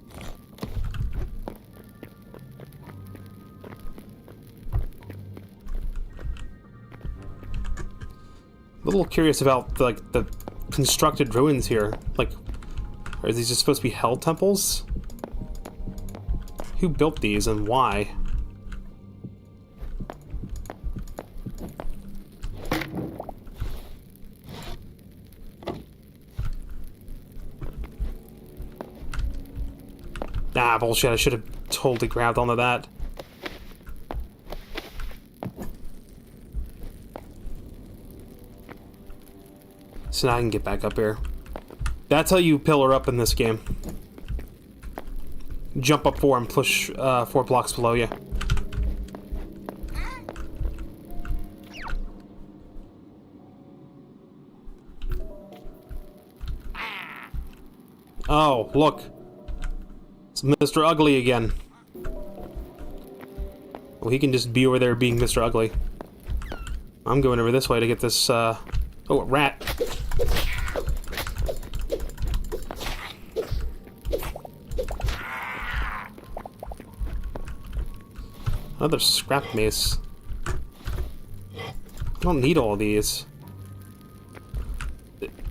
A little curious about like the constructed ruins here. Like, are these just supposed to be hell temples? Who built these and why? Ah, bullshit, I should have totally grabbed onto that. So now I can get back up here. That's how you pillar up in this game. Jump up 4 and push 4 blocks below you. Oh, look. It's Mr. Ugly again. Well, he can just be over there being Mr. Ugly. I'm going over this way to get this, oh, a rat. Another scrap mace. I don't need all these.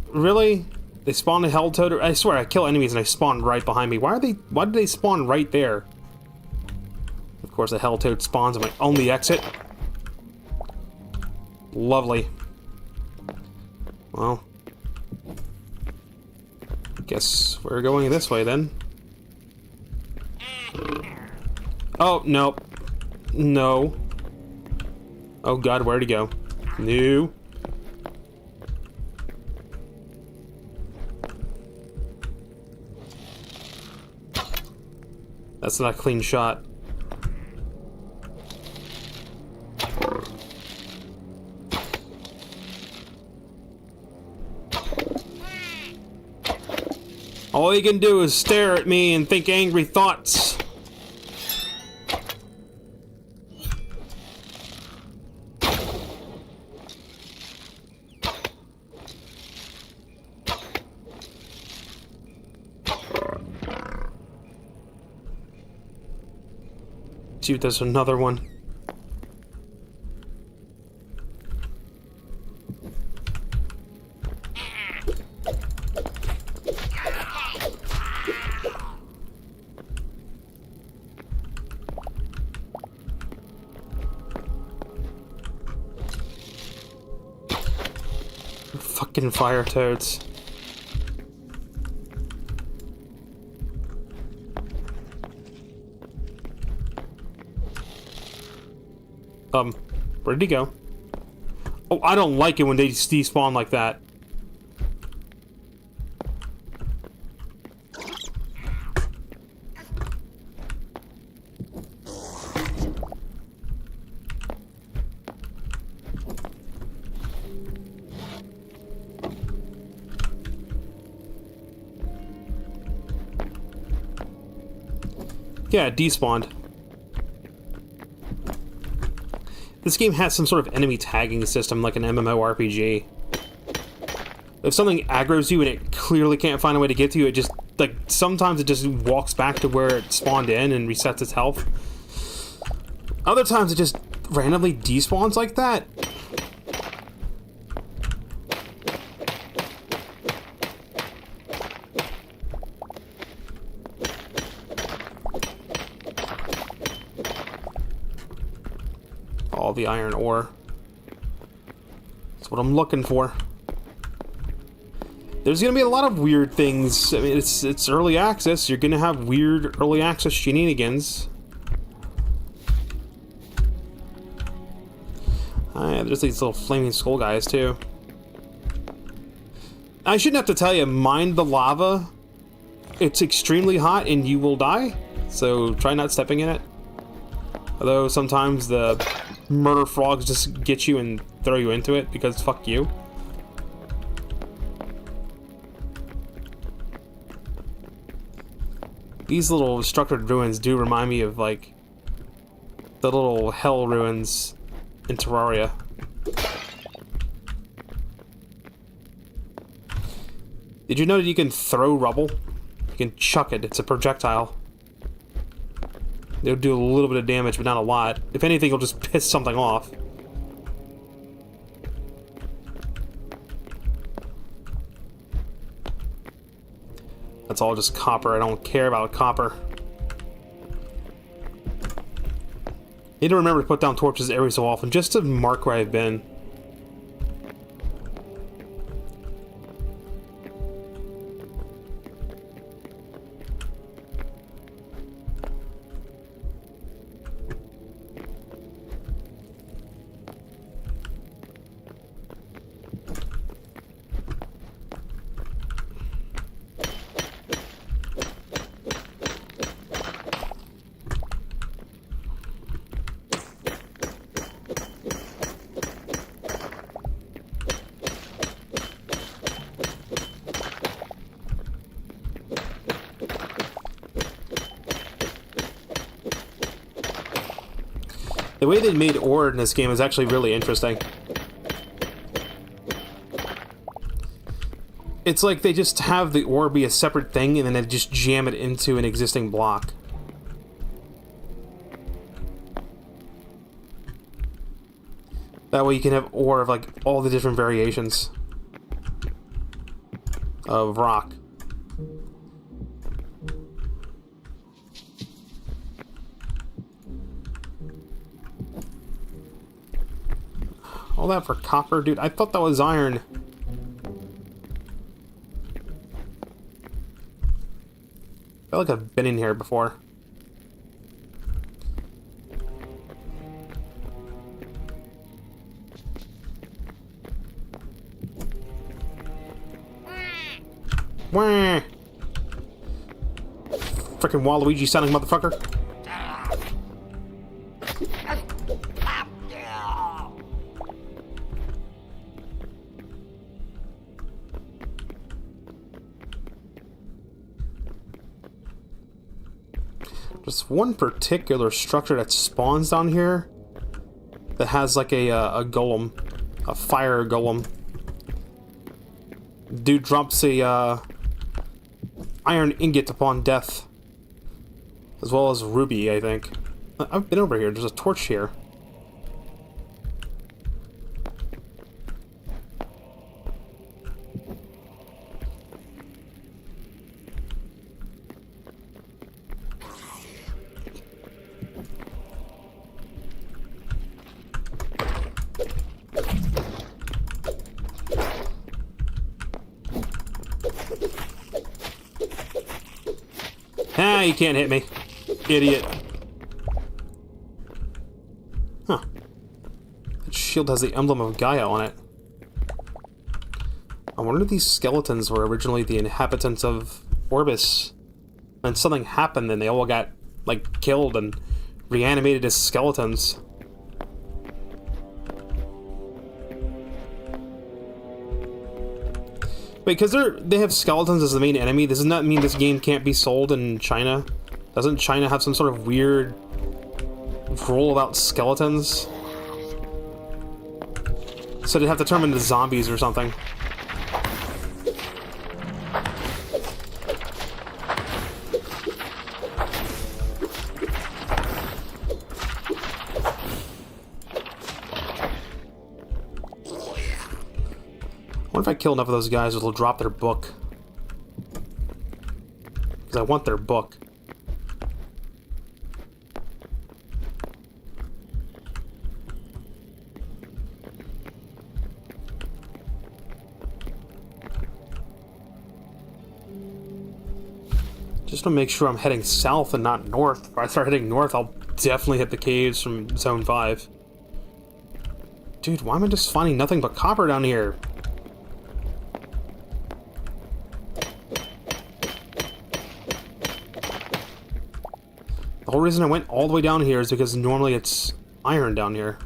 Really? They spawn a hell toad? I swear, I kill enemies and they spawn right behind me. Why did they spawn right there? Of course, a hell toad spawns at my only exit. Lovely. Well, guess we're going this way then. Oh, nope. No. Oh god, where'd he go? No. That's not a clean shot. All he can do is stare at me and think angry thoughts. Dude, there's another one. Fucking fire toads. Where'd he go? Oh, I don't like it when they despawn like that. Yeah, it despawned. This game has some sort of enemy tagging system like an MMORPG. If something aggroes you and it clearly can't find a way to get to you, it just, like, sometimes it just walks back to where it spawned in and resets its health. Other times it just randomly despawns like that. All the iron ore. That's what I'm looking for. There's gonna be a lot of weird things. I mean, it's early access. You're gonna have weird early access shenanigans. Oh, yeah, there's these little flaming skull guys, too. I shouldn't have to tell you, mind the lava. It's extremely hot and you will die, so try not stepping in it. Although sometimes the murder frogs just get you and throw you into it because fuck you. These little structured ruins do remind me of, like, the little hell ruins in Terraria. Did you know that you can throw rubble? You can chuck it. It's a projectile. It'll do a little bit of damage, but not a lot. If anything, it'll just piss something off. That's all just copper. I don't care about copper. Need to remember to put down torches every so often, just to mark where I've been. The way they made ore in this game is actually really interesting. It's like they just have the ore be a separate thing and then they just jam it into an existing block. That way you can have ore of like all the different variations of rock. All that for copper? Dude, I thought that was iron. I feel like I've been in here before. Wah! Frickin' Waluigi sounding motherfucker. There's one particular structure that spawns down here that has like a golem, a fire golem. Dude drops a iron ingot upon death, as well as ruby, I think. I've been over here. There's a torch here. Ah, you can't hit me. Idiot. Huh. That shield has the emblem of Gaia on it. I wonder if these skeletons were originally the inhabitants of Orbis. And something happened and they all got, like, killed and reanimated as skeletons. Wait, because they have skeletons as the main enemy, does not mean this game can't be sold in China? Doesn't China have some sort of weird rule about skeletons? So they'd have to turn them into zombies or something. What if I kill enough of those guys, it'll drop their book? Because I want their book. Just to make sure I'm heading south and not north. If I start heading north, I'll definitely hit the caves from Zone 5. Dude, why am I just finding nothing but copper down here? The whole reason I went all the way down here is because normally it's iron down here.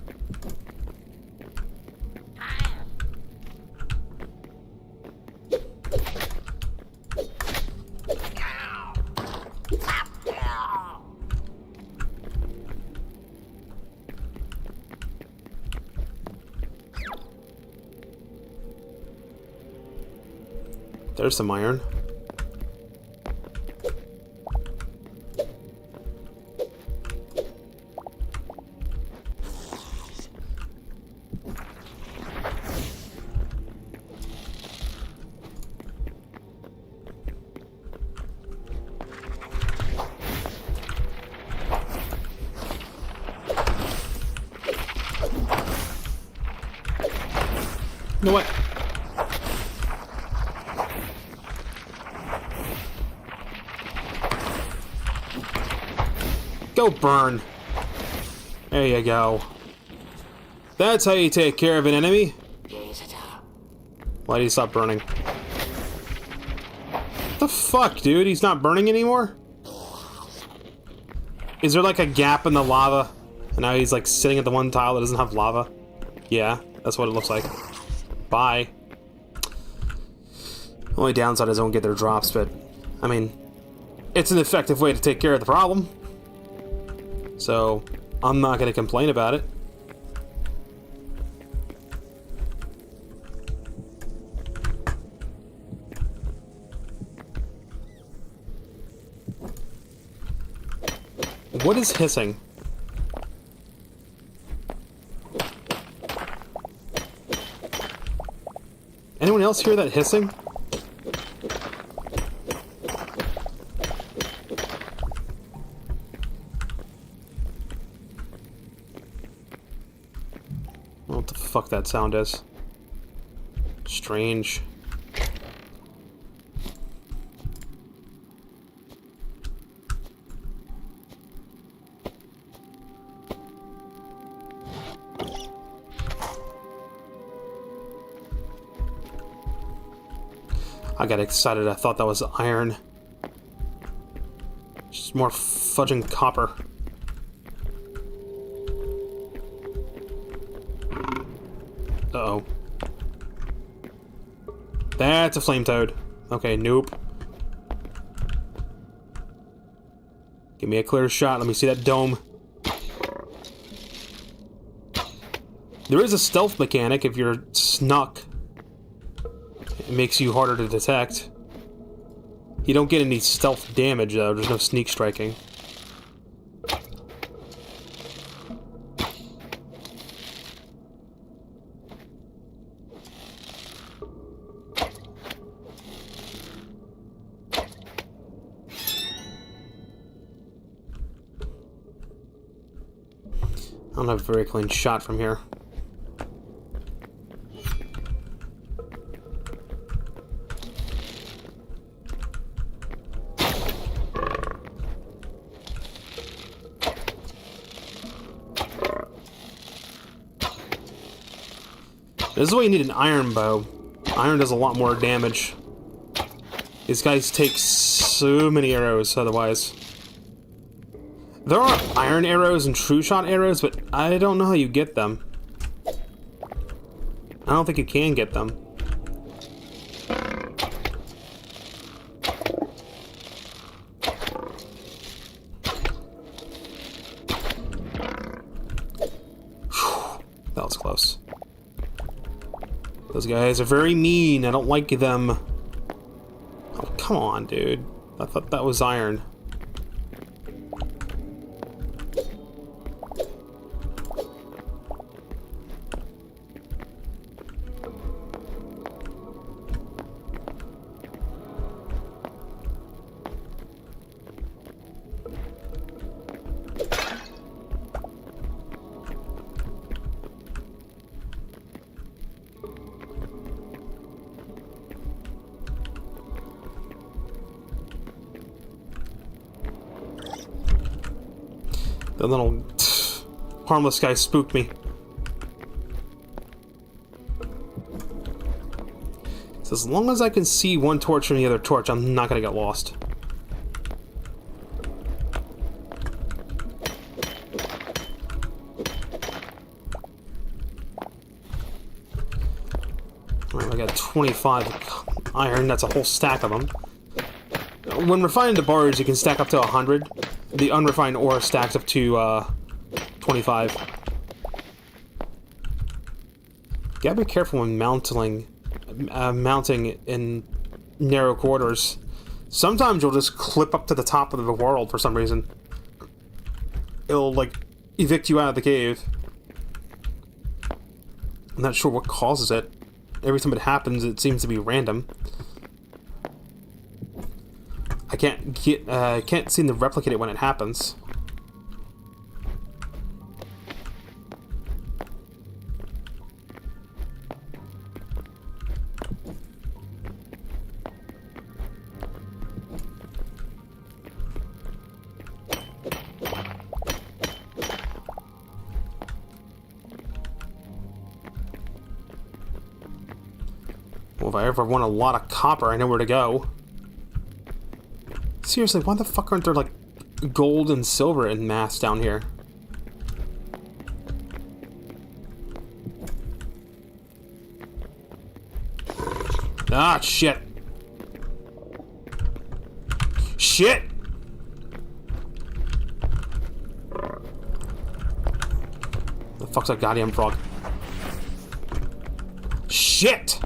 There's some iron. You know what? Go burn. There you go. That's how you take care of an enemy. Why did he stop burning? What the fuck, dude? He's not burning anymore? Is there like a gap in the lava? And now he's like sitting at the one tile that doesn't have lava? Yeah, that's what it looks like. Bye. Only downside is I won't get their drops, but I mean, it's an effective way to take care of the problem. So, I'm not going to complain about it. What is hissing? Anyone else hear that hissing? What the fuck that sound is? Strange. I got excited. I thought that was iron. Just more fudging copper. Uh-oh. That's a flame toad. Okay, nope. Give me a clear shot. Let me see that dome. There is a stealth mechanic if you're snuck. It makes you harder to detect. You don't get any stealth damage, though. There's no sneak striking. I don't have a very clean shot from here. This is why you need an iron bow. Iron does a lot more damage. These guys take so many arrows otherwise. There are iron arrows and true shot arrows, but I don't know how you get them. I don't think you can get them. Whew, that was close. Those guys are very mean. I don't like them. Oh, come on, dude. I thought that was iron. The little harmless guy spooked me. So as long as I can see one torch from the other torch, I'm not gonna get lost. Alright, I got 25 iron, that's a whole stack of them. When refined into bars, you can stack up to 100. The unrefined ore stacks up to 25. Gotta be careful when mounting in narrow quarters. Sometimes you'll just clip up to the top of the world for some reason. It'll, like, evict you out of the cave. I'm not sure what causes it. Every time it happens, it seems to be random. I can't seem to replicate it when it happens. Well, if I ever want a lot of copper, I know where to go. Seriously, why the fuck aren't there, like, gold and silver in mass down here? Ah, shit. Shit! The fuck's that goddamn frog? Shit!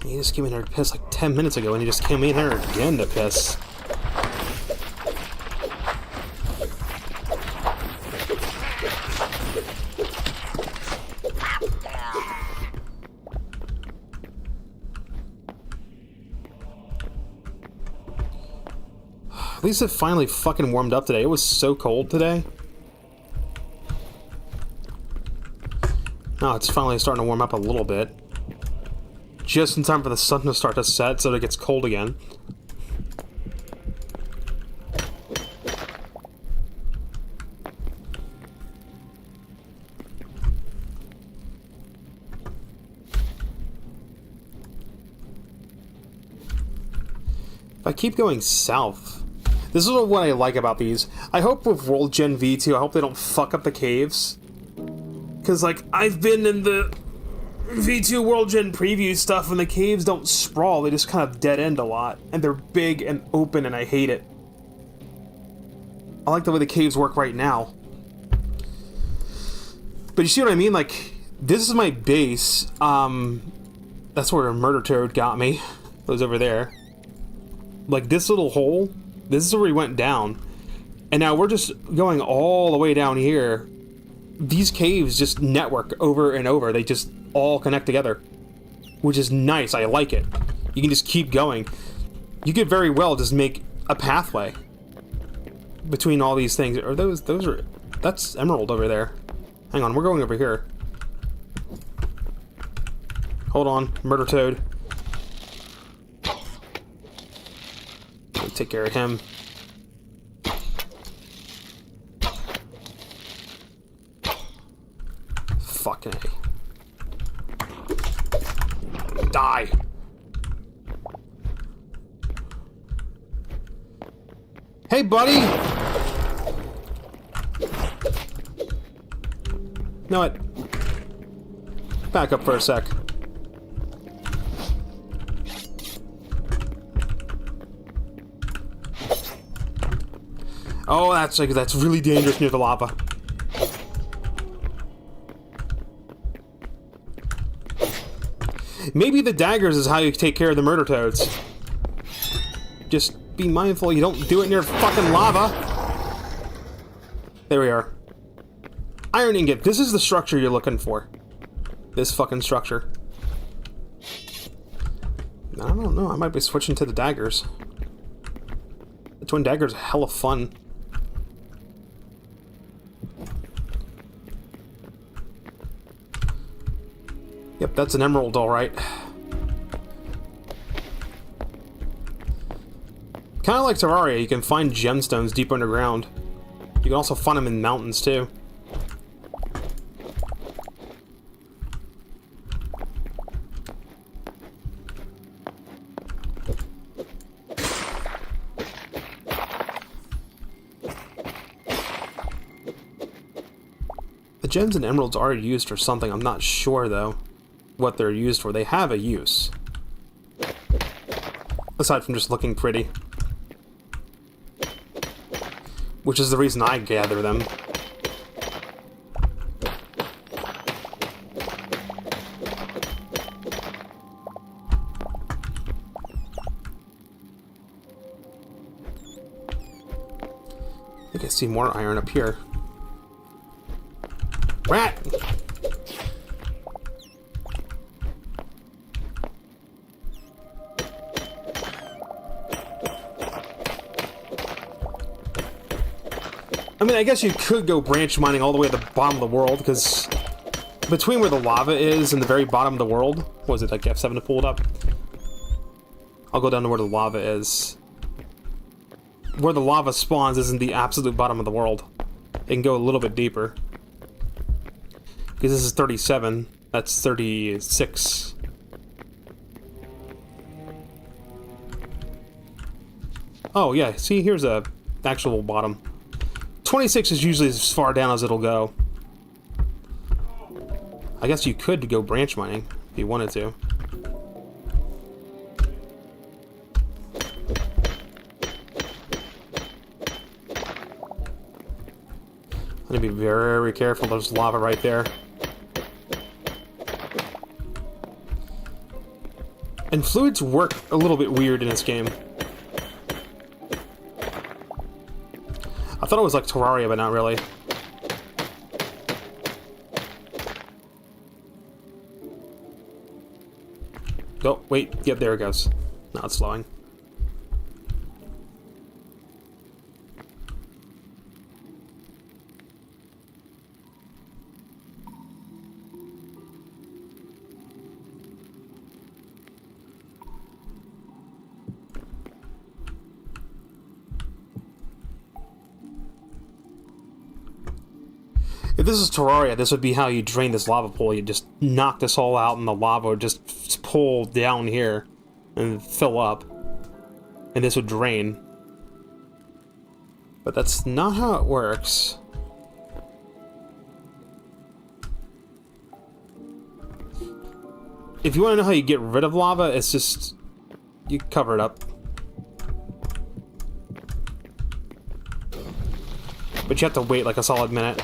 He just came in here to piss like 10 minutes ago, and he just came in here again to piss. At least it finally fucking warmed up today. It was so cold today. Oh, it's finally starting to warm up a little bit. Just in time for the sun to start to set so that it gets cold again. If I keep going south... This is what I like about these. I hope with World Gen V2, I hope they don't fuck up the caves. Because, like, I've been in the V2 World Gen preview stuff and the caves don't sprawl, they just kind of dead end a lot. And they're big and open and I hate it. I like the way the caves work right now. But you see what I mean? Like, this is my base. That's where a murder toad got me. It was over there. Like, this little hole, this is where he went down. And now we're just going all the way down here. These caves just network over and over. They just all connect together, which is nice. I like it. You can just keep going. You could very well just make a pathway between all these things. Or those are... That's emerald over there. Hang on, we're going over here. Hold on, murder toad. Take care of him. Fucking A. Die. Hey, buddy! Know it. Back up for a sec. Oh, that's really dangerous near the lava. Maybe the daggers is how you take care of the murder toads. Just be mindful you don't do it near fucking lava. There we are. Iron ingot. This is the structure you're looking for. This fucking structure. I don't know. I might be switching to the daggers. The twin daggers are hella fun. Yep, that's an emerald, alright. Kind of like Terraria, you can find gemstones deep underground. You can also find them in mountains, too. The gems and emeralds are used for something, I'm not sure, though, what they're used for. They have a use. Aside from just looking pretty. Which is the reason I gather them. I think I see more iron up here. Rat! I mean, I guess you could go branch mining all the way to the bottom of the world, because between where the lava is and the very bottom of the world, what was it, like F7 to pull it up? I'll go down to where the lava is. Where the lava spawns isn't the absolute bottom of the world. It can go a little bit deeper. Because this is 37, that's 36. Oh yeah, see, here's a actual bottom. 26 is usually as far down as it'll go. I guess you could go branch mining if you wanted to. I'm gonna be very careful, there's lava right there. And fluids work a little bit weird in this game. I thought it was like Terraria, but not really. Oh, wait. Yep, there it goes. Now it's slowing. If this is Terraria, this would be how you drain this lava pool. You just knock this all out and the lava would just pull down here and fill up. And this would drain. But that's not how it works. If you want to know how you get rid of lava, it's just... you cover it up. But you have to wait like a solid minute.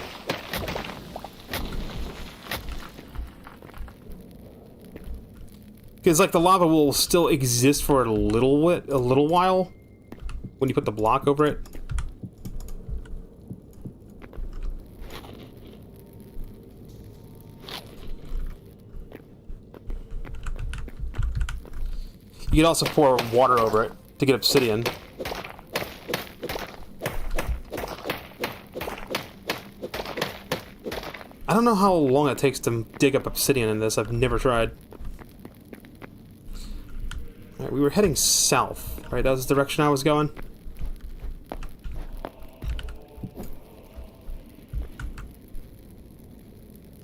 Because, like, the lava will still exist for a little while when you put the block over it. You can also pour water over it to get obsidian. I don't know how long it takes to dig up obsidian in this. I've never tried. Alright, we were heading south, right? That was the direction I was going.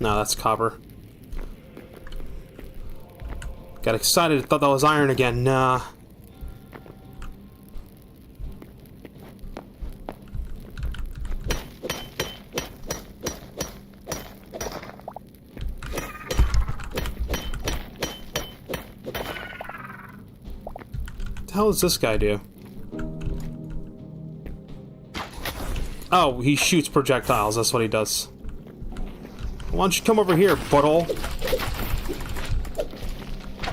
No, that's copper. Got excited, thought that was iron again. Nah. What the hell does this guy do? Oh, he shoots projectiles, that's what he does. Why don't you come over here, butthole?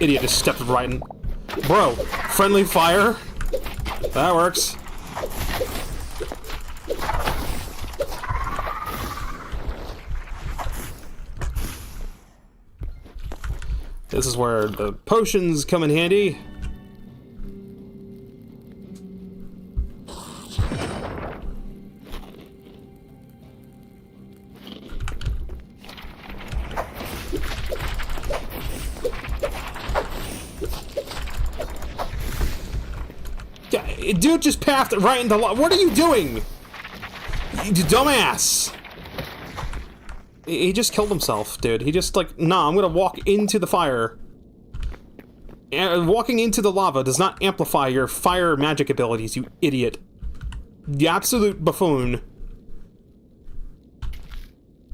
Idiot just stepped right in. Bro, friendly fire? That works. This is where the potions come in handy. Dude just passed right into what are you doing? You dumbass! He just killed himself, dude. He just like, nah, I'm gonna walk into the fire. And walking into the lava does not amplify your fire magic abilities, you idiot. The absolute buffoon.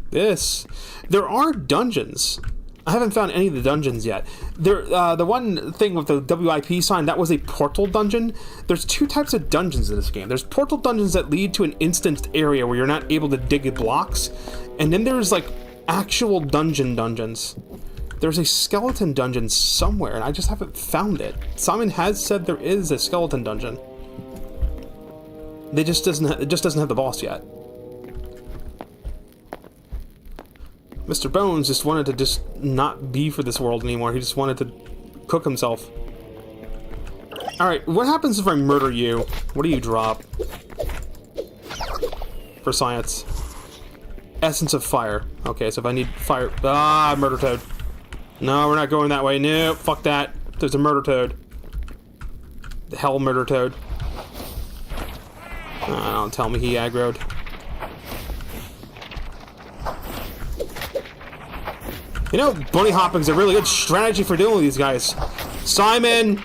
There are dungeons. I haven't found any of the dungeons yet. The one thing with the WIP sign, that was a portal dungeon. There's two types of dungeons in this game. There's portal dungeons that lead to an instanced area where you're not able to dig blocks. And then there's, like, actual dungeons. There's a skeleton dungeon somewhere, and I just haven't found it. Simon has said there is a skeleton dungeon. It just doesn't have the boss yet. Mr. Bones just wanted to just not be for this world anymore. He just wanted to cook himself. Alright, what happens if I murder you? What do you drop? For science. Essence of fire. Okay, so if I need fire... Ah, murder toad. No, we're not going that way. Nope, fuck that. There's a murder toad. The hell murder toad. Don't tell me he aggroed. You know, bunny hopping's a really good strategy for dealing with these guys. Simon,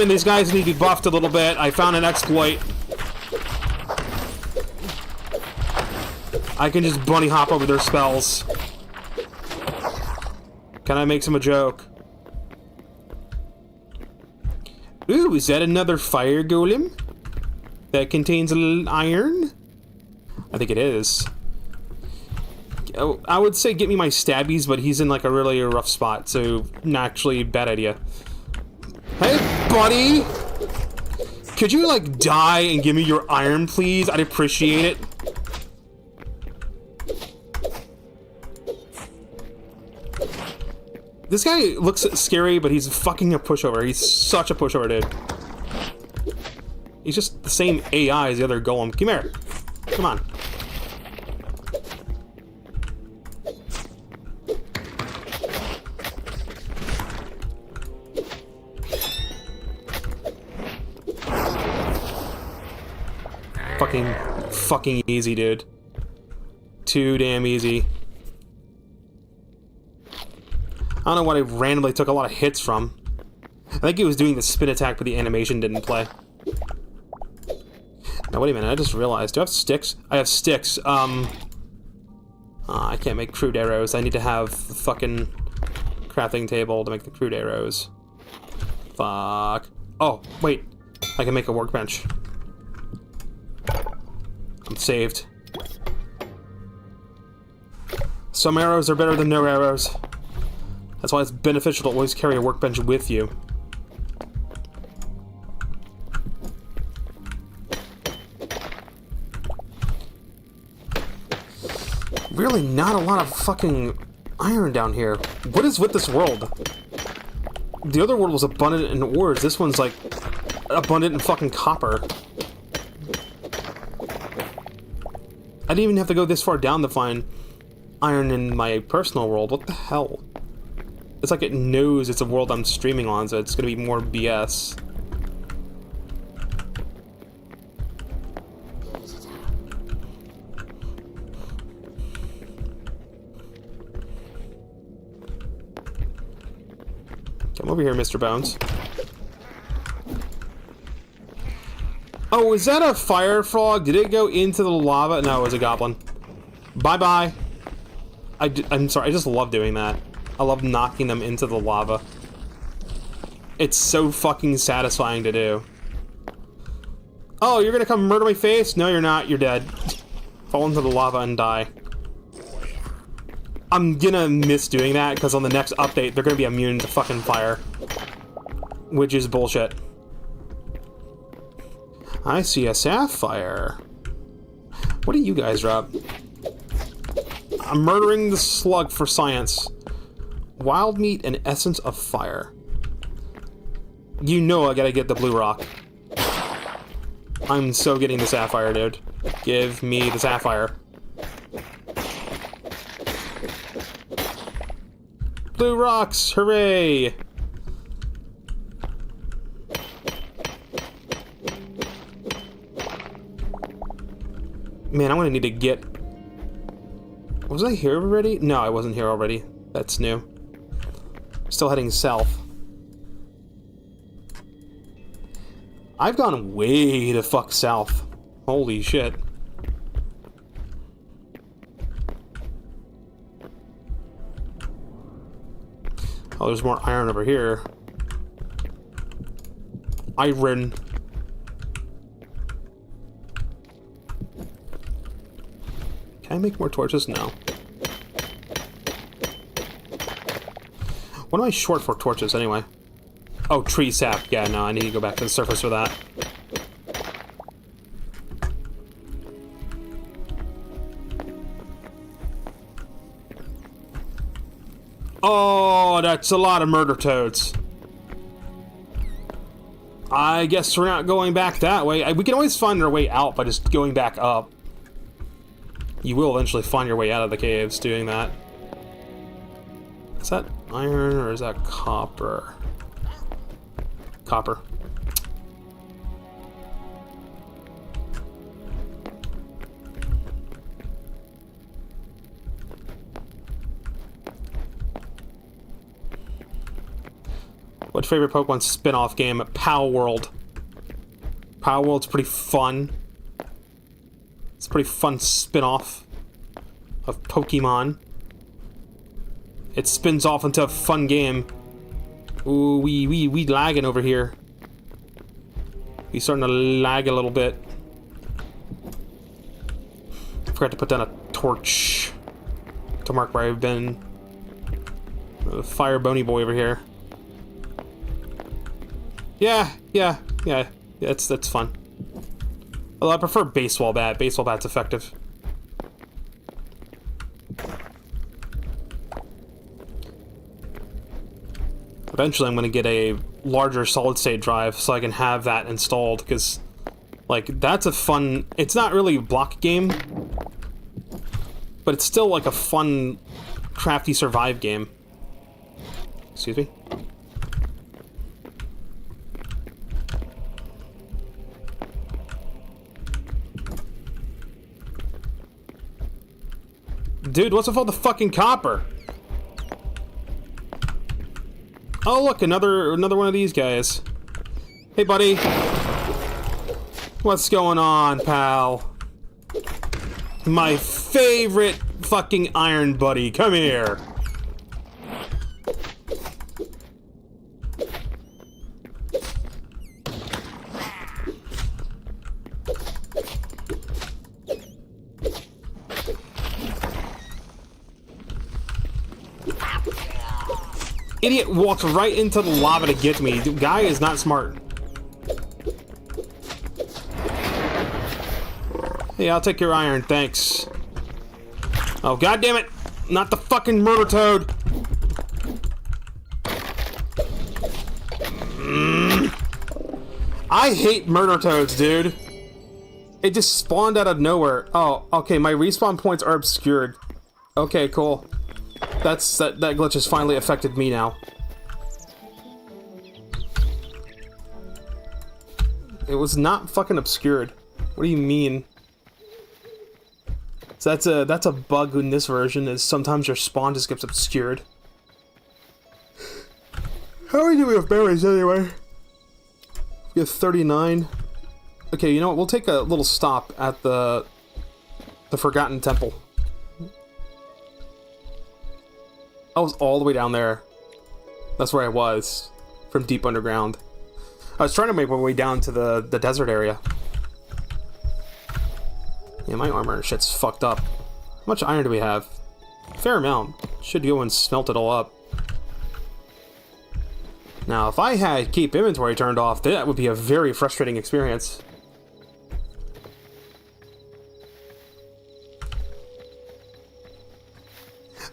these guys need to be buffed a little bit. I found an exploit. I can just bunny hop over their spells. Can I make some a joke? Ooh, is that another fire golem? That contains a little iron? I think it is. I would say get me my stabbies, but he's in like a really rough spot, so naturally bad idea. Hey, buddy! Could you like die and give me your iron, please? I'd appreciate it. This guy looks scary, but he's fucking a pushover. He's such a pushover, dude. He's just the same AI as the other golem. Come here. Come on. Fucking easy, dude. Too damn easy. I don't know what I randomly took a lot of hits from. I think he was doing the spin attack, but the animation didn't play. Now, wait a minute, I just realized. Do I have sticks? I have sticks. I can't make crude arrows. I need to have the fucking crafting table to make the crude arrows. Fuck. Oh, wait. I can make a workbench. I'm saved. Some arrows are better than no arrows. That's why it's beneficial to always carry a workbench with you. Really not a lot of fucking iron down here. What is with this world? The other world was abundant in ores. This one's like abundant in fucking copper. I didn't even have to go this far down to find iron in my personal world. What the hell? It's like it knows it's a world I'm streaming on, so it's gonna be more BS. Come over here, Mr. Bones. Oh, is that a fire frog? Did it go into the lava? No, it was a goblin. Bye-bye. I'm sorry, I just love doing that. I love knocking them into the lava. It's so fucking satisfying to do. Oh, you're gonna come murder my face? No, you're not. You're dead. Fall into the lava and die. I'm gonna miss doing that, because on the next update, they're gonna be immune to fucking fire. Which is bullshit. I see a sapphire. What do you guys drop? I'm murdering the slug for science. Wild meat and essence of fire. You know I gotta get the blue rock. I'm so getting the sapphire, dude. Give me the sapphire. Blue rocks! Hooray! Man, I'm gonna need to get... Was I here already? No, I wasn't here already. That's new. Still heading south. I've gone way the fuck south. Holy shit. Oh, there's more iron over here. Iron. Can I make more torches? No. What am I short for torches anyway? Oh, tree sap. Yeah, no, I need to go back to the surface for that. Oh, that's a lot of murder toads. I guess we're not going back that way. We can always find our way out by just going back up. You will eventually find your way out of the caves doing that. Is that iron or is that copper? Copper. What favorite Pokemon spin-off game? Pow World. Pow World's pretty fun. It's a pretty fun spin-off of Pokemon. It spins off into a fun game. Ooh, we lagging over here. We starting to lag a little bit. Forgot to put down a torch to mark where I've been. Fire Bony Boy over here. Yeah, that's fun. Although I prefer baseball bat. Baseball bat's effective. Eventually I'm gonna get a larger solid state drive so I can have that installed, because like that's a fun, it's not really a block game, but it's still like a fun crafty survive game. Excuse me. Dude, what's with all the fucking copper? Oh look, another one of these guys. Hey buddy. What's going on, pal? My favorite fucking iron buddy. Come here. Idiot walked right into the lava to get me. The guy is not smart. Hey, I'll take your iron, thanks. Oh, god damn it! Not the fucking murder toad! I hate murder toads, dude. It just spawned out of nowhere. Oh, okay, my respawn points are obscured. Okay, cool. That glitch has finally affected me now. It was not fucking obscured. What do you mean? So that's a bug in this version, is sometimes your spawn just gets obscured. How many do we have berries anyway? We have 39. Okay, you know what? We'll take a little stop at the Forgotten Temple. I was all the way down there. That's where I was, from deep underground. I was trying to make my way down to the desert area. Yeah, my armor and shit's fucked up. How much iron do we have? Fair amount. Should go and smelt it all up. Now, if I had keep inventory turned off, that would be a very frustrating experience.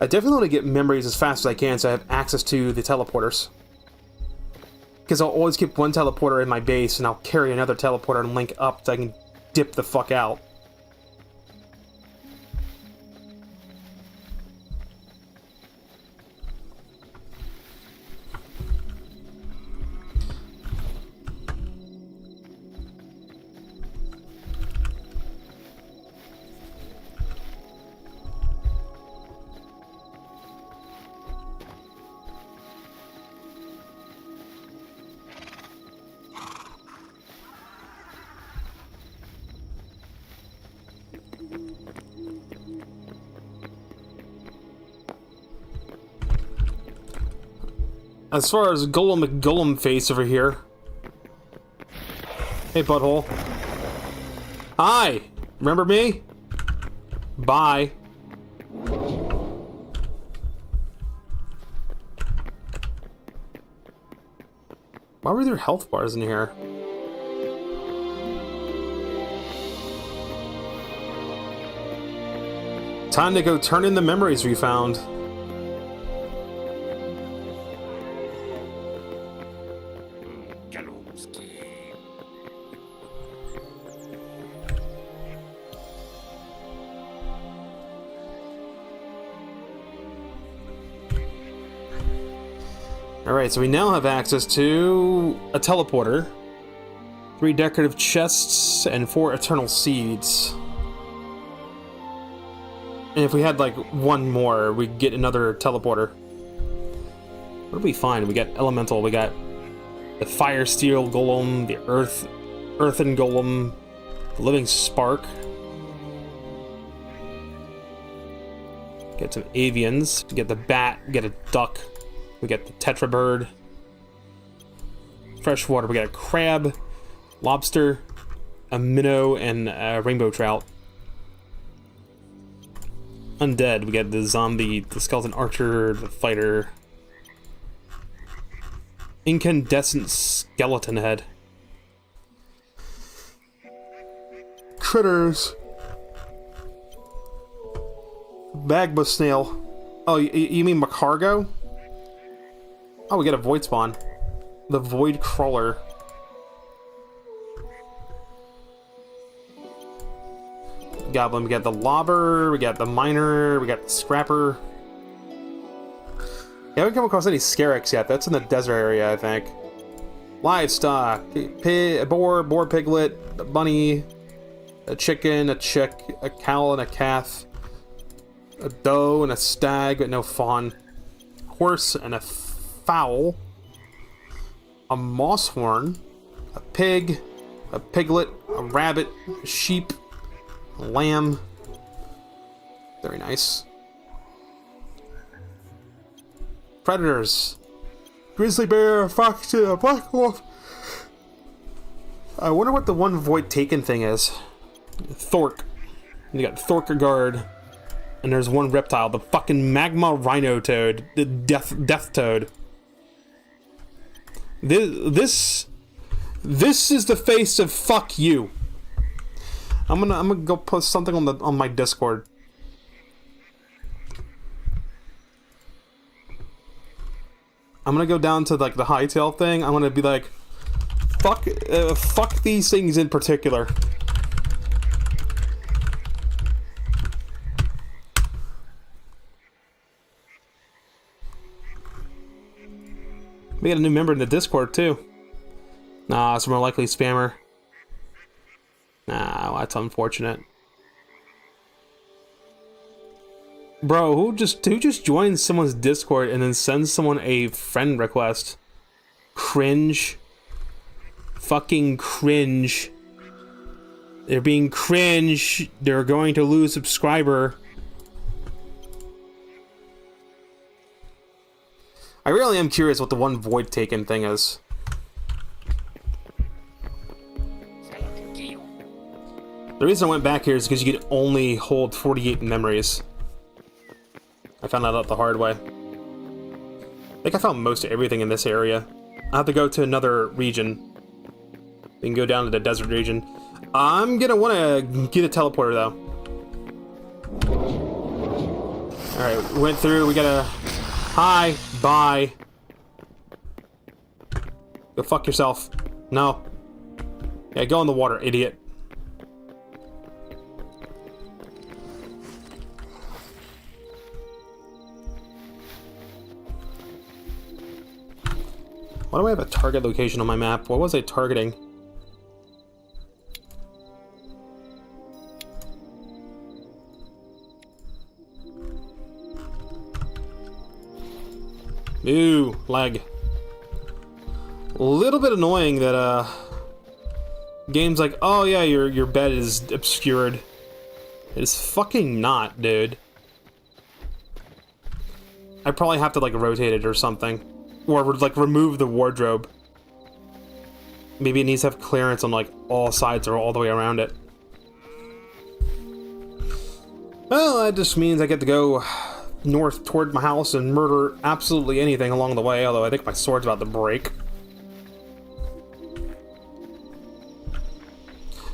I definitely want to get memories as fast as I can so I have access to the teleporters. Because I'll always keep one teleporter in my base and I'll carry another teleporter and link up so I can dip the fuck out. As far as Golem McGolem face over here. Hey, butthole. Hi! Remember me? Bye. Why were there health bars in here? Time to go turn in the memories we found. Alright, so we now have access to a teleporter, 3 decorative chests, and 4 eternal seeds. And if we had like one more, we'd get another teleporter. What did we find? We got elemental, we got the fire steel golem, the earthen golem, the living spark. Get some avians, we get the bat, we get a duck. We got the tetra bird. Freshwater, we got a crab, lobster, a minnow, and a rainbow trout. Undead, we got the zombie, the skeleton archer, the fighter. Incandescent skeleton head. Critters. Magma snail. Oh, you mean Macargo? Oh, we got a void spawn. The void crawler. Goblin, we got the lobber, we got the miner, we got the scrapper. Yeah, we haven't come across any scarix yet. That's in the desert area, I think. Livestock. A boar piglet, a bunny, a chicken, a chick, a cow and a calf, a doe and a stag, but no fawn. Horse and a fowl, a moss-horn, a pig, a piglet, a rabbit, a sheep, a lamb. Very nice. Predators. Grizzly bear, fox, black wolf. I wonder what the one void taken thing is. Thork. You got Thorkagard. And there's one reptile, the fucking magma rhino toad, the death toad. This is the face of fuck you. I'm gonna go post something on my Discord. I'm gonna go down to like the Hytale thing. I'm gonna be like, fuck these things in particular. We got a new member in the Discord, too. Nah, it's more likely spammer. Nah, that's unfortunate. Bro, who just joins someone's Discord and then sends someone a friend request? cringe. Fucking cringe. They're being cringe. They're going to lose subscriber. I really am curious what the one void taken thing is. The reason I went back here is because you could only hold 48 memories. I found that out the hard way. I think I found most of everything in this area. I have to go to another region. We can go down to the desert region. I'm gonna want to get a teleporter though. Alright, went through, we gotta... Hi, bye. Go fuck yourself. No. Yeah, go in the water, idiot. Why do I have a target location on my map? What was I targeting? Ooh, lag. A little bit annoying that games like, oh yeah, your bed is obscured. It's fucking not, dude. I probably have to like rotate it or something. Or like remove the wardrobe. Maybe it needs to have clearance on like all sides or all the way around it. Well, that just means I get to go north toward my house and murder absolutely anything along the way, although I think my sword's about to break.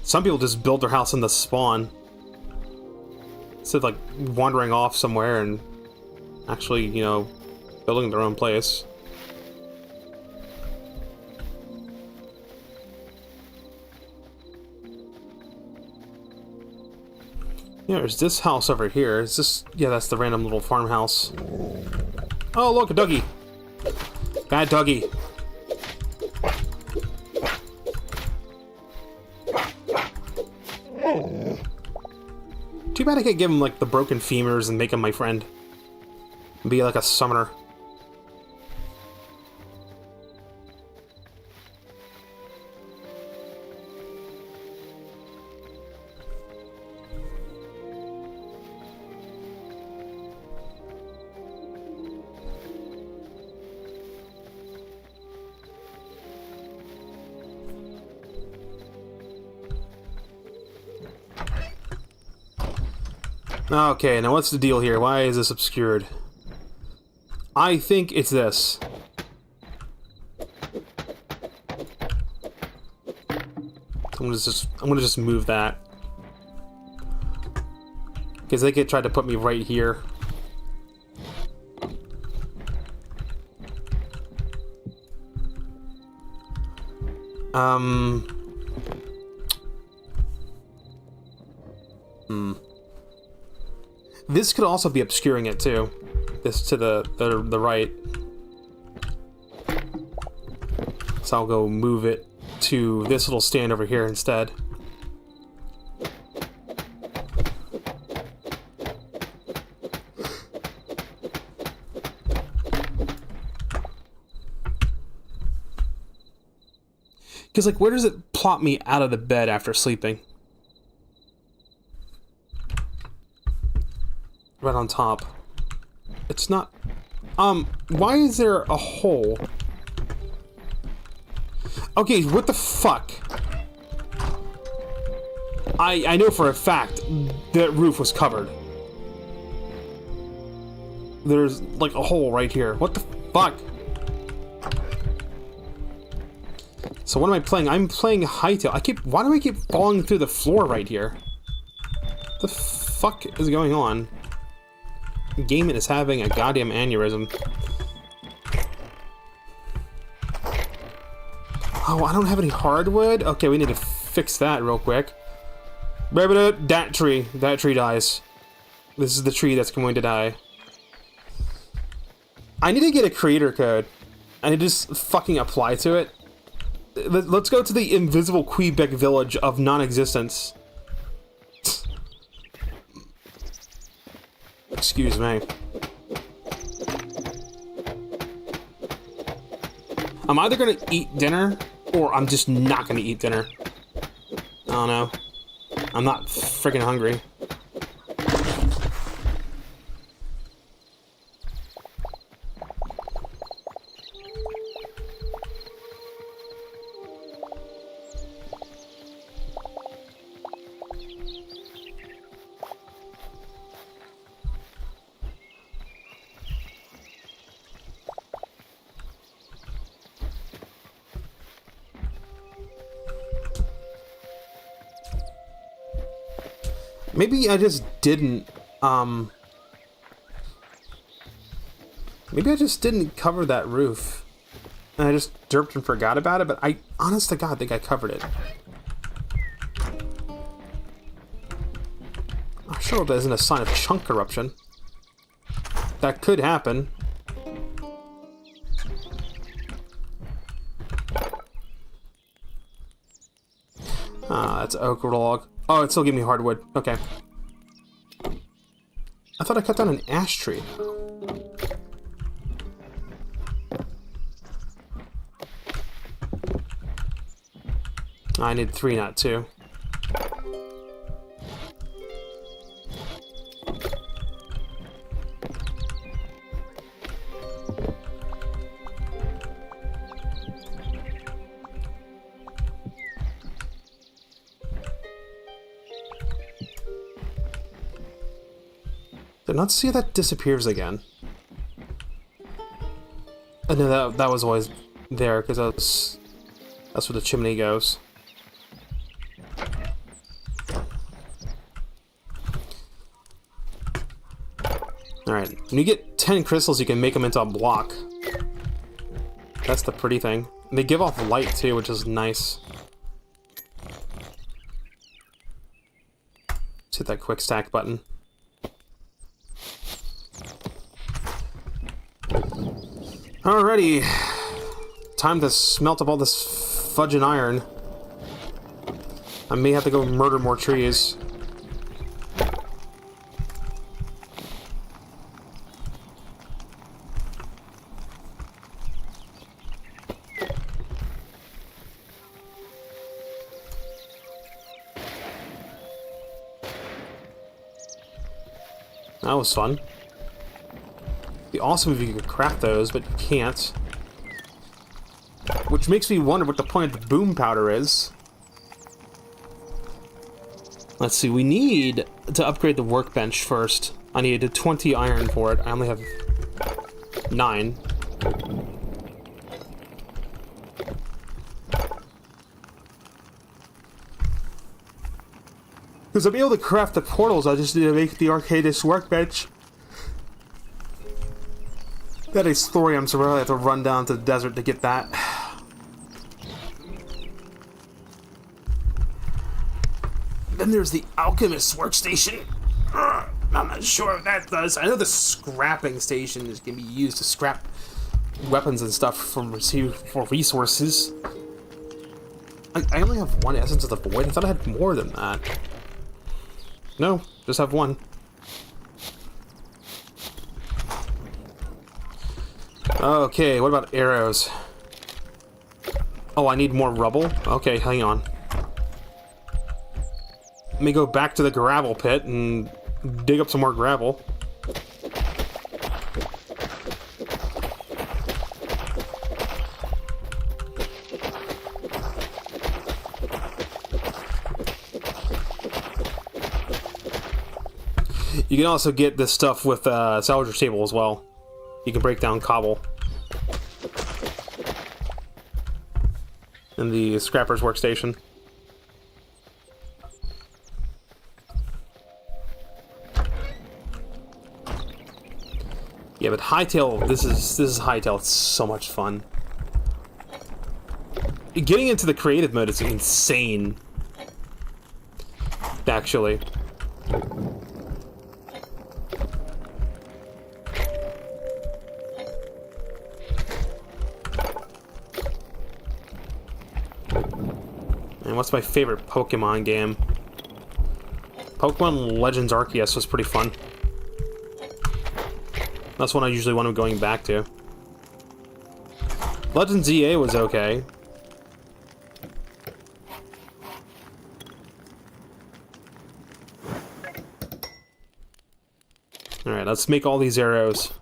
Some people just build their house in the spawn. Instead of like wandering off somewhere and actually, you know, building their own place. Yeah, there's this house over here. Is this... Yeah, that's the random little farmhouse. Oh, look, a doggy. Bad doggy. Too bad I can't give him, like, the broken femurs and make him my friend. Be like a summoner. Okay, now what's the deal here? Why is this obscured? I think it's this. I'm gonna just move that. Because they could try to put me right here. This could also be obscuring it too. This to the right. So I'll go move it to this little stand over here instead. Because, like, where does it plop me out of the bed after sleeping? Right on top. It's not... why is there a hole? Okay, what the fuck? I know for a fact that roof was covered. There's, like, a hole right here. What the fuck? So what am I playing? I'm playing Hytale. Why do I keep falling through the floor right here? What the fuck is going on? The game is having a goddamn aneurysm. Oh, I don't have any hardwood? Okay, we need to fix that real quick. That tree. That tree dies. This is the tree that's going to die. I need to get a creator code. I need to just fucking apply to it. Let's go to the invisible Quebec village of non-existence. Excuse me. I'm either gonna eat dinner, or I'm just not gonna eat dinner. I don't know. I'm not freaking hungry. Maybe I just didn't, maybe I just didn't cover that roof. And I just derped and forgot about it, but I, honest to God, think I covered it. I sure hope that isn't a sign of chunk corruption. That could happen. Ah, that's oak log. Oh, it still gave me hardwood. Okay. I thought I cut down an ash tree. I need 3, not 2. Did not see how that disappears again. I know that was always there because that's where the chimney goes. Alright, when you get 10 crystals, you can make them into a block. That's the pretty thing. And they give off light too, which is nice. Just hit that quick stack button. Alrighty, time to smelt up all this fudging iron. I may have to go murder more trees. That was fun. Be awesome if you could craft those, but you can't. Which makes me wonder what the point of the boom powder is. Let's see, we need to upgrade the workbench first. I needed 20 iron for it. I only have 9. Because I'll be able to craft the portals, I just need to make the Arcadis workbench. That is thorium, so we'll really have to run down to the desert to get that. Then there's the alchemist's workstation. I'm not sure what that does. I know the scrapping station is going to be used to scrap weapons and stuff for resources. I only have 1 essence of the void. I thought I had more than that. No, just have 1. Okay, what about arrows? Oh, I need more rubble? Okay, hang on. Let me go back to the gravel pit and dig up some more gravel. You can also get this stuff with salvage table as well. You can break down cobble. In the scrapper's workstation. Yeah, but Hytale, this is Hytale. It's so much fun. Getting into the creative mode is insane. Actually. And what's my favorite Pokemon game? Pokemon Legends Arceus was pretty fun. That's one I usually want to going back to. Legends EA was okay. Alright, let's make all these arrows.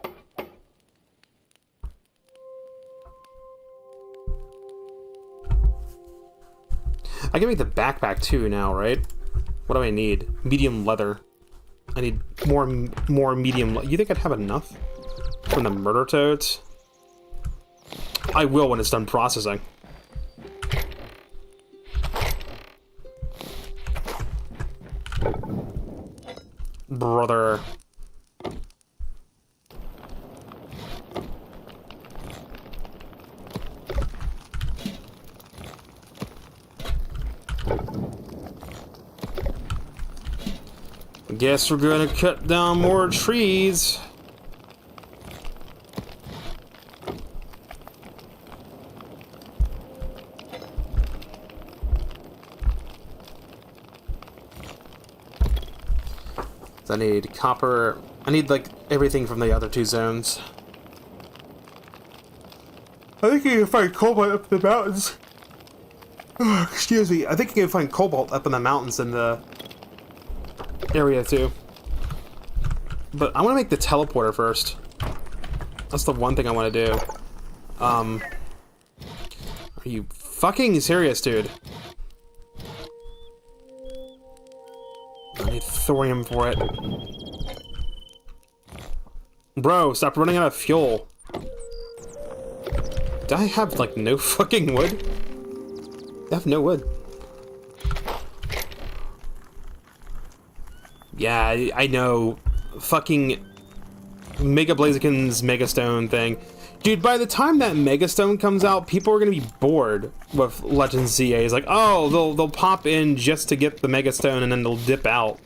I can make the backpack too now, right? What do I need? Medium leather. I need more medium. You think I'd have enough from the murder toads? I will when it's done processing. Brother. Guess we're gonna cut down more trees. I need copper. I need like everything from the other two zones. I think you can find cobalt up in the mountains. Excuse me. I think you can find cobalt up in the mountains in the area too. But I want to make the teleporter first. That's the one thing I want to do. Are you fucking serious, dude? I need thorium for it. Bro, stop running out of fuel. Do I have, like, no fucking wood? I have no wood. Yeah, I know. Fucking Mega Blaziken's Megastone thing. Dude, by the time that Megastone comes out, people are gonna be bored with Legends ZA. It's like, oh, they'll pop in just to get the Megastone and then they'll dip out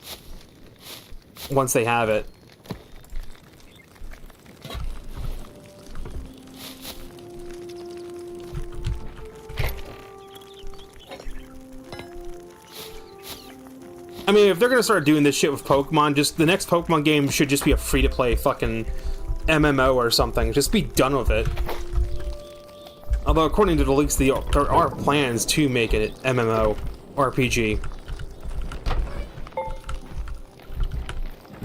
once they have it. I mean, if they're gonna start doing this shit with Pokemon, just the next Pokemon game should just be a free-to-play fucking MMO or something. Just be done with it. Although, according to the leaks, there are plans to make it MMO RPG.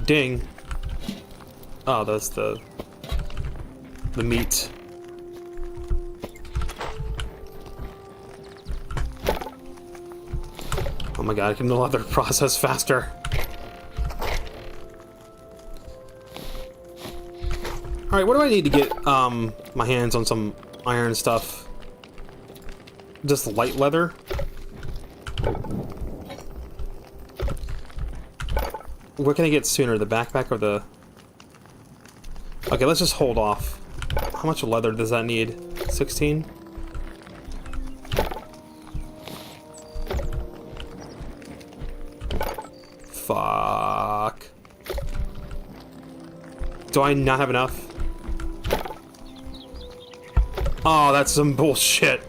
Ding. Oh, that's the meat. Oh my god, can the leather process faster? Alright, what do I need to get my hands on some iron stuff? Just light leather? What can I get sooner, the backpack or the... Okay, let's just hold off. How much leather does that need? 16? Fuck. Do I not have enough? Oh, that's some bullshit.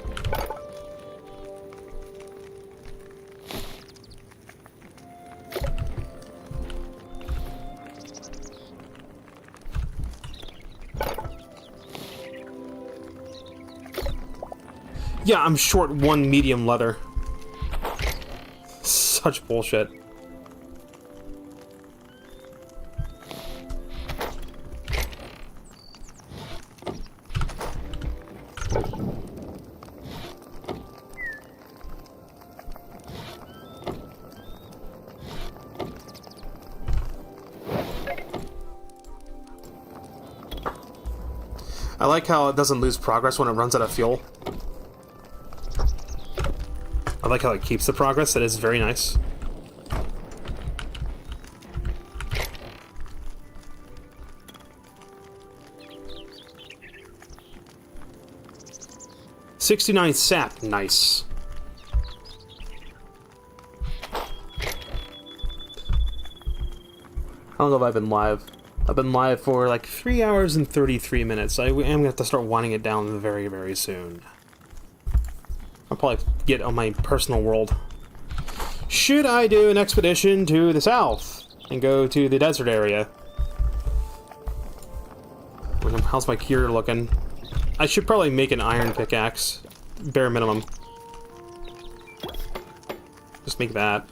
Yeah, I'm short one medium leather. Such bullshit. I like how it doesn't lose progress when it runs out of fuel. I like how it keeps the progress. That is very nice. $69 sap. Nice. I don't know if I've been live. I've been live for like 3 hours and 33 minutes. I am going to have to start winding it down very, very soon. I'll probably get on my personal world. Should I do an expedition to the south and go to the desert area? How's my gear looking? I should probably make an iron pickaxe. Bare minimum. Just make that.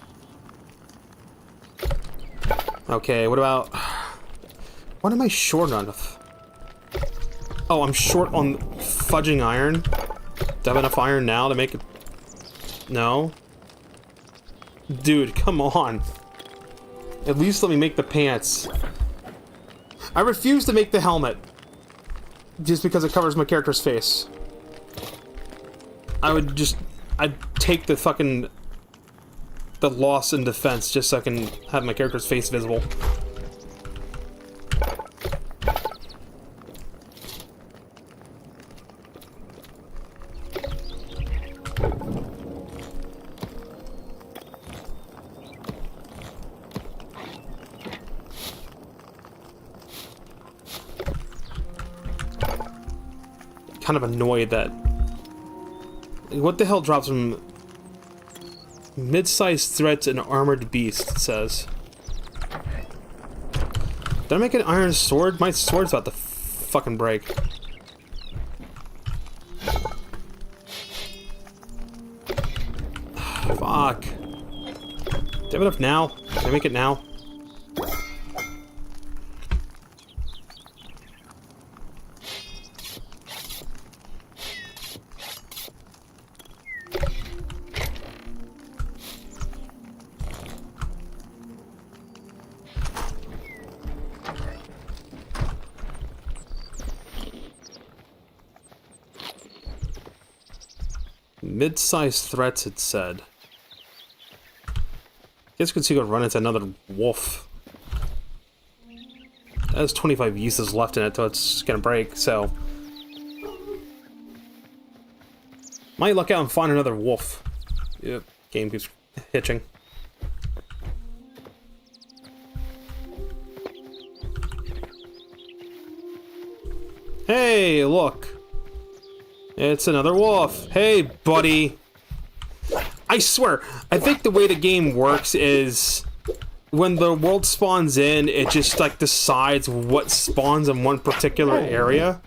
Okay, what about... What am I short on? Oh, I'm short on fudging iron? Do I have enough iron now to make it... No? Dude, come on. At least let me make the pants. I refuse to make the helmet. Just because it covers my character's face. I'd take the fucking... the loss in defense just so I can have my character's face visible. Kind of annoyed that... What the hell drops from... Mid-sized threats and armored beast, it says. Did I make an iron sword? My sword's about to fucking break. Fuck. Do I have enough now? Can I make it now? Mid-sized threats, it said. Guess we could see go run into another wolf. That has 25 uses left in it, so it's gonna break, so... Might luck out and find another wolf. Yep, game keeps hitching. Hey, look! It's another wolf. Hey, buddy. I swear, I think the way the game works is when the world spawns in, it just like decides what spawns in one particular area.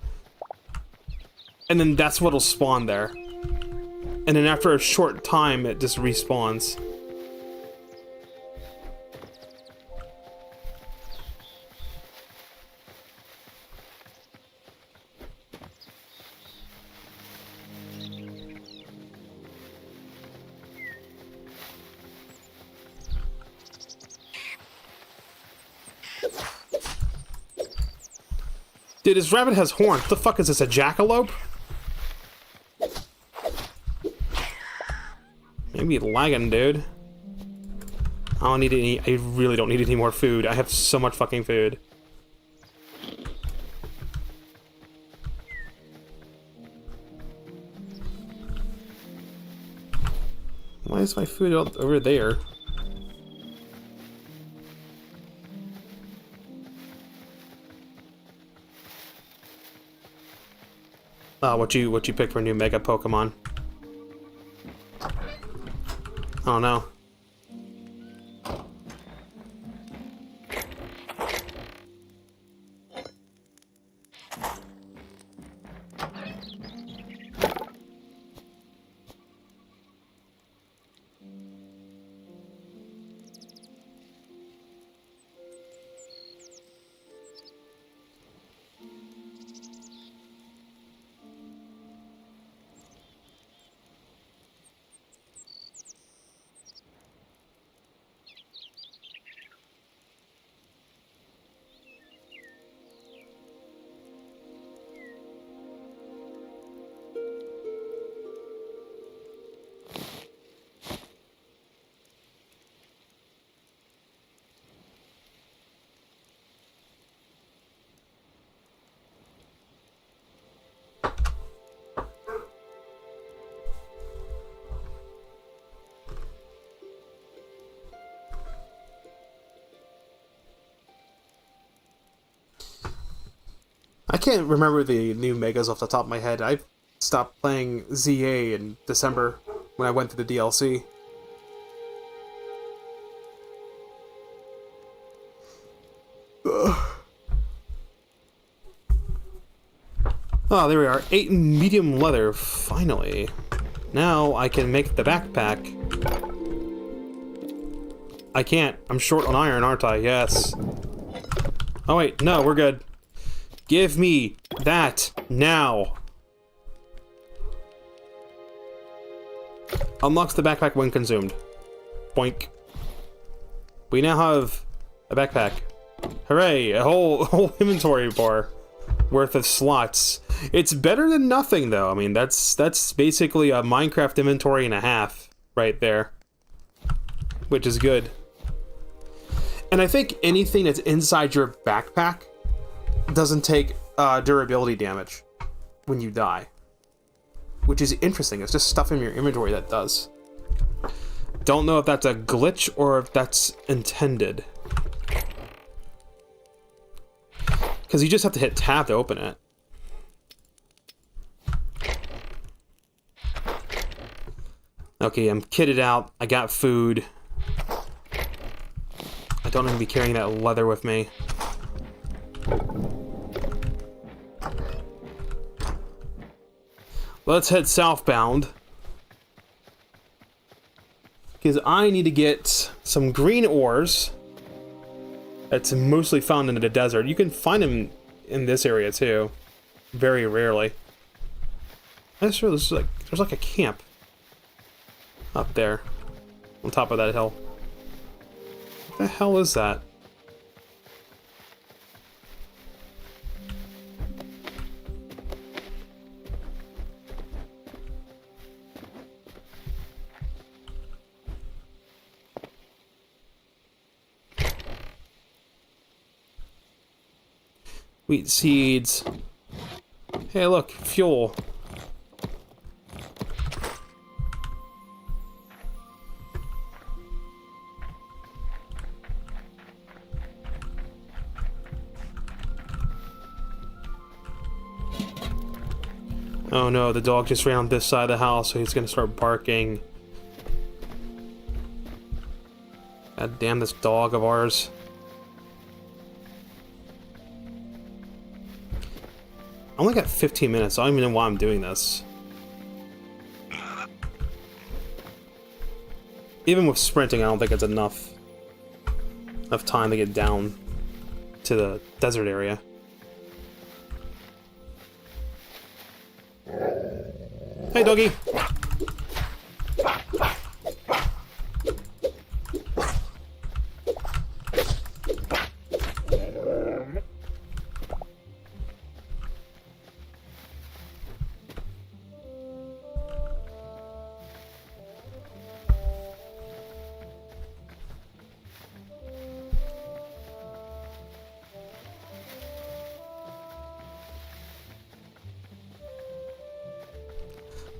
And then that's what'll spawn there. And then after a short time, it just respawns. Dude, this rabbit has horns. What the fuck is this, a jackalope? Maybe lagging, dude. I don't need any... I really don't need any more food. I have so much fucking food. Why is my food over there? What you picked for a new Mega Pokemon? Oh no. I can't remember the new Megas off the top of my head. I stopped playing ZA in December when I went through the DLC. Ugh. Oh, there we are. 8 medium leather, finally. Now I can make the backpack. I can't. I'm short on iron, aren't I? Yes. Oh wait, no, we're good. Give me that now. Unlocks the backpack when consumed. Boink. We now have a backpack. Hooray! A whole inventory bar worth of slots. It's better than nothing, though. I mean, that's basically a Minecraft inventory and a half right there, which is good. And I think anything that's inside your backpack doesn't take durability damage when you die, which is interesting. It's just stuff in your inventory that does. Don't know if that's a glitch or if that's intended. Because you just have to hit tab to open it. Okay, I'm kitted out. I got food. I don't need to be carrying that leather with me. Let's head southbound. Because I need to get some green ores. That's mostly found in the desert. You can find them in this area too. Very rarely. I'm sure there's like a camp up there on top of that hill. What the hell is that? Wheat seeds. Hey, look, fuel. Oh no, the dog just ran on this side of the house, so he's gonna start barking. God damn this dog of ours. I only got 15 minutes, so I don't even know why I'm doing this. Even with sprinting, I don't think it's enough time to get down to the desert area. Hey, doggy!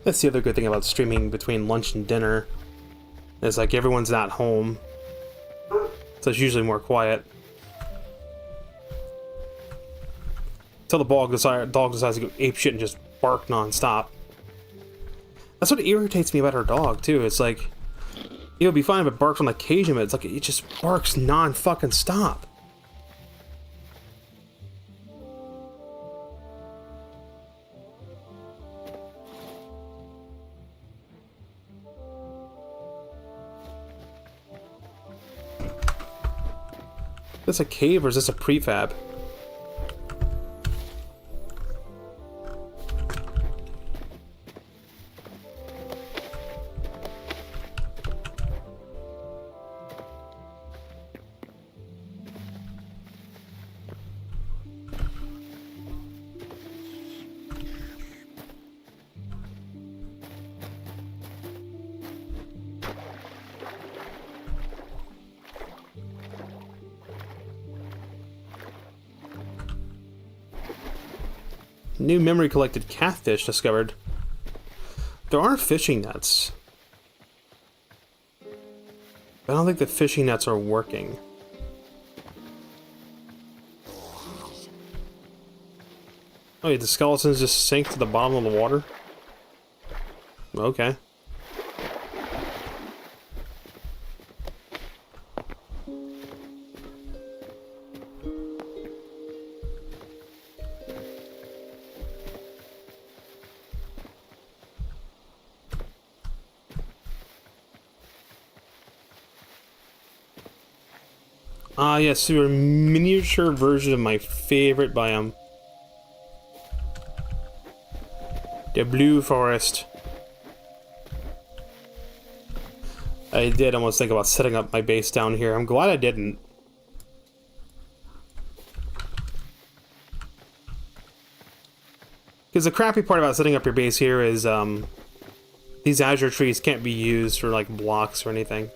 That's the other good thing about streaming between lunch and dinner. Is like everyone's not home. So it's usually more quiet. Until the dog decides to go apeshit and just bark non-stop. That's what irritates me about her dog too. It's like it would be fine if it barks on occasion, but it's like it just barks non-fucking-stop. Is this a cave or is this a prefab? New memory collected catfish discovered. There are fishing nets. I don't think the fishing nets are working. Oh, yeah, the skeletons just sink to the bottom of the water? Okay. Ah, yes, so a miniature version of my favorite biome. The Blue Forest. I did almost think about setting up my base down here. I'm glad I didn't. Because the crappy part about setting up your base here is, these Azure trees can't be used for, like, blocks or anything.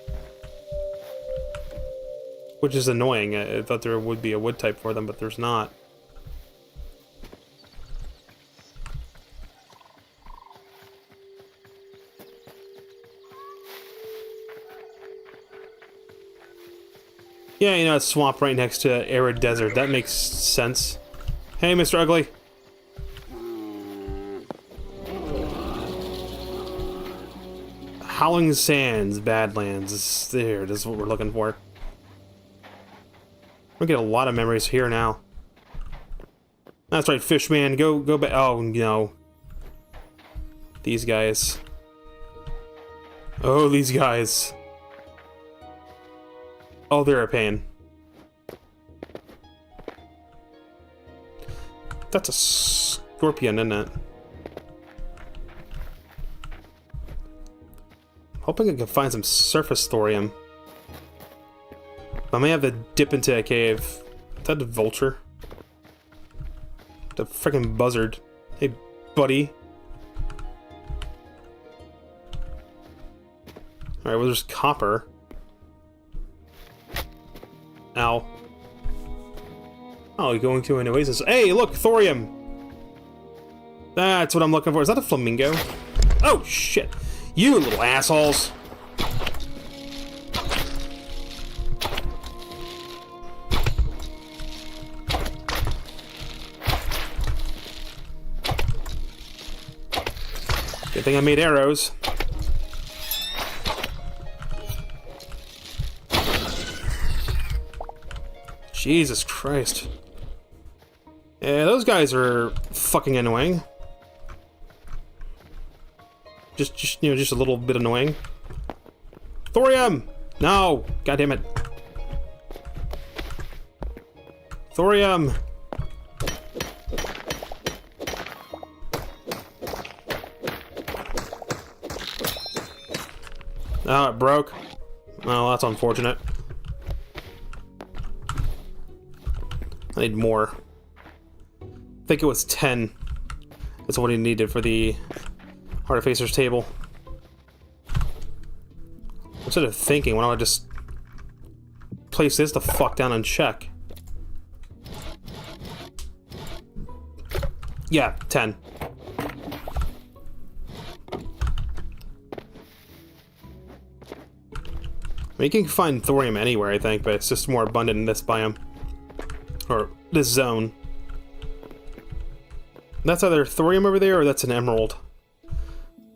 Which is annoying. I thought there would be a wood type for them, but there's not. Yeah, you know, it's swamp right next to arid desert. That makes sense. Hey, Mr. Ugly. Howling Sands, Badlands. There, this is what we're looking for. We get a lot of memories here now. That's right, Fishman. Go back. Oh, no. These guys. Oh, these guys. Oh, they're a pain. That's a scorpion, isn't it? Hoping I can find some surface thorium. I may have to dip into a cave. Is that a vulture? The freaking buzzard. Hey, buddy. Alright, well, there's copper. Ow. Oh, you're going to an oasis. Hey, look, thorium! That's what I'm looking for. Is that a flamingo? Oh, shit. You little assholes! Good thing I made arrows. Jesus Christ. Yeah, those guys are fucking annoying. Just you know, just a little bit annoying. Thorium! No! God damn it. Thorium! Oh, it broke. Oh, that's unfortunate. I need more. I think it was 10. That's what he needed for the Artificer's table. Instead of thinking, why don't I just place this the fuck down and check? Yeah, 10. I mean, you can find thorium anywhere, I think, but it's just more abundant in this biome. Or this zone. That's either thorium over there, or that's an emerald. I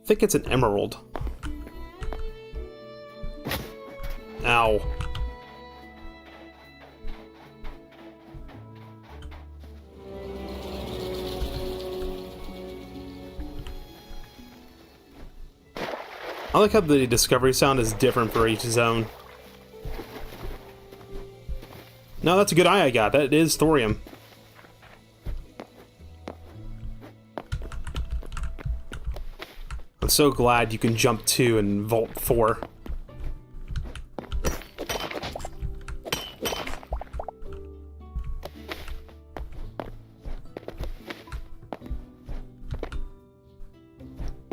think it's an emerald. Ow. I like how the discovery sound is different for each zone. No, that's a good eye I got. That is thorium. I'm so glad you can jump 2 and vault 4.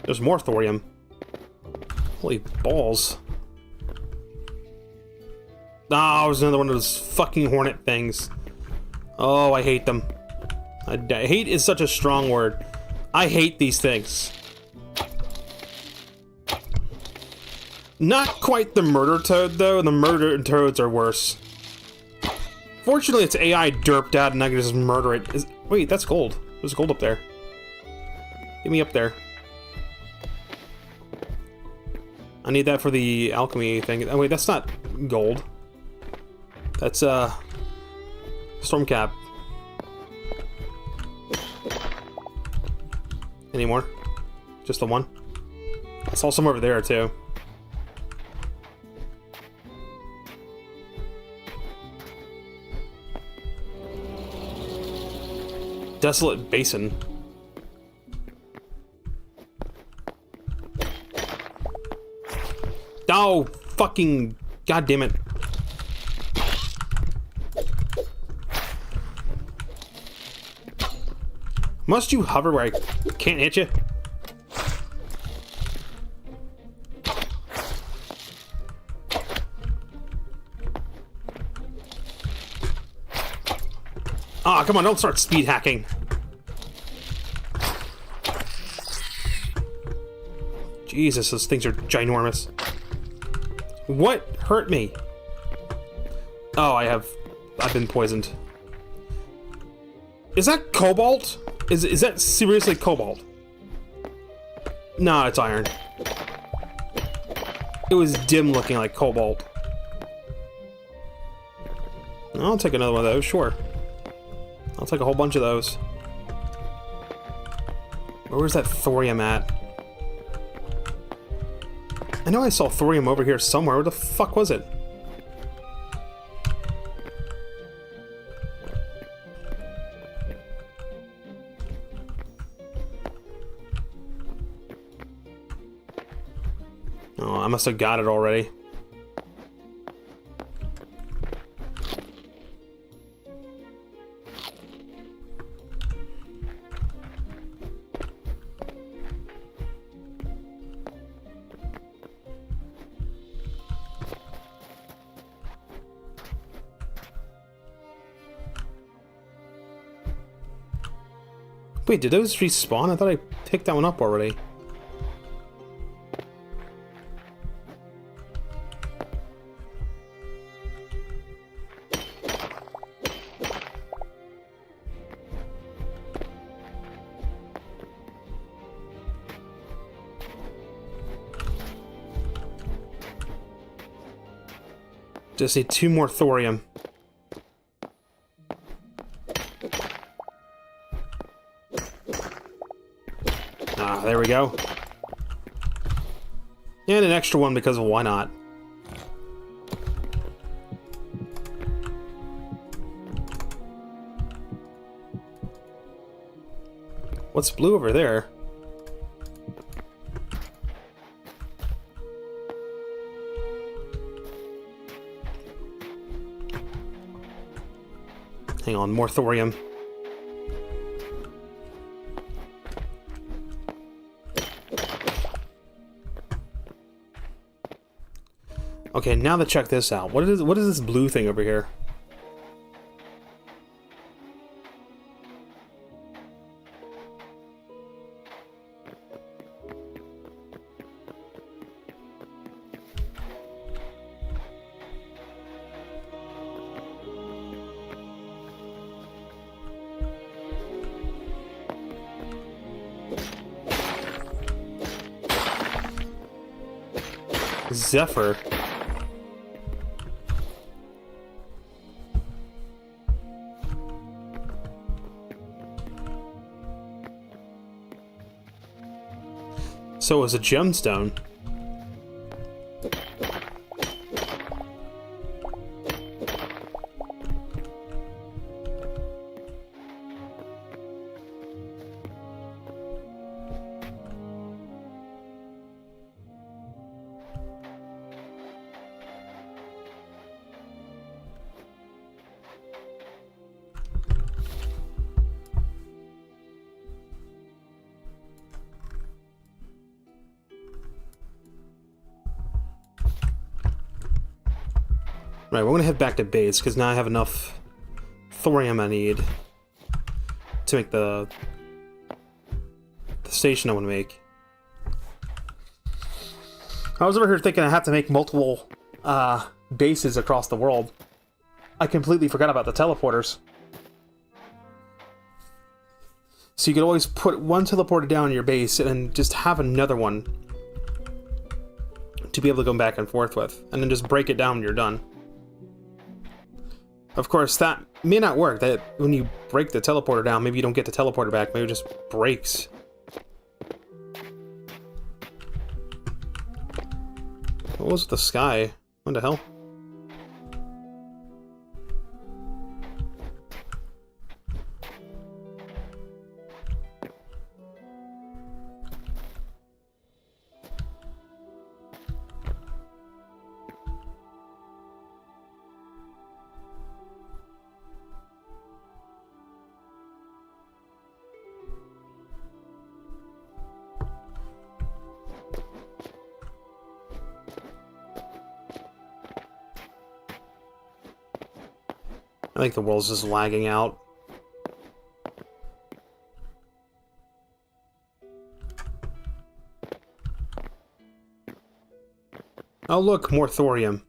There's more thorium. Holy balls. Oh, there's another one of those fucking hornet things. Oh, I hate them. Hate is such a strong word. I hate these things. Not quite the murder toad, though. The murder toads are worse. Fortunately, it's AI derped out and I can just murder it. Wait, that's gold. There's gold up there. Get me up there. I need that for the alchemy thing. Oh, wait, that's not gold. That's, Stormcap. Any more? Just the one? I saw some over there, too. Desolate basin. Oh, fucking... God damn it. Must you hover where I can't hit you? Ah, come on, don't start speed hacking. Jesus, those things are ginormous. What hurt me? Oh, I've been poisoned. Is that cobalt? Is that seriously cobalt? No, it's iron. It was dim looking like cobalt. I'll take another one of those, sure. I'll take a whole bunch of those. Where's that thorium at? I know I saw thorium over here somewhere. Where the fuck was it? Oh, I must have got it already. Wait, did those respawn? I thought I picked that one up already. Just need 2 more thorium. Ah, there we go. And an extra one because why not? What's blue over there? Hang on, more thorium. Okay, now to check this out. What is this blue thing over here? Zephyr. So it was a gemstone. Right, we're gonna head back to base, because now I have enough thorium I need to make the station I want to make. I was over here thinking I have to make multiple bases across the world. I completely forgot about the teleporters. So you could always put one teleporter down in your base and then just have another one to be able to go back and forth with, and then just break it down when you're done. Of course, that may not work. That when you break the teleporter down, maybe you don't get the teleporter back. Maybe it just breaks. What was with the sky? What the hell? think the world's just lagging out. Oh look, more thorium.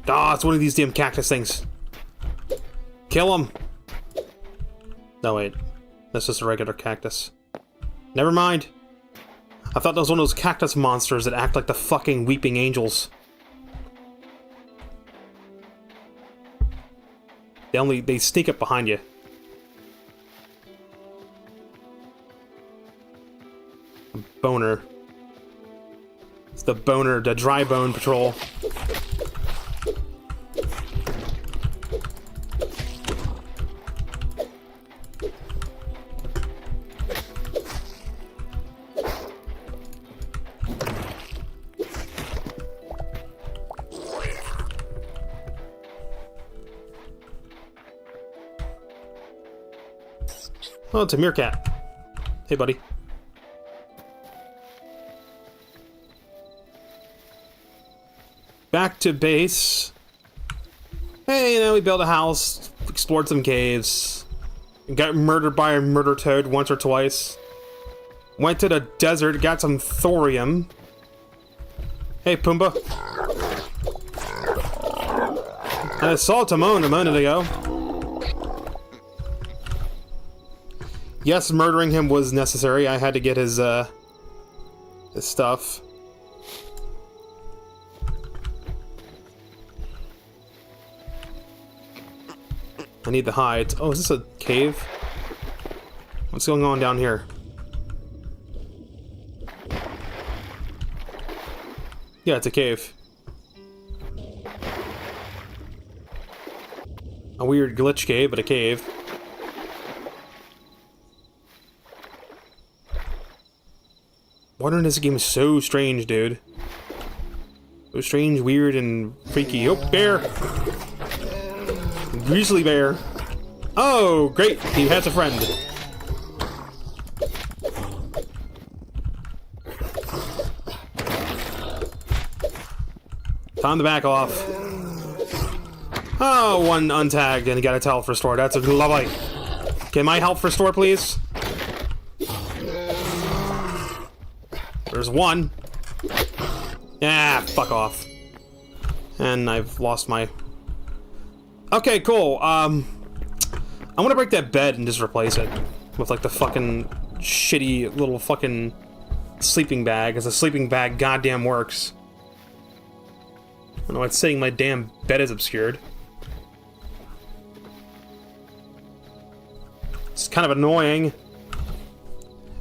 Ah, it's one of these damn cactus things. Kill him! No, wait. That's just a regular cactus. Never mind. I thought that was one of those cactus monsters that act like the fucking weeping angels. They sneak up behind you. Boner. It's the boner, the dry bone patrol. Oh, it's a meerkat. Hey, buddy. Back to base. Hey, you know, we built a house, explored some caves, got murdered by a murder toad once or twice. Went to the desert, got some thorium. Hey, Pumbaa. And I saw Timon a minute ago. Yes, murdering him was necessary. I had to get his stuff. I need the hides. Oh, is this a cave? What's going on down here? Yeah, it's a cave. A weird glitch cave, but a cave. Water in this game is so strange, dude. So strange, weird, and freaky. Oh, bear! Grizzly bear. Oh, great! He has a friend. Time to back off. Oh, one untagged, and he got a health restore. That's lovely. Can my health restore, please? There's one. Ah, fuck off. And I've lost my... Okay, cool. I'm gonna break that bed and just replace it with, like, the fucking shitty little fucking sleeping bag, as a sleeping bag goddamn works. I don't know, it's saying my damn bed is obscured. It's kind of annoying.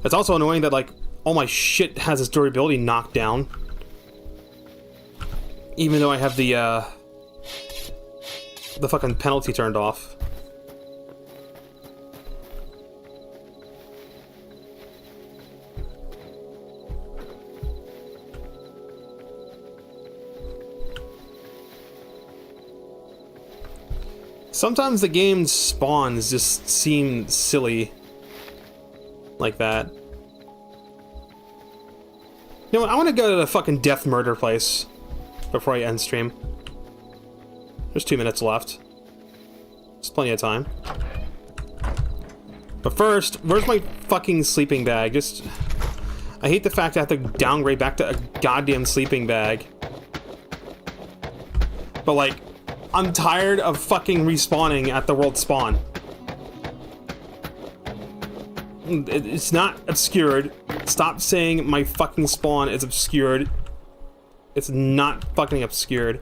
It's also annoying that, like, all my shit has its durability knocked down. Even though I have the fucking penalty turned off. Sometimes the game's spawns just seem silly. Like that. You know what, I want to go to the fucking death murder place before I end stream. There's 2 minutes left. There's plenty of time. But first, where's my fucking sleeping bag? Just... I hate the fact I have to downgrade back to a goddamn sleeping bag. But, like, I'm tired of fucking respawning at the world spawn. It's not obscured. Stop saying my fucking spawn is obscured. It's not fucking obscured.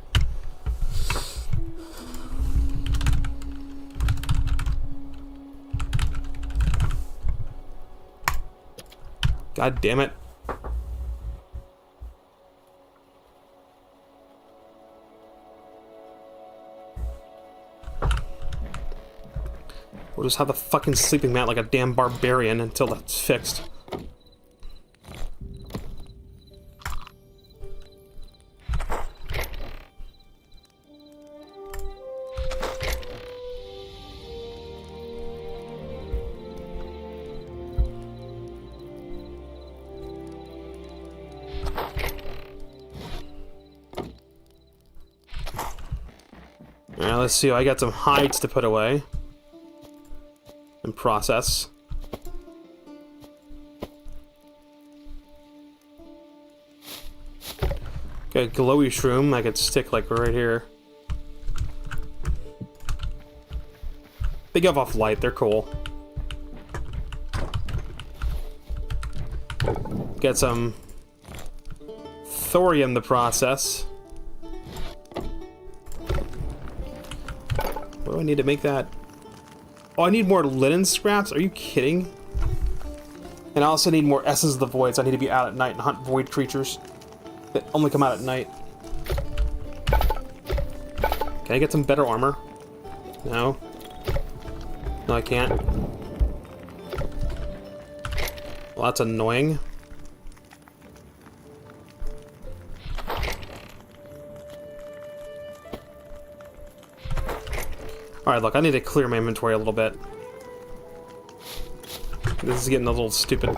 God damn it. We'll just have the fucking sleeping mat like a damn barbarian until that's fixed. Alright, let's see. I got some hides to put away. And process. Got a glowy shroom I could stick like right here. They give off light, they're cool. Get some thorium to process. What do I need to make that? Oh, I need more linen scraps? Are you kidding? And I also need more Essence of the Void, so I need to be out at night and hunt void creatures that only come out at night. Can I get some better armor? No. No, I can't. Well, that's annoying. Alright, look, I need to clear my inventory a little bit. This is getting a little stupid.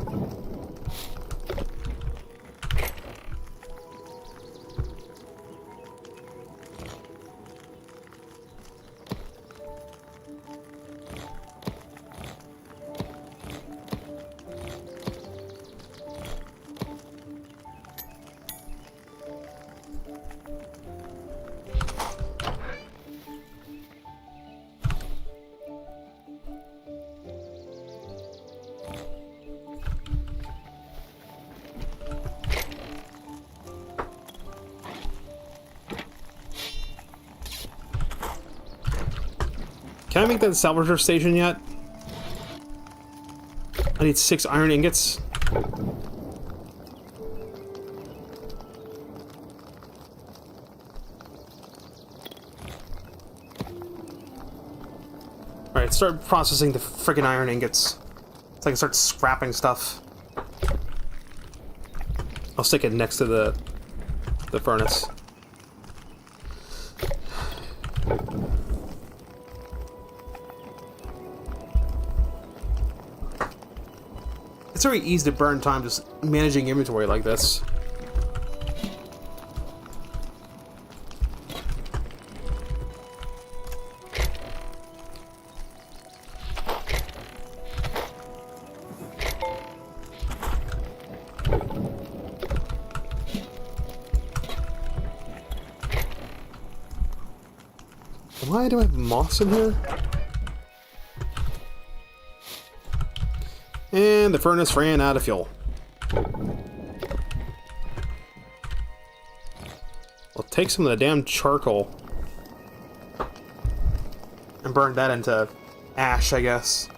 Can I make that salvager station yet? I need 6 iron ingots. Alright, start processing the friggin' iron ingots. So I can start scrapping stuff. I'll stick it next to the furnace. It's very easy to burn time just managing inventory like this. Why do I have moss in here? And the furnace ran out of fuel. We'll take some of the damn charcoal and burn that into ash, I guess.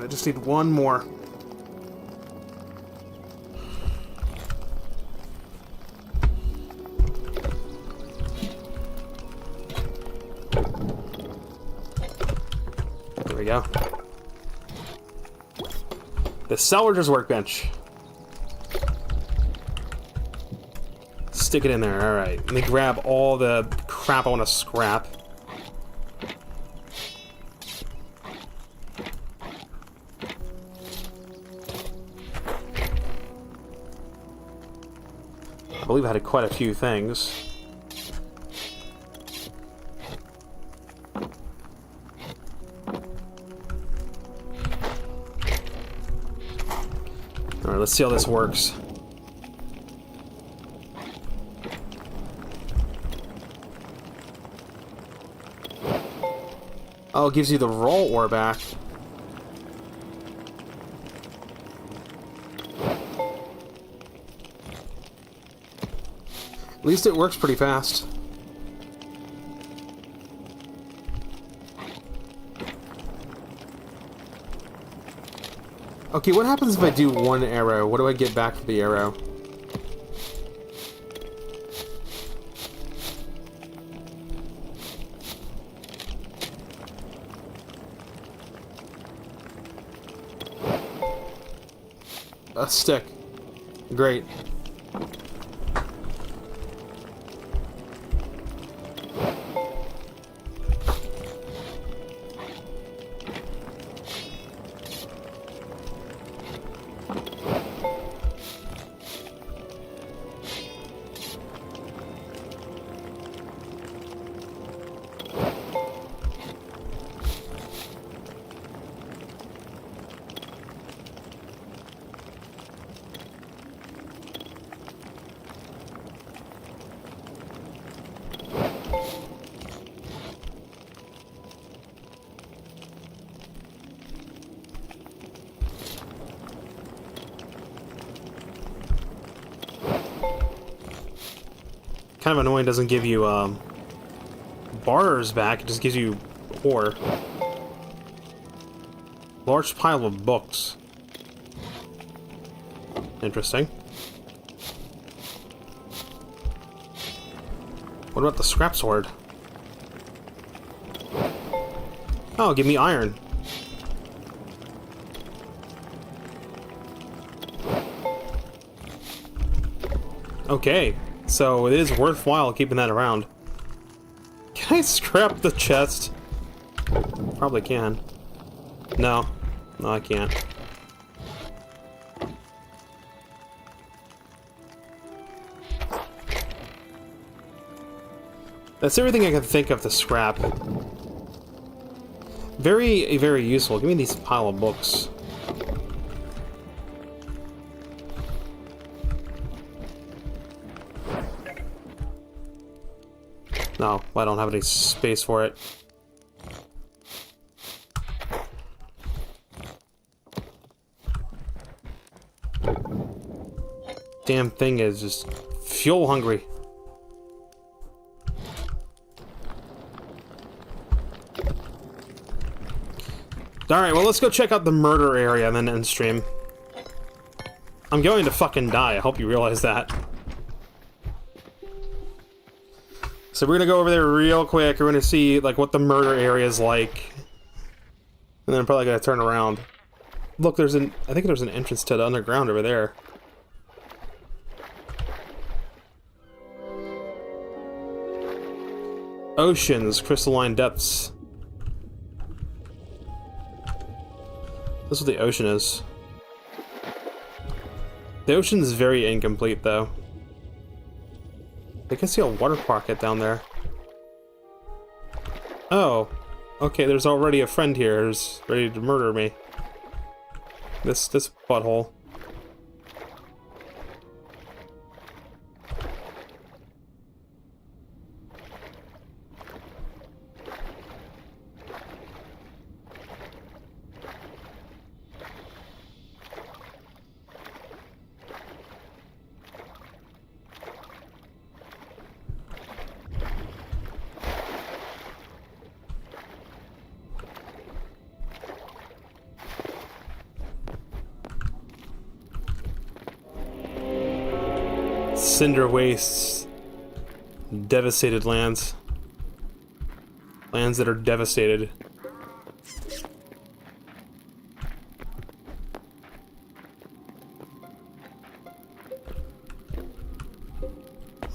I just need one more. There we go. The salvager's workbench. Stick it in there. Alright. Let me grab all the crap I want to scrap. I believe I had quite a few things. Alright, let's see how this works. Oh, it gives you the roll ore back. At least it works pretty fast. Okay, what happens if I do one arrow? What do I get back for the arrow? A stick. Great. Kind of annoying, doesn't give you bars back, it just gives you ore. Large pile of books. Interesting. What about the scrap sword? Oh, give me iron. Okay, so it is worthwhile keeping that around. Can I scrap the chest? Probably can. No. No, I can't. That's everything I can think of to scrap. Very, very useful. Give me these pile of books. No, I don't have any space for it. Damn thing is just fuel hungry. Alright, well, let's go check out the murder area and then end stream. I'm going to fucking die, I hope you realize that. So we're gonna go over there real quick, we're gonna see, like, what the murder area is like. And then I'm probably gonna turn around. Look, there's an... I think there's an entrance to the underground over there. Oceans, crystalline depths. This is what the ocean is. The ocean is very incomplete, though. I can see a water pocket down there. Oh. Okay, there's already a friend here who's ready to murder me. This butthole. Cinder wastes. Devastated lands. Lands that are devastated.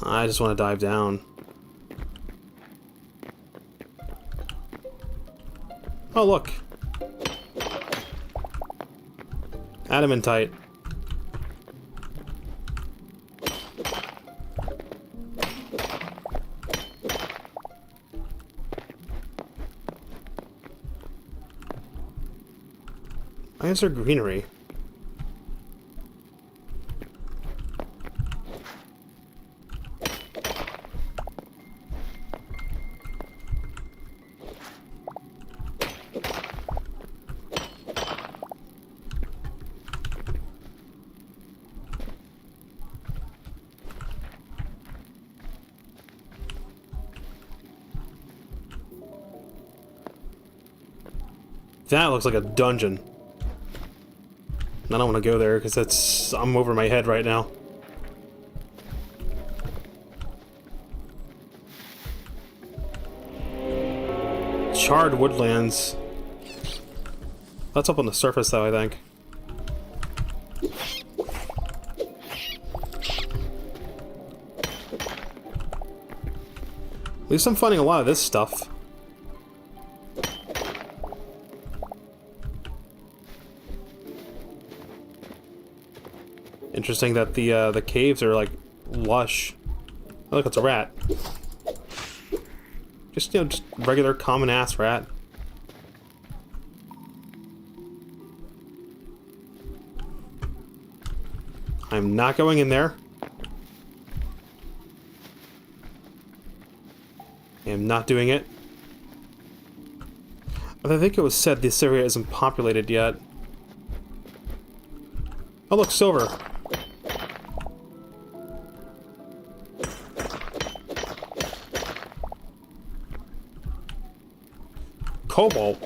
I just want to dive down. Oh, look. Adamantite. Why is there greenery? That looks like a dungeon. I don't want to go there because I'm over my head right now. Charred woodlands. That's up on the surface though, I think. At least I'm finding a lot of this stuff. Interesting that the caves are like lush. Oh, look, it's a rat. Just, you know, just regular common ass rat. I'm not going in there. I am not doing it. But I think it was said this area isn't populated yet. Oh look, silver. cobalt.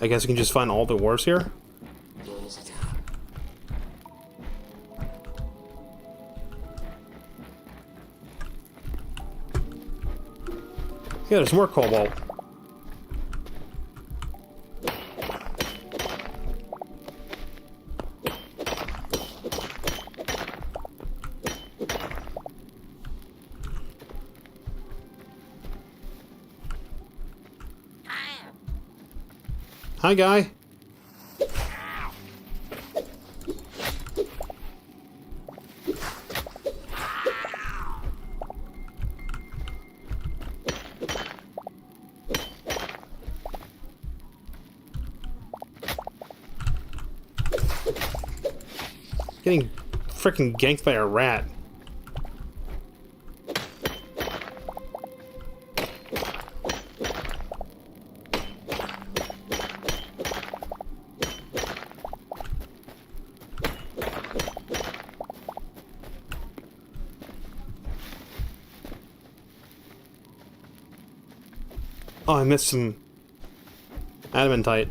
I guess you can just find all the ores here. Yeah, there's more cobalt. Hi, guy. Getting freaking ganked by a rat. Oh, I missed some adamantite.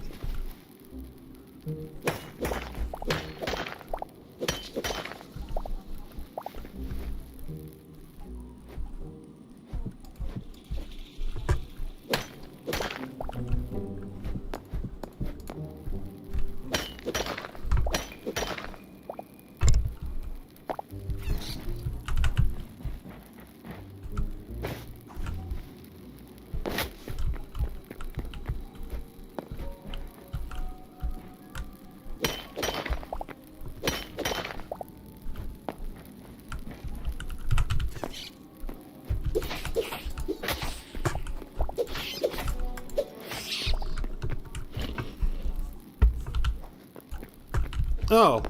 Oh.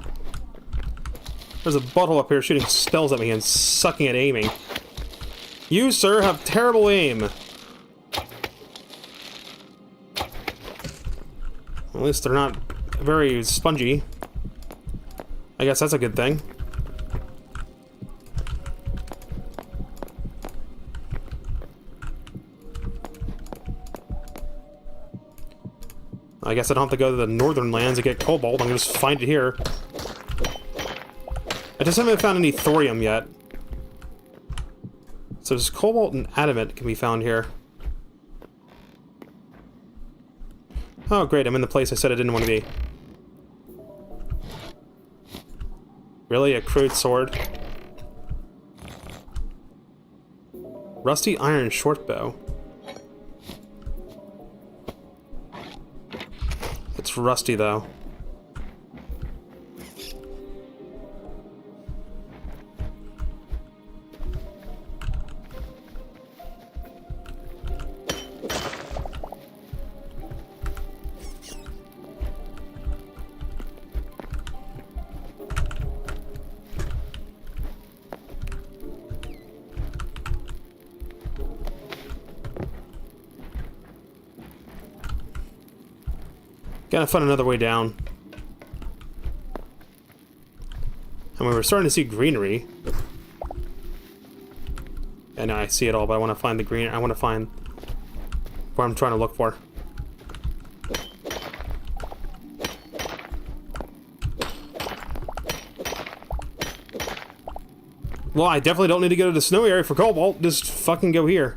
There's a butthole up here shooting spells at me and sucking at aiming. You, sir, have terrible aim. At least they're not very spongy. I guess that's a good thing. I guess I don't have to go to the northern lands to get cobalt. I can just find it here. I just haven't found any thorium yet. So there's cobalt and adamant can be found here. Oh great, I'm in the place I said I didn't want to be. Really? A crude sword? Rusty iron short bow. It's rusty though. Gotta find another way down. I mean, we're starting to see greenery. Yeah, no, I see it all, but I want to find the green. I want to find what I'm trying to look for. Well, I definitely don't need to go to the snowy area for cobalt. Just fucking go here.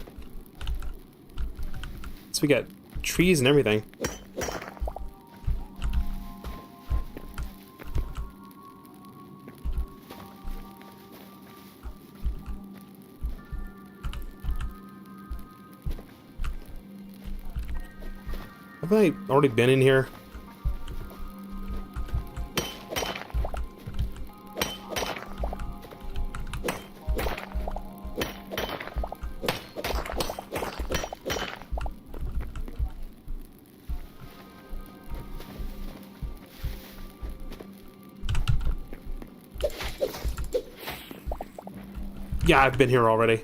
So we got trees and everything. Have I already been in here? Yeah, I've been here already.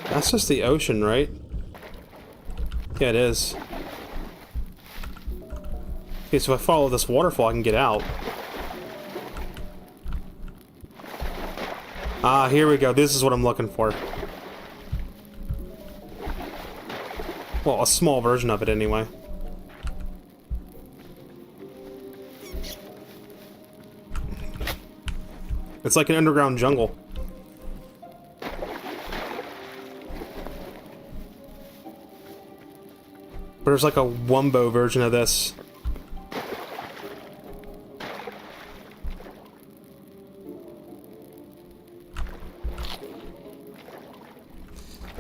That's just the ocean, right? Yeah, it is. Okay, so if I follow this waterfall, I can get out. Ah, here we go. This is what I'm looking for. Well, a small version of it, anyway. It's like an underground jungle. But there's like a Wumbo version of this.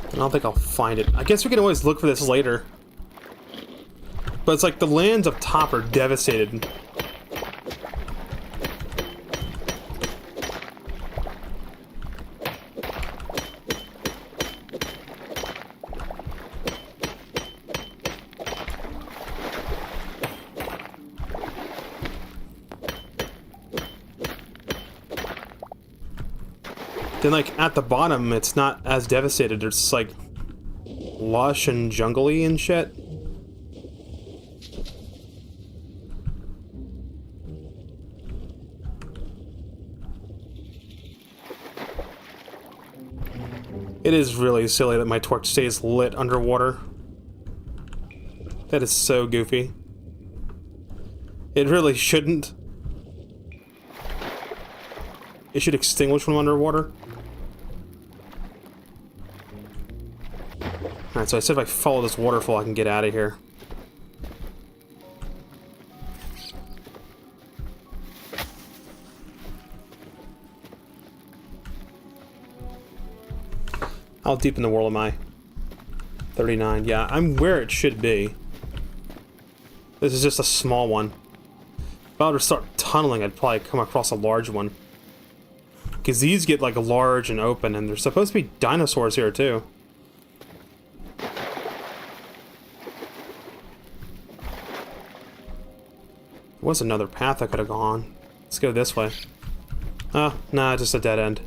I don't think I'll find it. I guess we can always look for this later. But it's like the lands up top are devastated. Then, like, at the bottom, it's not as devastated. It's just, like, lush and jungly and shit. It is really silly that my torch stays lit underwater. That is so goofy. It really shouldn't. It should extinguish when I'm underwater. Alright, so I said if I follow this waterfall, I can get out of here. How deep in the world am I? 39. Yeah, I'm where it should be. This is just a small one. If I were to start tunneling, I'd probably come across a large one. Because these get, like, large and open, and there's supposed to be dinosaurs here, too. There was another path I could have gone. Let's go this way. Oh, nah, just a dead end.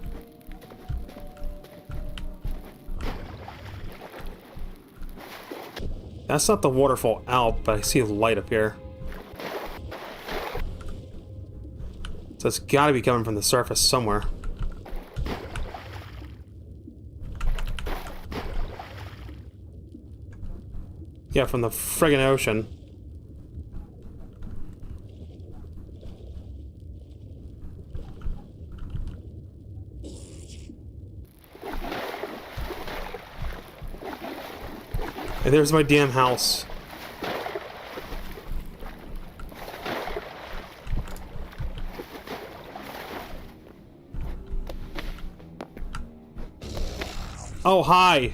That's not the waterfall out, but I see a light up here. So it's gotta be coming from the surface somewhere. Yeah, from the friggin' ocean. And there's my damn house. Oh, hi.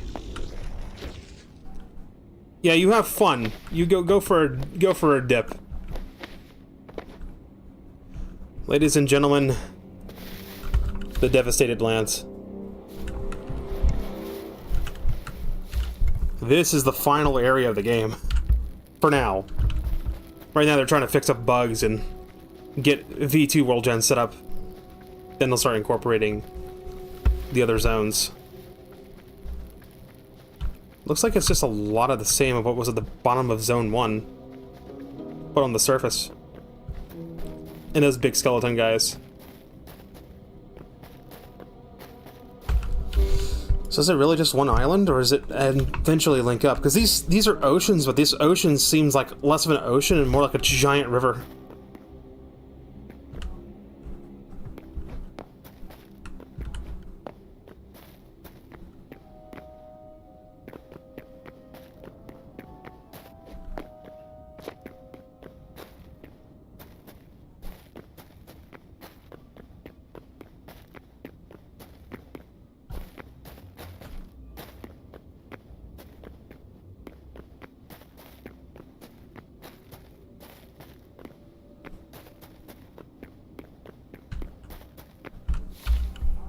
Yeah, you have fun. You go for a dip. Ladies and gentlemen, the devastated lands. This is the final area of the game. For now. Right now they're trying to fix up bugs and get V2 World Gen set up. Then they'll start incorporating the other zones. Looks like it's just a lot of the same of what was at the bottom of Zone 1. But on the surface. And those big skeleton guys. So is it really just one island, or is it eventually link up? Because these are oceans, but this ocean seems like less of an ocean and more like a giant river.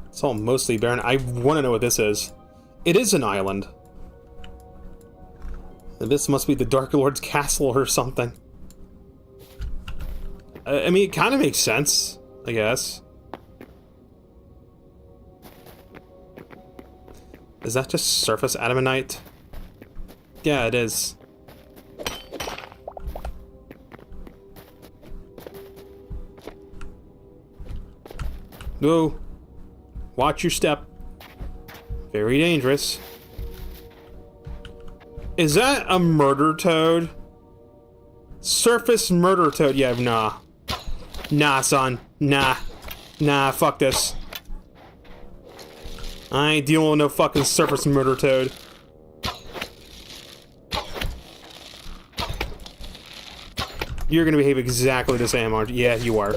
It's all mostly barren. I want to know what this is. It is an island. And this must be the Dark Lord's castle or something. I mean, it kind of makes sense, I guess. Is that just surface adamantite? Yeah, it is. Whoa. Watch your step. Very dangerous. Is that a murder toad? Surface murder toad? Yeah, nah. Nah, son. Nah. Nah, fuck this. I ain't dealing with no fucking surface murder toad. You're gonna behave exactly the same, aren't you? Yeah, you are.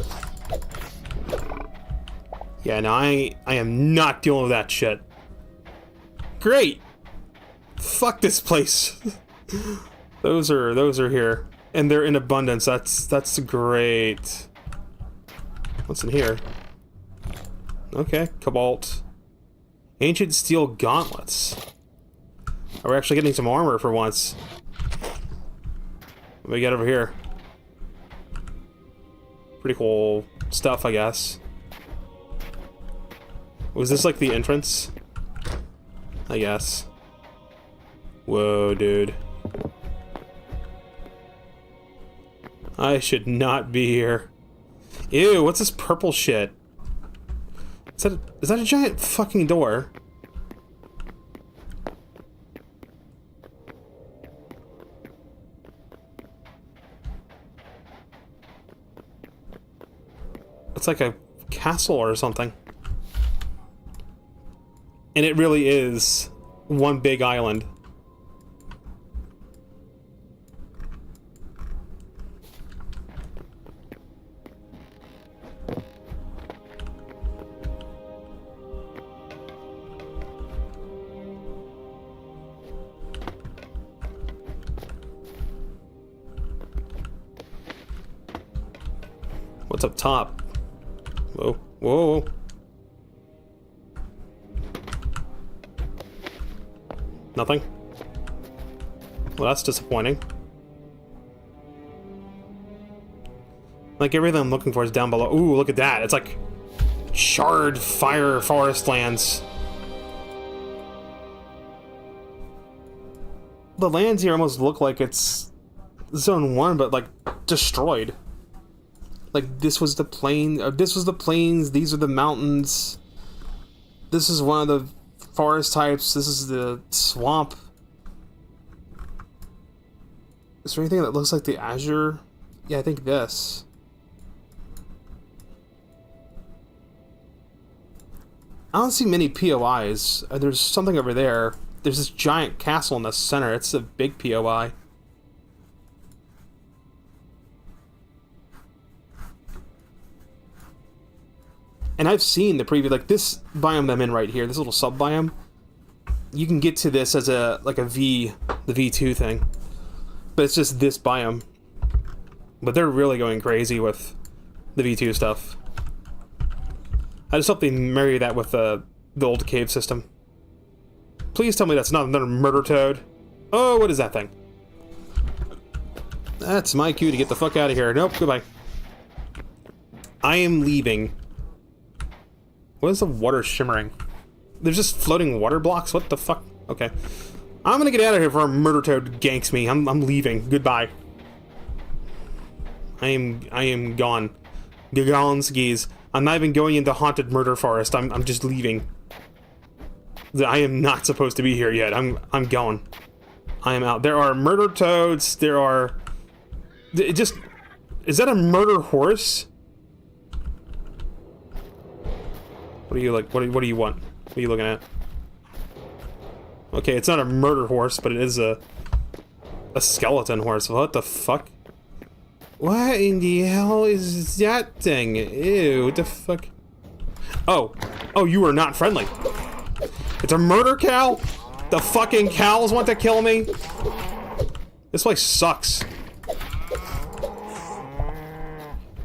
Yeah, no, I am not dealing with that shit. Great! Fuck this place. Those are here. And they're in abundance. That's great. What's in here? Okay, cobalt. Ancient steel gauntlets. Oh, we're actually getting some armor for once. What do we got over here? Pretty cool stuff, I guess. Was this like the entrance? I guess. Whoa, dude. I should not be here. Ew, what's this purple shit? Is that a giant fucking door? It's like a castle or something. And it really is one big island. What's up top? Whoa, whoa. Nothing? Well, that's disappointing. Like, everything I'm looking for is down below. Ooh, look at that. It's like charred fire forest lands. The lands here almost look like it's Zone 1, but, like, destroyed. Like, this was the plain, this was the plains, these are the mountains. This is one of the forest types, this is the swamp. Is there anything that looks like the Azure? Yeah, I think this. I don't see many POIs. There's something over there. There's this giant castle in the center. It's a big POI. And I've seen the preview, like this biome I'm in right here, this little sub-biome, you can get to this as a, like a the V2 thing. But it's just this biome. But they're really going crazy with the V2 stuff. I just hope they marry that with the old cave system. Please tell me that's not another murder toad. Oh, what is that thing? That's my cue to get the fuck out of here. Nope, goodbye. I am leaving. What is the water shimmering? There's just floating water blocks? What the fuck? Okay. I'm gonna get out of here before a murder toad ganks me. I'm leaving. Goodbye. I am gone. Gone skis. I'm not even going into haunted murder forest. I'm just leaving. I am not supposed to be here yet. I'm going. I am out. There are murder toads. There are... It just... Is that a murder horse? What do you like? What do you want? What are you looking at? Okay, it's not a murder horse, but it is a skeleton horse. What the fuck? What in the hell is that thing? Ew, what the fuck? Oh, you are not friendly. It's a murder cow? The fucking cows want to kill me? This place sucks.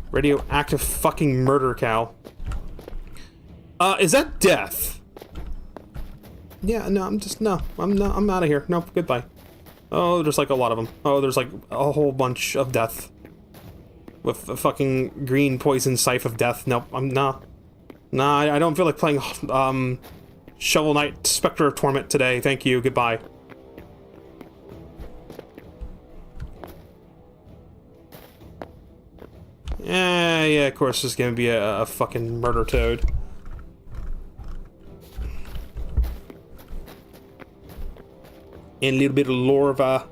Radioactive fucking murder cow. Is that death? Yeah, no, I'm out of here. Nope, goodbye. Oh, there's like a lot of them. Oh, there's like a whole bunch of death. With a fucking green poison scythe of death. Nope, nah, I don't feel like playing, Shovel Knight, Spectre of Torment today. Thank you. Goodbye. Yeah, of course there's gonna be a fucking murder toad. And a little bit of larva.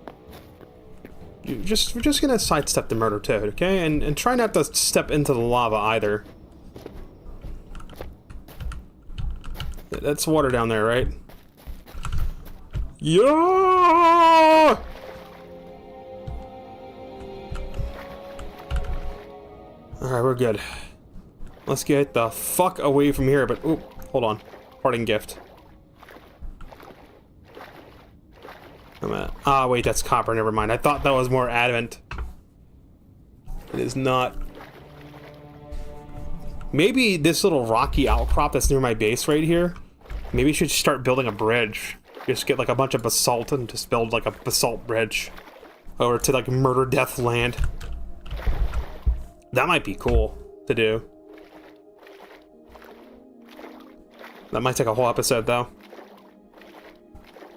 We're just gonna sidestep the murder toad, okay? And try not to step into the lava either. That's water down there, right? Yeah! Alright, we're good. Let's get the fuck away from here, but... Oop, hold on. Parting gift. Ah, wait, that's copper, never mind. I thought that was more adamant. It is not. Maybe this little rocky outcrop that's near my base right here, maybe I should start building a bridge. Just get like a bunch of basalt and just build like a basalt bridge over to like Murder Death Land. That might be cool to do. That might take a whole episode though.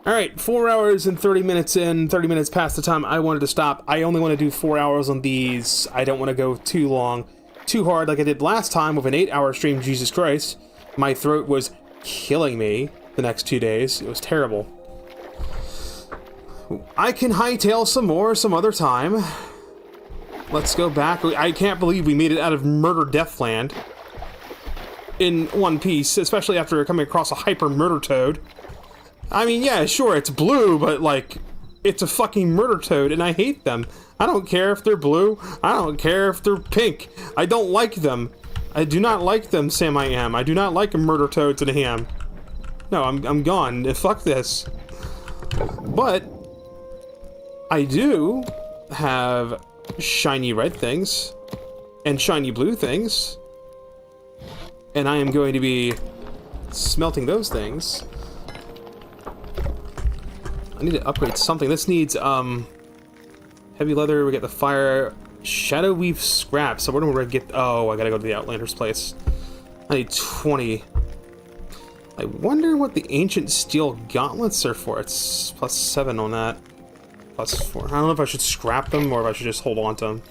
Alright, 4 hours and 30 minutes in, 30 minutes past the time I wanted to stop. I only want to do 4 hours on these. I don't want to go too long, too hard like I did last time with an 8-hour stream, Jesus Christ. My throat was killing me the next 2 days. It was terrible. I can hightail some more some other time. Let's go back. I can't believe we made it out of Murder Death Land in one piece, especially after coming across a hyper murder toad. I mean, yeah, sure, it's blue, but, like, it's a fucking murder toad, and I hate them. I don't care if they're blue. I don't care if they're pink. I don't like them. I do not like them, Sam I Am. I do not like murder toads and ham. No, I'm gone. Fuck this. But I do have shiny red things and shiny blue things, and I am going to be smelting those things. I need to upgrade something. This needs heavy leather. We get the fire, shadow weave scrap. So where do we get? Oh, I gotta go to the Outlander's place. I need 20. I wonder what the ancient steel gauntlets are for. It's +7 on that. +4. I don't know if I should scrap them or if I should just hold on to them.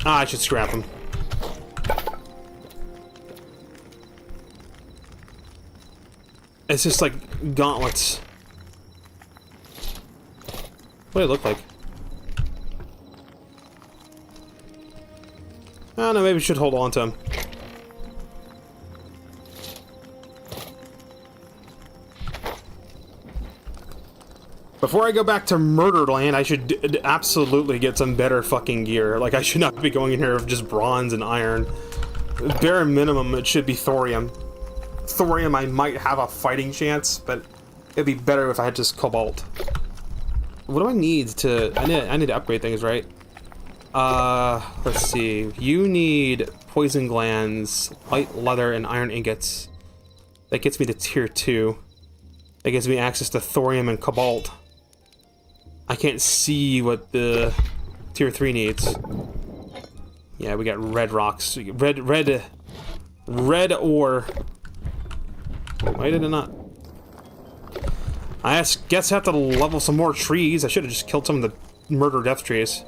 Ah, I should scrap them. It's just like gauntlets. What do they look like? I don't know, maybe we should hold on to them. Before I go back to Murderland, I should absolutely get some better fucking gear. Like, I should not be going in here with just bronze and iron. Bare minimum, it should be thorium. Thorium, I might have a fighting chance, but it'd be better if I had just cobalt. What do I need to... I need to upgrade things, right? Let's see. You need poison glands, light leather, and iron ingots. That gets me to tier 2. That gives me access to thorium and cobalt. I can't see what the tier 3 needs. Yeah, we got red rocks. Red ore. Why did it not? I guess I have to level some more trees. I should have just killed some of the murder death trees.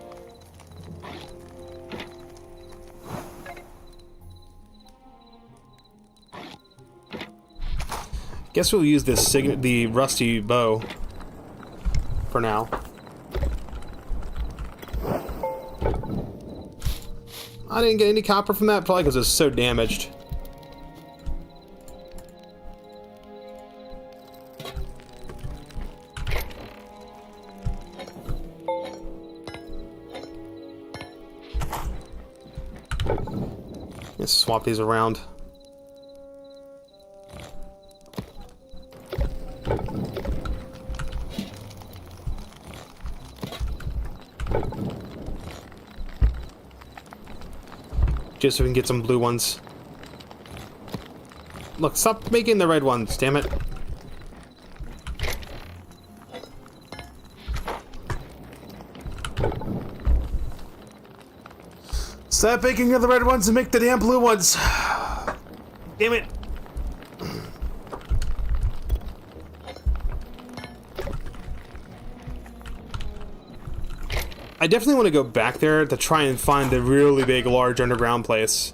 Guess we'll use this the rusty bow for now. I didn't get any copper from that, probably because it's so damaged. Let's swap these around. Just so we can get some blue ones. Look, stop making the red ones, damn it. Stop making the red ones and make the damn blue ones. Damn it. I definitely want to go back there to try and find the really big, large underground place.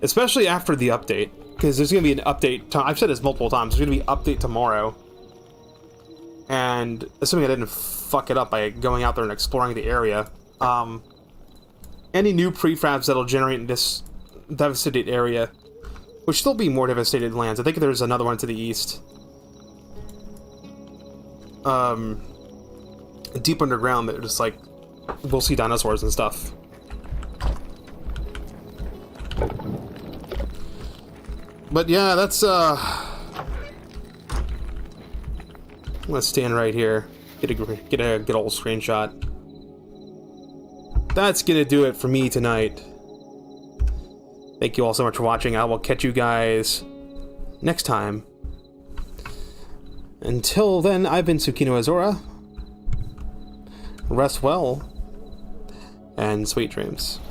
Especially after the update. Because there's going to be an update. I've said this multiple times. There's going to be an update tomorrow. And assuming I didn't fuck it up by going out there and exploring the area. Any new prefabs that'll generate in this devastated area. Which still be more devastated lands. I think there's another one to the east. Deep underground that just like... We'll see dinosaurs and stuff. But yeah, that's let's stand right here. Get a good old screenshot. That's gonna do it for me tonight. Thank you all so much for watching. I will catch you guys next time. Until then, I've been Tsukino Azura. Rest well, and sweet dreams.